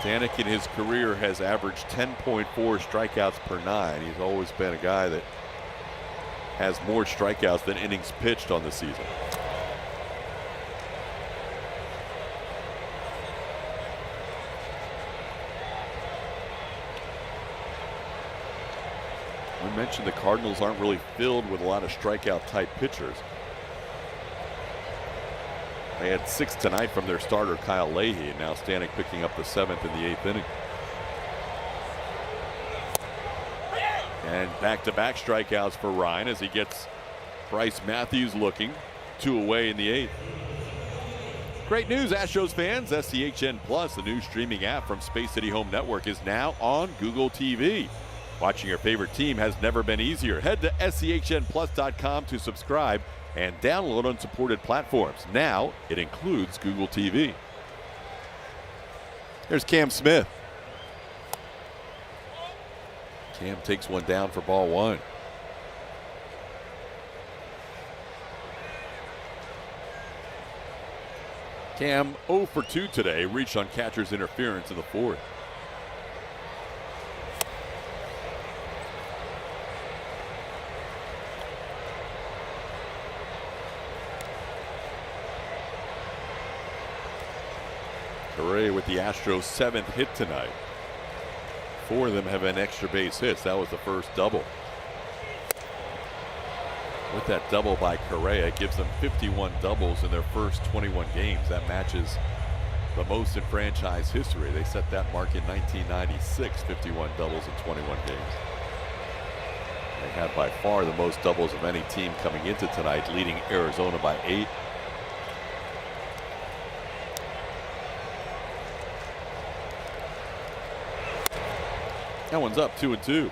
Stanek in his career has averaged 10.4 strikeouts per 9. He's always been a guy that has more strikeouts than innings pitched on the season. We mentioned the Cardinals aren't really filled with a lot of strikeout type pitchers. They had 6 tonight from their starter Kyle Leahy, and now Stanek picking up the 7th in the 8th inning. And back-to-back strikeouts for Ryan as he gets Bryce Matthews looking. 2 away in the 8th. Great news, Astros fans. SCHN Plus, the new streaming app from Space City Home Network, is now on Google TV. Watching your favorite team has never been easier. Head to SCHNplus.com to subscribe and download on supported platforms. Now it includes Google TV. There's Cam Smith. Cam takes one down for ball 1. Cam 0 for 2 today, reached on catcher's interference in the 4th. Correa with the Astros' 7th hit tonight. 4 of them have been extra base hits. That was the first double. With that double by Correa, it gives them 51 doubles in their first 21 games. That matches the most in franchise history. They set that mark in 1996, 51 doubles in 21 games. They had by far the most doubles of any team coming into tonight, leading Arizona by 8. That one's up 2-2.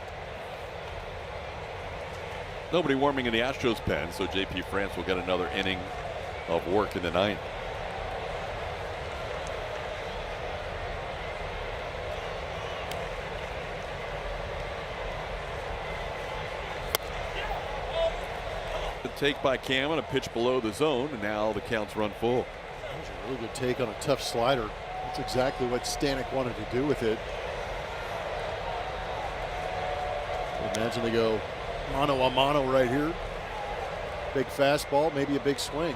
Nobody warming in the Astros pen, so JP France will get another inning of work in the 9th. The take by Cam on a pitch below the zone, and now the count's run full. That was a really good take on a tough slider. That's exactly what Stanek wanted to do with it. Imagine they go mano a mano right here. Big fastball, maybe a big swing.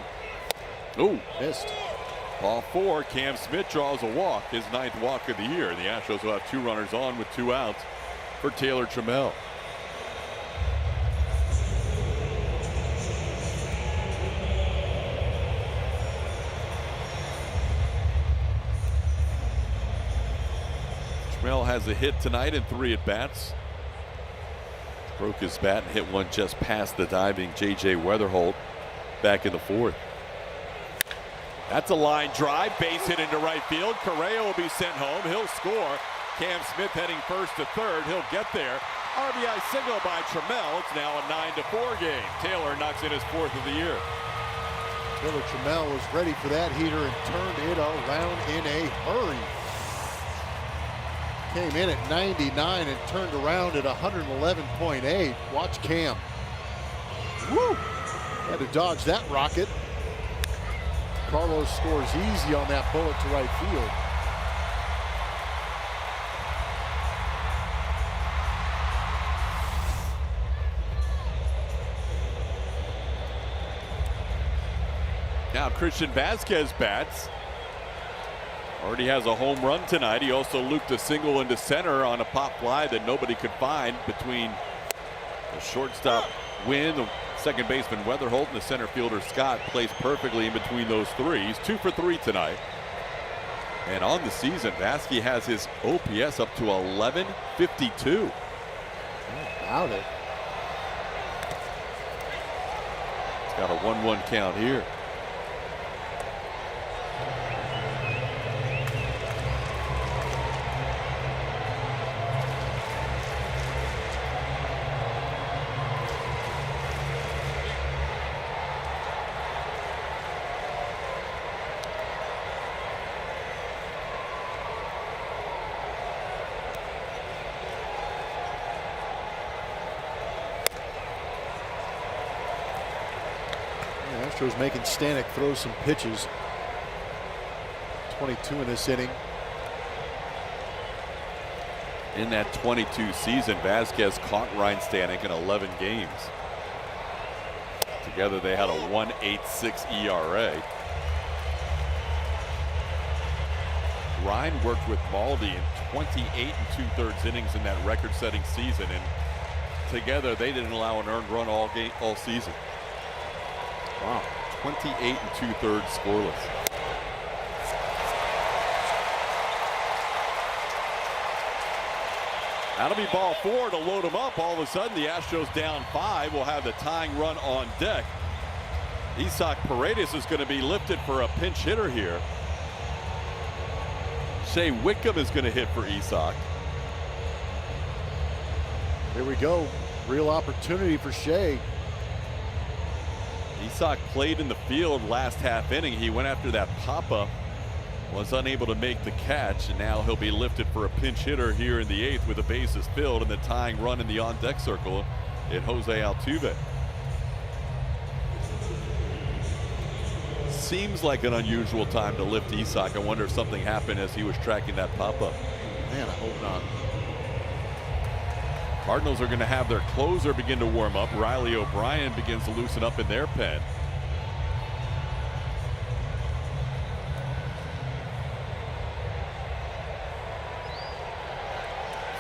Oh, missed. Ball 4. Cam Smith draws a walk, his 9th walk of the year. The Astros will have 2 runners on with 2 outs for Taylor Trammell. Trammell has a hit tonight in 3 at-bats. Broke his bat and hit one just past the diving J.J. Weatherholt back in the 4th. That's a line drive, base hit into right field. Correa will be sent home. He'll score. Cam Smith heading first to third. He'll get there. RBI single by Trammell. It's now a 9-4 game. Taylor knocks in his 4th of the year. Taylor Trammell was ready for that heater and turned it around in a hurry. Came in at 99 and turned around at 111.8. Watch Cam. Woo! Had to dodge that rocket. Carlos scores easy on that bullet to right field. Now Christian Vasquez bats. Already has a home run tonight. He also looped a single into center on a pop fly that nobody could find between the shortstop Wynn, the second baseman Weatherholt, and the center fielder Scott. Plays perfectly in between those three. He's 2 for 3 tonight. And on the season, Vasquez has his OPS up to 1152. About it. It's got a 1-1 count here. Astros making Stanek throw some pitches. 22 in this inning. In that 22 season, Vasquez caught Ryan Stanek in 11 games. Together they had a 1.86 ERA. Ryan worked with Maldi in 28 2/3 innings in that record-setting season, and together they didn't allow an earned run all season. Wow, 28 2/3 scoreless. That'll be ball 4 to load them up. All of a sudden, the Astros down 5 will have the tying run on deck. Isaac Paredes is going to be lifted for a pinch hitter here. Shea Wickham is going to hit for Isaac. Here we go. Real opportunity for Shea. Isaac played in the field last half inning. He went after that pop-up, was unable to make the catch, and now he'll be lifted for a pinch hitter here in the 8th with the bases filled and the tying run in the on-deck circle in Jose Altuve. Seems like an unusual time to lift Isaac. I wonder if something happened as he was tracking that pop-up. Man, I hope not. Cardinals are going to have their closer begin to warm up. Riley O'Brien begins to loosen up in their pen.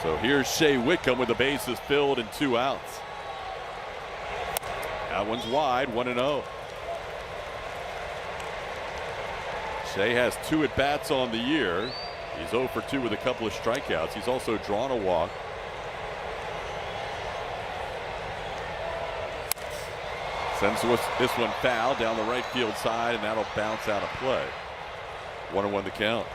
So here's Shea Wickham with the bases filled and 2 outs. That one's wide, 1-0. Shea has 2 at-bats on the year. He's 0 for 2 with a couple of strikeouts. He's also drawn a walk. Sends this one foul down the right field side, and that'll bounce out of play. 1-1 the count.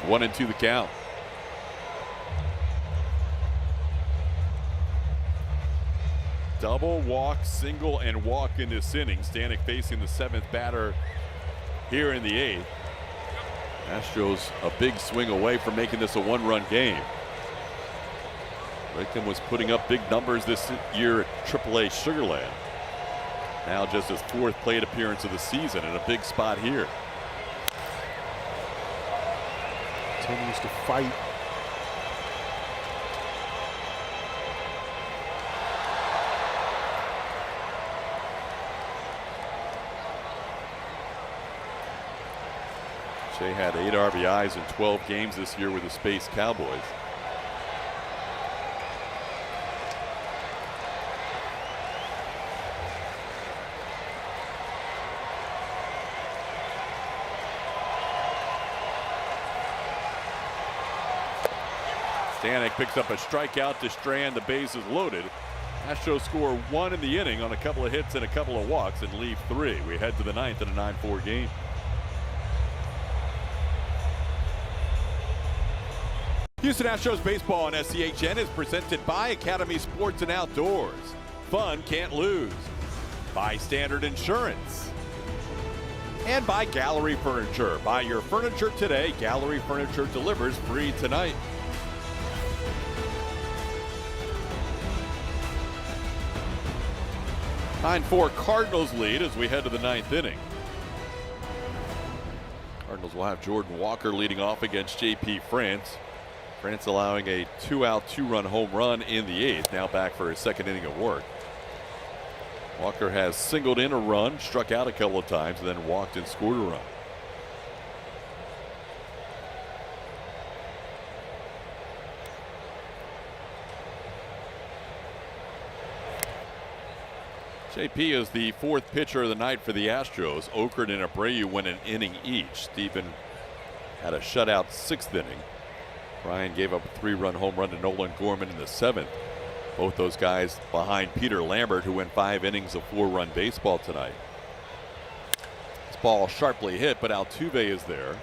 One and 2 the count. Double, walk, single, and walk in this inning. Stanek facing the 7th batter here in the 8th. Astros a big swing away from making this a 1-run game. Wickham was putting up big numbers this year at AAA Sugarland. Now just his 4th plate appearance of the season in a big spot here. Continues to fight. Shea had 8 RBIs in 12 games this year with the Space Cowboys. Stanek picks up a strikeout to strand the bases loaded. Astros score 1 in the inning on a couple of hits and a couple of walks and leave 3. We head to the 9th in a 9-4 game. Houston Astros baseball on SCHN is presented by Academy Sports and Outdoors. Fun can't lose. By Standard Insurance. And by Gallery Furniture. Buy your furniture today. Gallery Furniture delivers free tonight. Nine 9-4 Cardinals lead as we head to the 9th inning. Cardinals will have Jordan Walker leading off against J.P. France. France allowing a 2-out, 2-run home run in the 8th. Now back for his 2nd inning of work. Walker has singled in a run, struck out a couple of times, and then walked and scored a run. JP is the 4th pitcher of the night for the Astros. Okran and Abreu went an inning each. Stephen had a shutout 6th inning. Ryan gave up a 3-run home run to Nolan Gorman in the 7th. Both those guys behind Peter Lambert, who went 5 innings of 4-run baseball tonight. This ball sharply hit, but Altuve is there.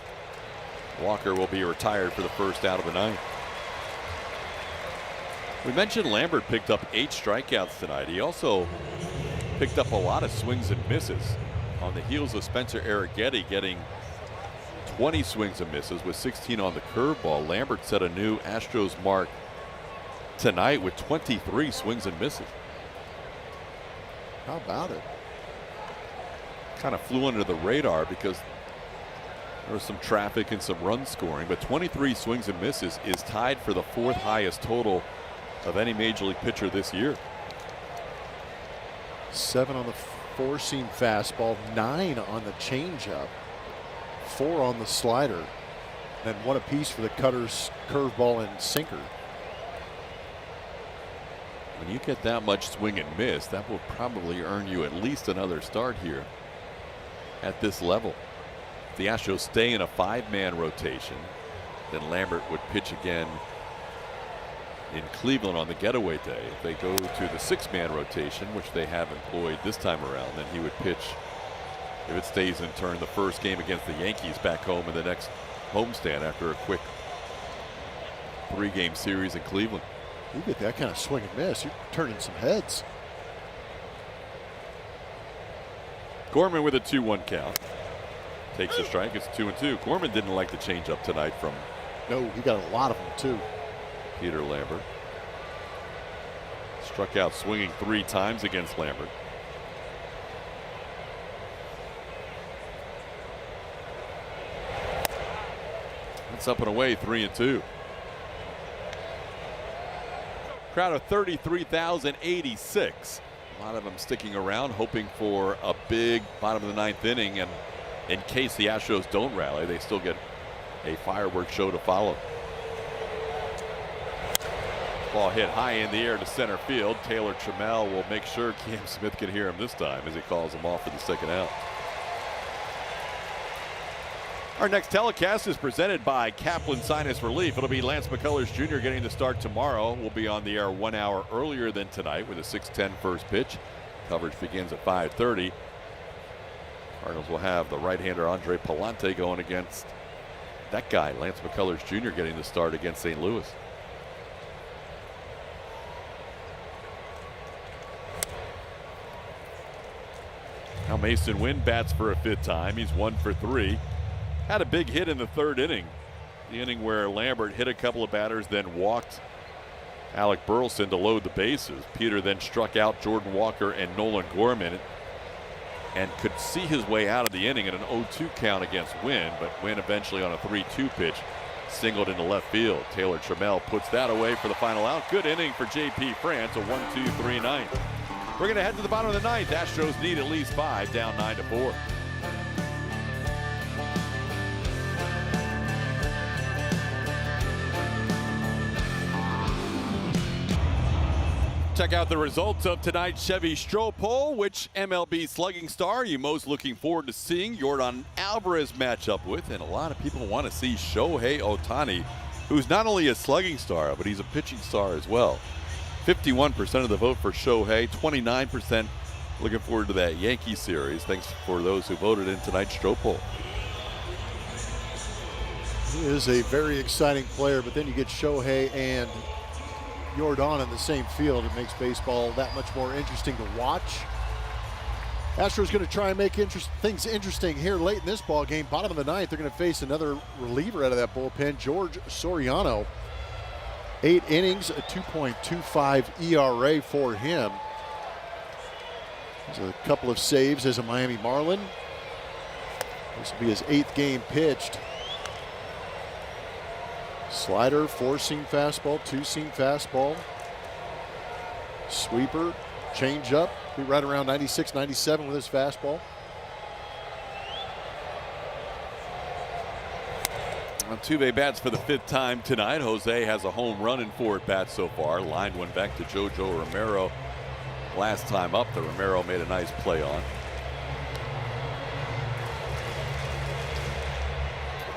Walker will be retired for the 1st out of the 9th. We mentioned Lambert picked up 8 strikeouts tonight. He also picked up a lot of swings and misses on the heels of Spencer Arrighetti getting 20 swings and misses with 16 on the curveball. Lambert set a new Astros mark tonight with 23 swings and misses. How about it? Kind of flew under the radar because there was some traffic and some run scoring, but 23 swings and misses is tied for the 4th highest total of any major league pitcher this year. 7 on the 4-seam fastball, 9 on the changeup, 4 on the slider, and 1 apiece for the cutters, curveball, and sinker. When you get that much swing and miss, that will probably earn you at least another start here at this level. If the Astros stay in a 5-man rotation, then Lambert would pitch again in Cleveland on the getaway day. If they go to the 6-man rotation, which they have employed this time around, then he would pitch, if it stays in turn, the 1st game against the Yankees back home in the next homestand after a quick 3-game series in Cleveland. You get that kind of swing and miss, you're turning some heads. Gorman with a 2-1 count. Takes a strike. It's 2-2. Gorman didn't like the changeup tonight from. No, he got a lot of them too. Peter Lambert. Struck out swinging 3 times against Lambert. It's up and away, 3-2. Crowd of 33,086. A lot of them sticking around, hoping for a big bottom of the 9th inning, and in case the Astros don't rally, they still get a fireworks show to follow. Ball hit high in the air to center field. Taylor Trammell will make sure Cam Smith can hear him this time as he calls him off for the 2nd out. Our next telecast is presented by Kaplan Sinus Relief. It'll be Lance McCullers Jr. getting the start tomorrow. We'll be on the air 1 hour earlier than tonight with a 6:10 first pitch. Coverage begins at 5:30. Cardinals will have the right-hander Andre Palante going against that guy, Lance McCullers Jr. getting the start against St. Louis. Now Mason Wynn bats for a 5th time. He's 1 for 3. Had a big hit in the 3rd inning. The inning where Lambert hit a couple of batters, then walked Alec Burleson to load the bases. Peter then struck out Jordan Walker and Nolan Gorman and could see his way out of the inning in an 0-2 count against Wynn, but Wynn eventually on a 3-2 pitch singled into left field. Taylor Trammell puts that away for the final out. Good inning for J.P. France, a 1-2-3 ninth. We're going to head to the bottom of the 9th. Astros need at least 5, down 9-4. Check out the results of tonight's Chevy Stroh poll. Which MLB slugging star are you most looking forward to seeing Yordan Alvarez match up with? And a lot of people want to see Shohei Ohtani who's not only a slugging star, but he's a pitching star as well. 51% of the vote for Shohei, 29% looking forward to that Yankee series. Thanks for those who voted in tonight's Stroh poll. He is a very exciting player, but then you get Shohei and Jordan in the same field. It makes baseball that much more interesting to watch. Astros going to try and make things interesting here late in this ball game. Bottom of the ninth, they're going to face another reliever out of that bullpen, George Soriano. 8 innings, a 2.25 ERA for him. There's a couple of saves as a Miami Marlin. This will be his 8th game pitched. Slider, 4-seam fastball, 2-seam fastball. Sweeper, changeup. Be right around 96, 97 with his fastball. Altuve bats for the 5th time tonight. Jose has a home run in 4 at-bats so far. Lined one back to Jojo Romero last time up that Romero made a nice play on.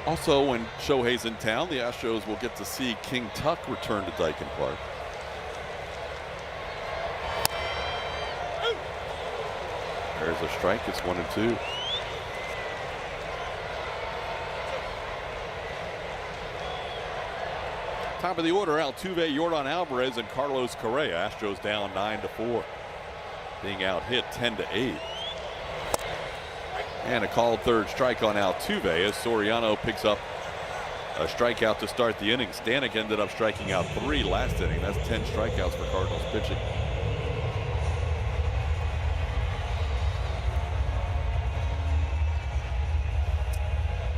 Also, when Shohei's in town, the Astros will get to see King Tuck return to Dyken Park. There's a strike. It's 1-2. Top of the order, Altuve, Yordan Alvarez, and Carlos Correa. Astros down 9-4. Being out hit 10-8. And a called 3rd strike on Altuve as Soriano picks up a strikeout to start the inning. Stanek ended up striking out 3 last inning. That's 10 strikeouts for Cardinals pitching.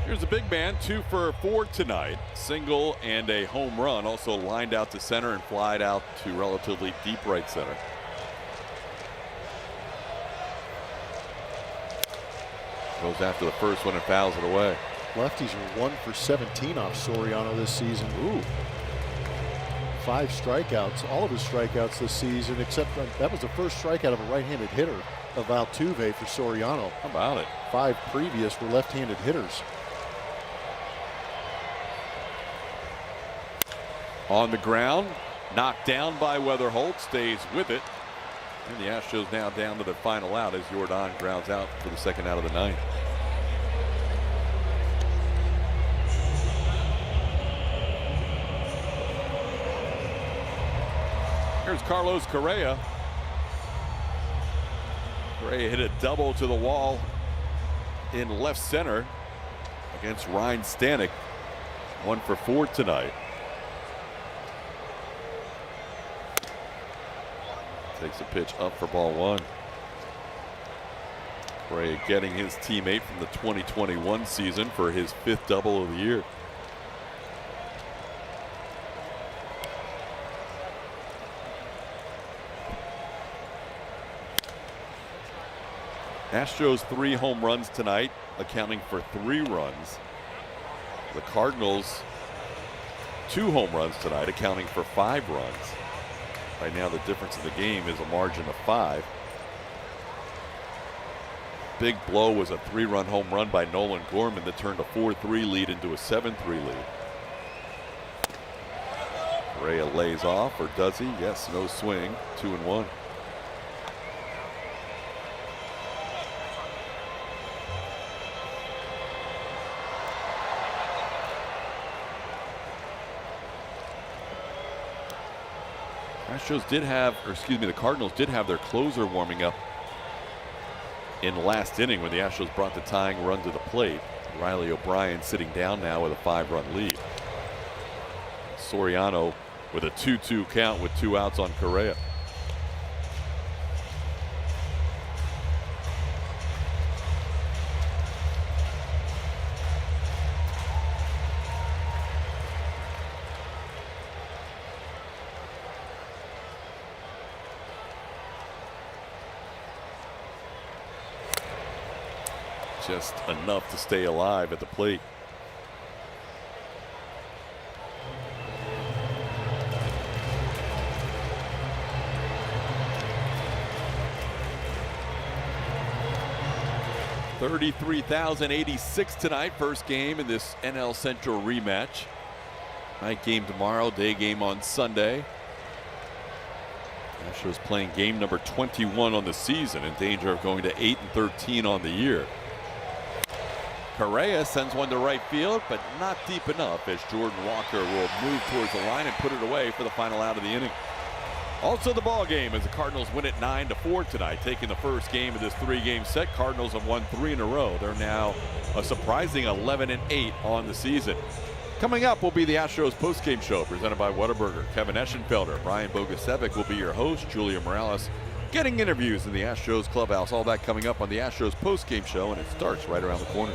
Here's a big man, 2 for 4 tonight. Single and a home run. Also lined out to center and flied out to relatively deep right center. Goes after the first one and fouls it away. Lefties are 1 for 17 off Soriano this season. Ooh. 5 strikeouts, all of his strikeouts this season, except that was the first strikeout of a right-handed hitter of Altuve for Soriano. How about it? 5 previous were left-handed hitters. On the ground, knocked down by Weatherholt, stays with it. And the Astros now down to the final out as Jordan grounds out for the 2nd out of the 9th. Here's Carlos Correa. Correa hit a double to the wall in left center against Ryan Stanek. 1 for 4 tonight. Takes a pitch up for ball 1. Correa getting his teammate from the 2021 season for his 5th double of the year. Astros 3 home runs tonight, accounting for 3 runs. The Cardinals 2 home runs tonight, accounting for 5 runs. Right now, the difference in the game is a margin of 5. Big blow was a 3-run home run by Nolan Gorman that turned a 4-3 lead into a 7-3 lead. Correa lays off, or does he? Yes, no swing, 2-1. Astros did have, or excuse me, the Cardinals did have their closer warming up in last inning when the Astros brought the tying run to the plate. Riley O'Brien sitting down now with a 5-run lead. Soriano with a 2-2 count with 2 outs on Correa. Just enough to stay alive at the plate. $33,086 tonight. First game in this NL Central rematch. Night game tomorrow, day game on Sunday. Astros playing game number 21 on the season, in danger of going to 8-13 on the year. Correa sends one to right field, but not deep enough, as Jordan Walker will move towards the line and put it away for the final out of the inning. Also the ball game as the Cardinals win it 9-4 tonight, taking the first game of this 3-game set. Cardinals have won 3 in a row. They're now a surprising 11-8 on the season. Coming up will be the Astros postgame show presented by Whataburger. Kevin Eschenfelder, Brian Bogusevic will be your host. Julia Morales getting interviews in the Astros clubhouse. All that coming up on the Astros postgame show, and it starts right around the corner.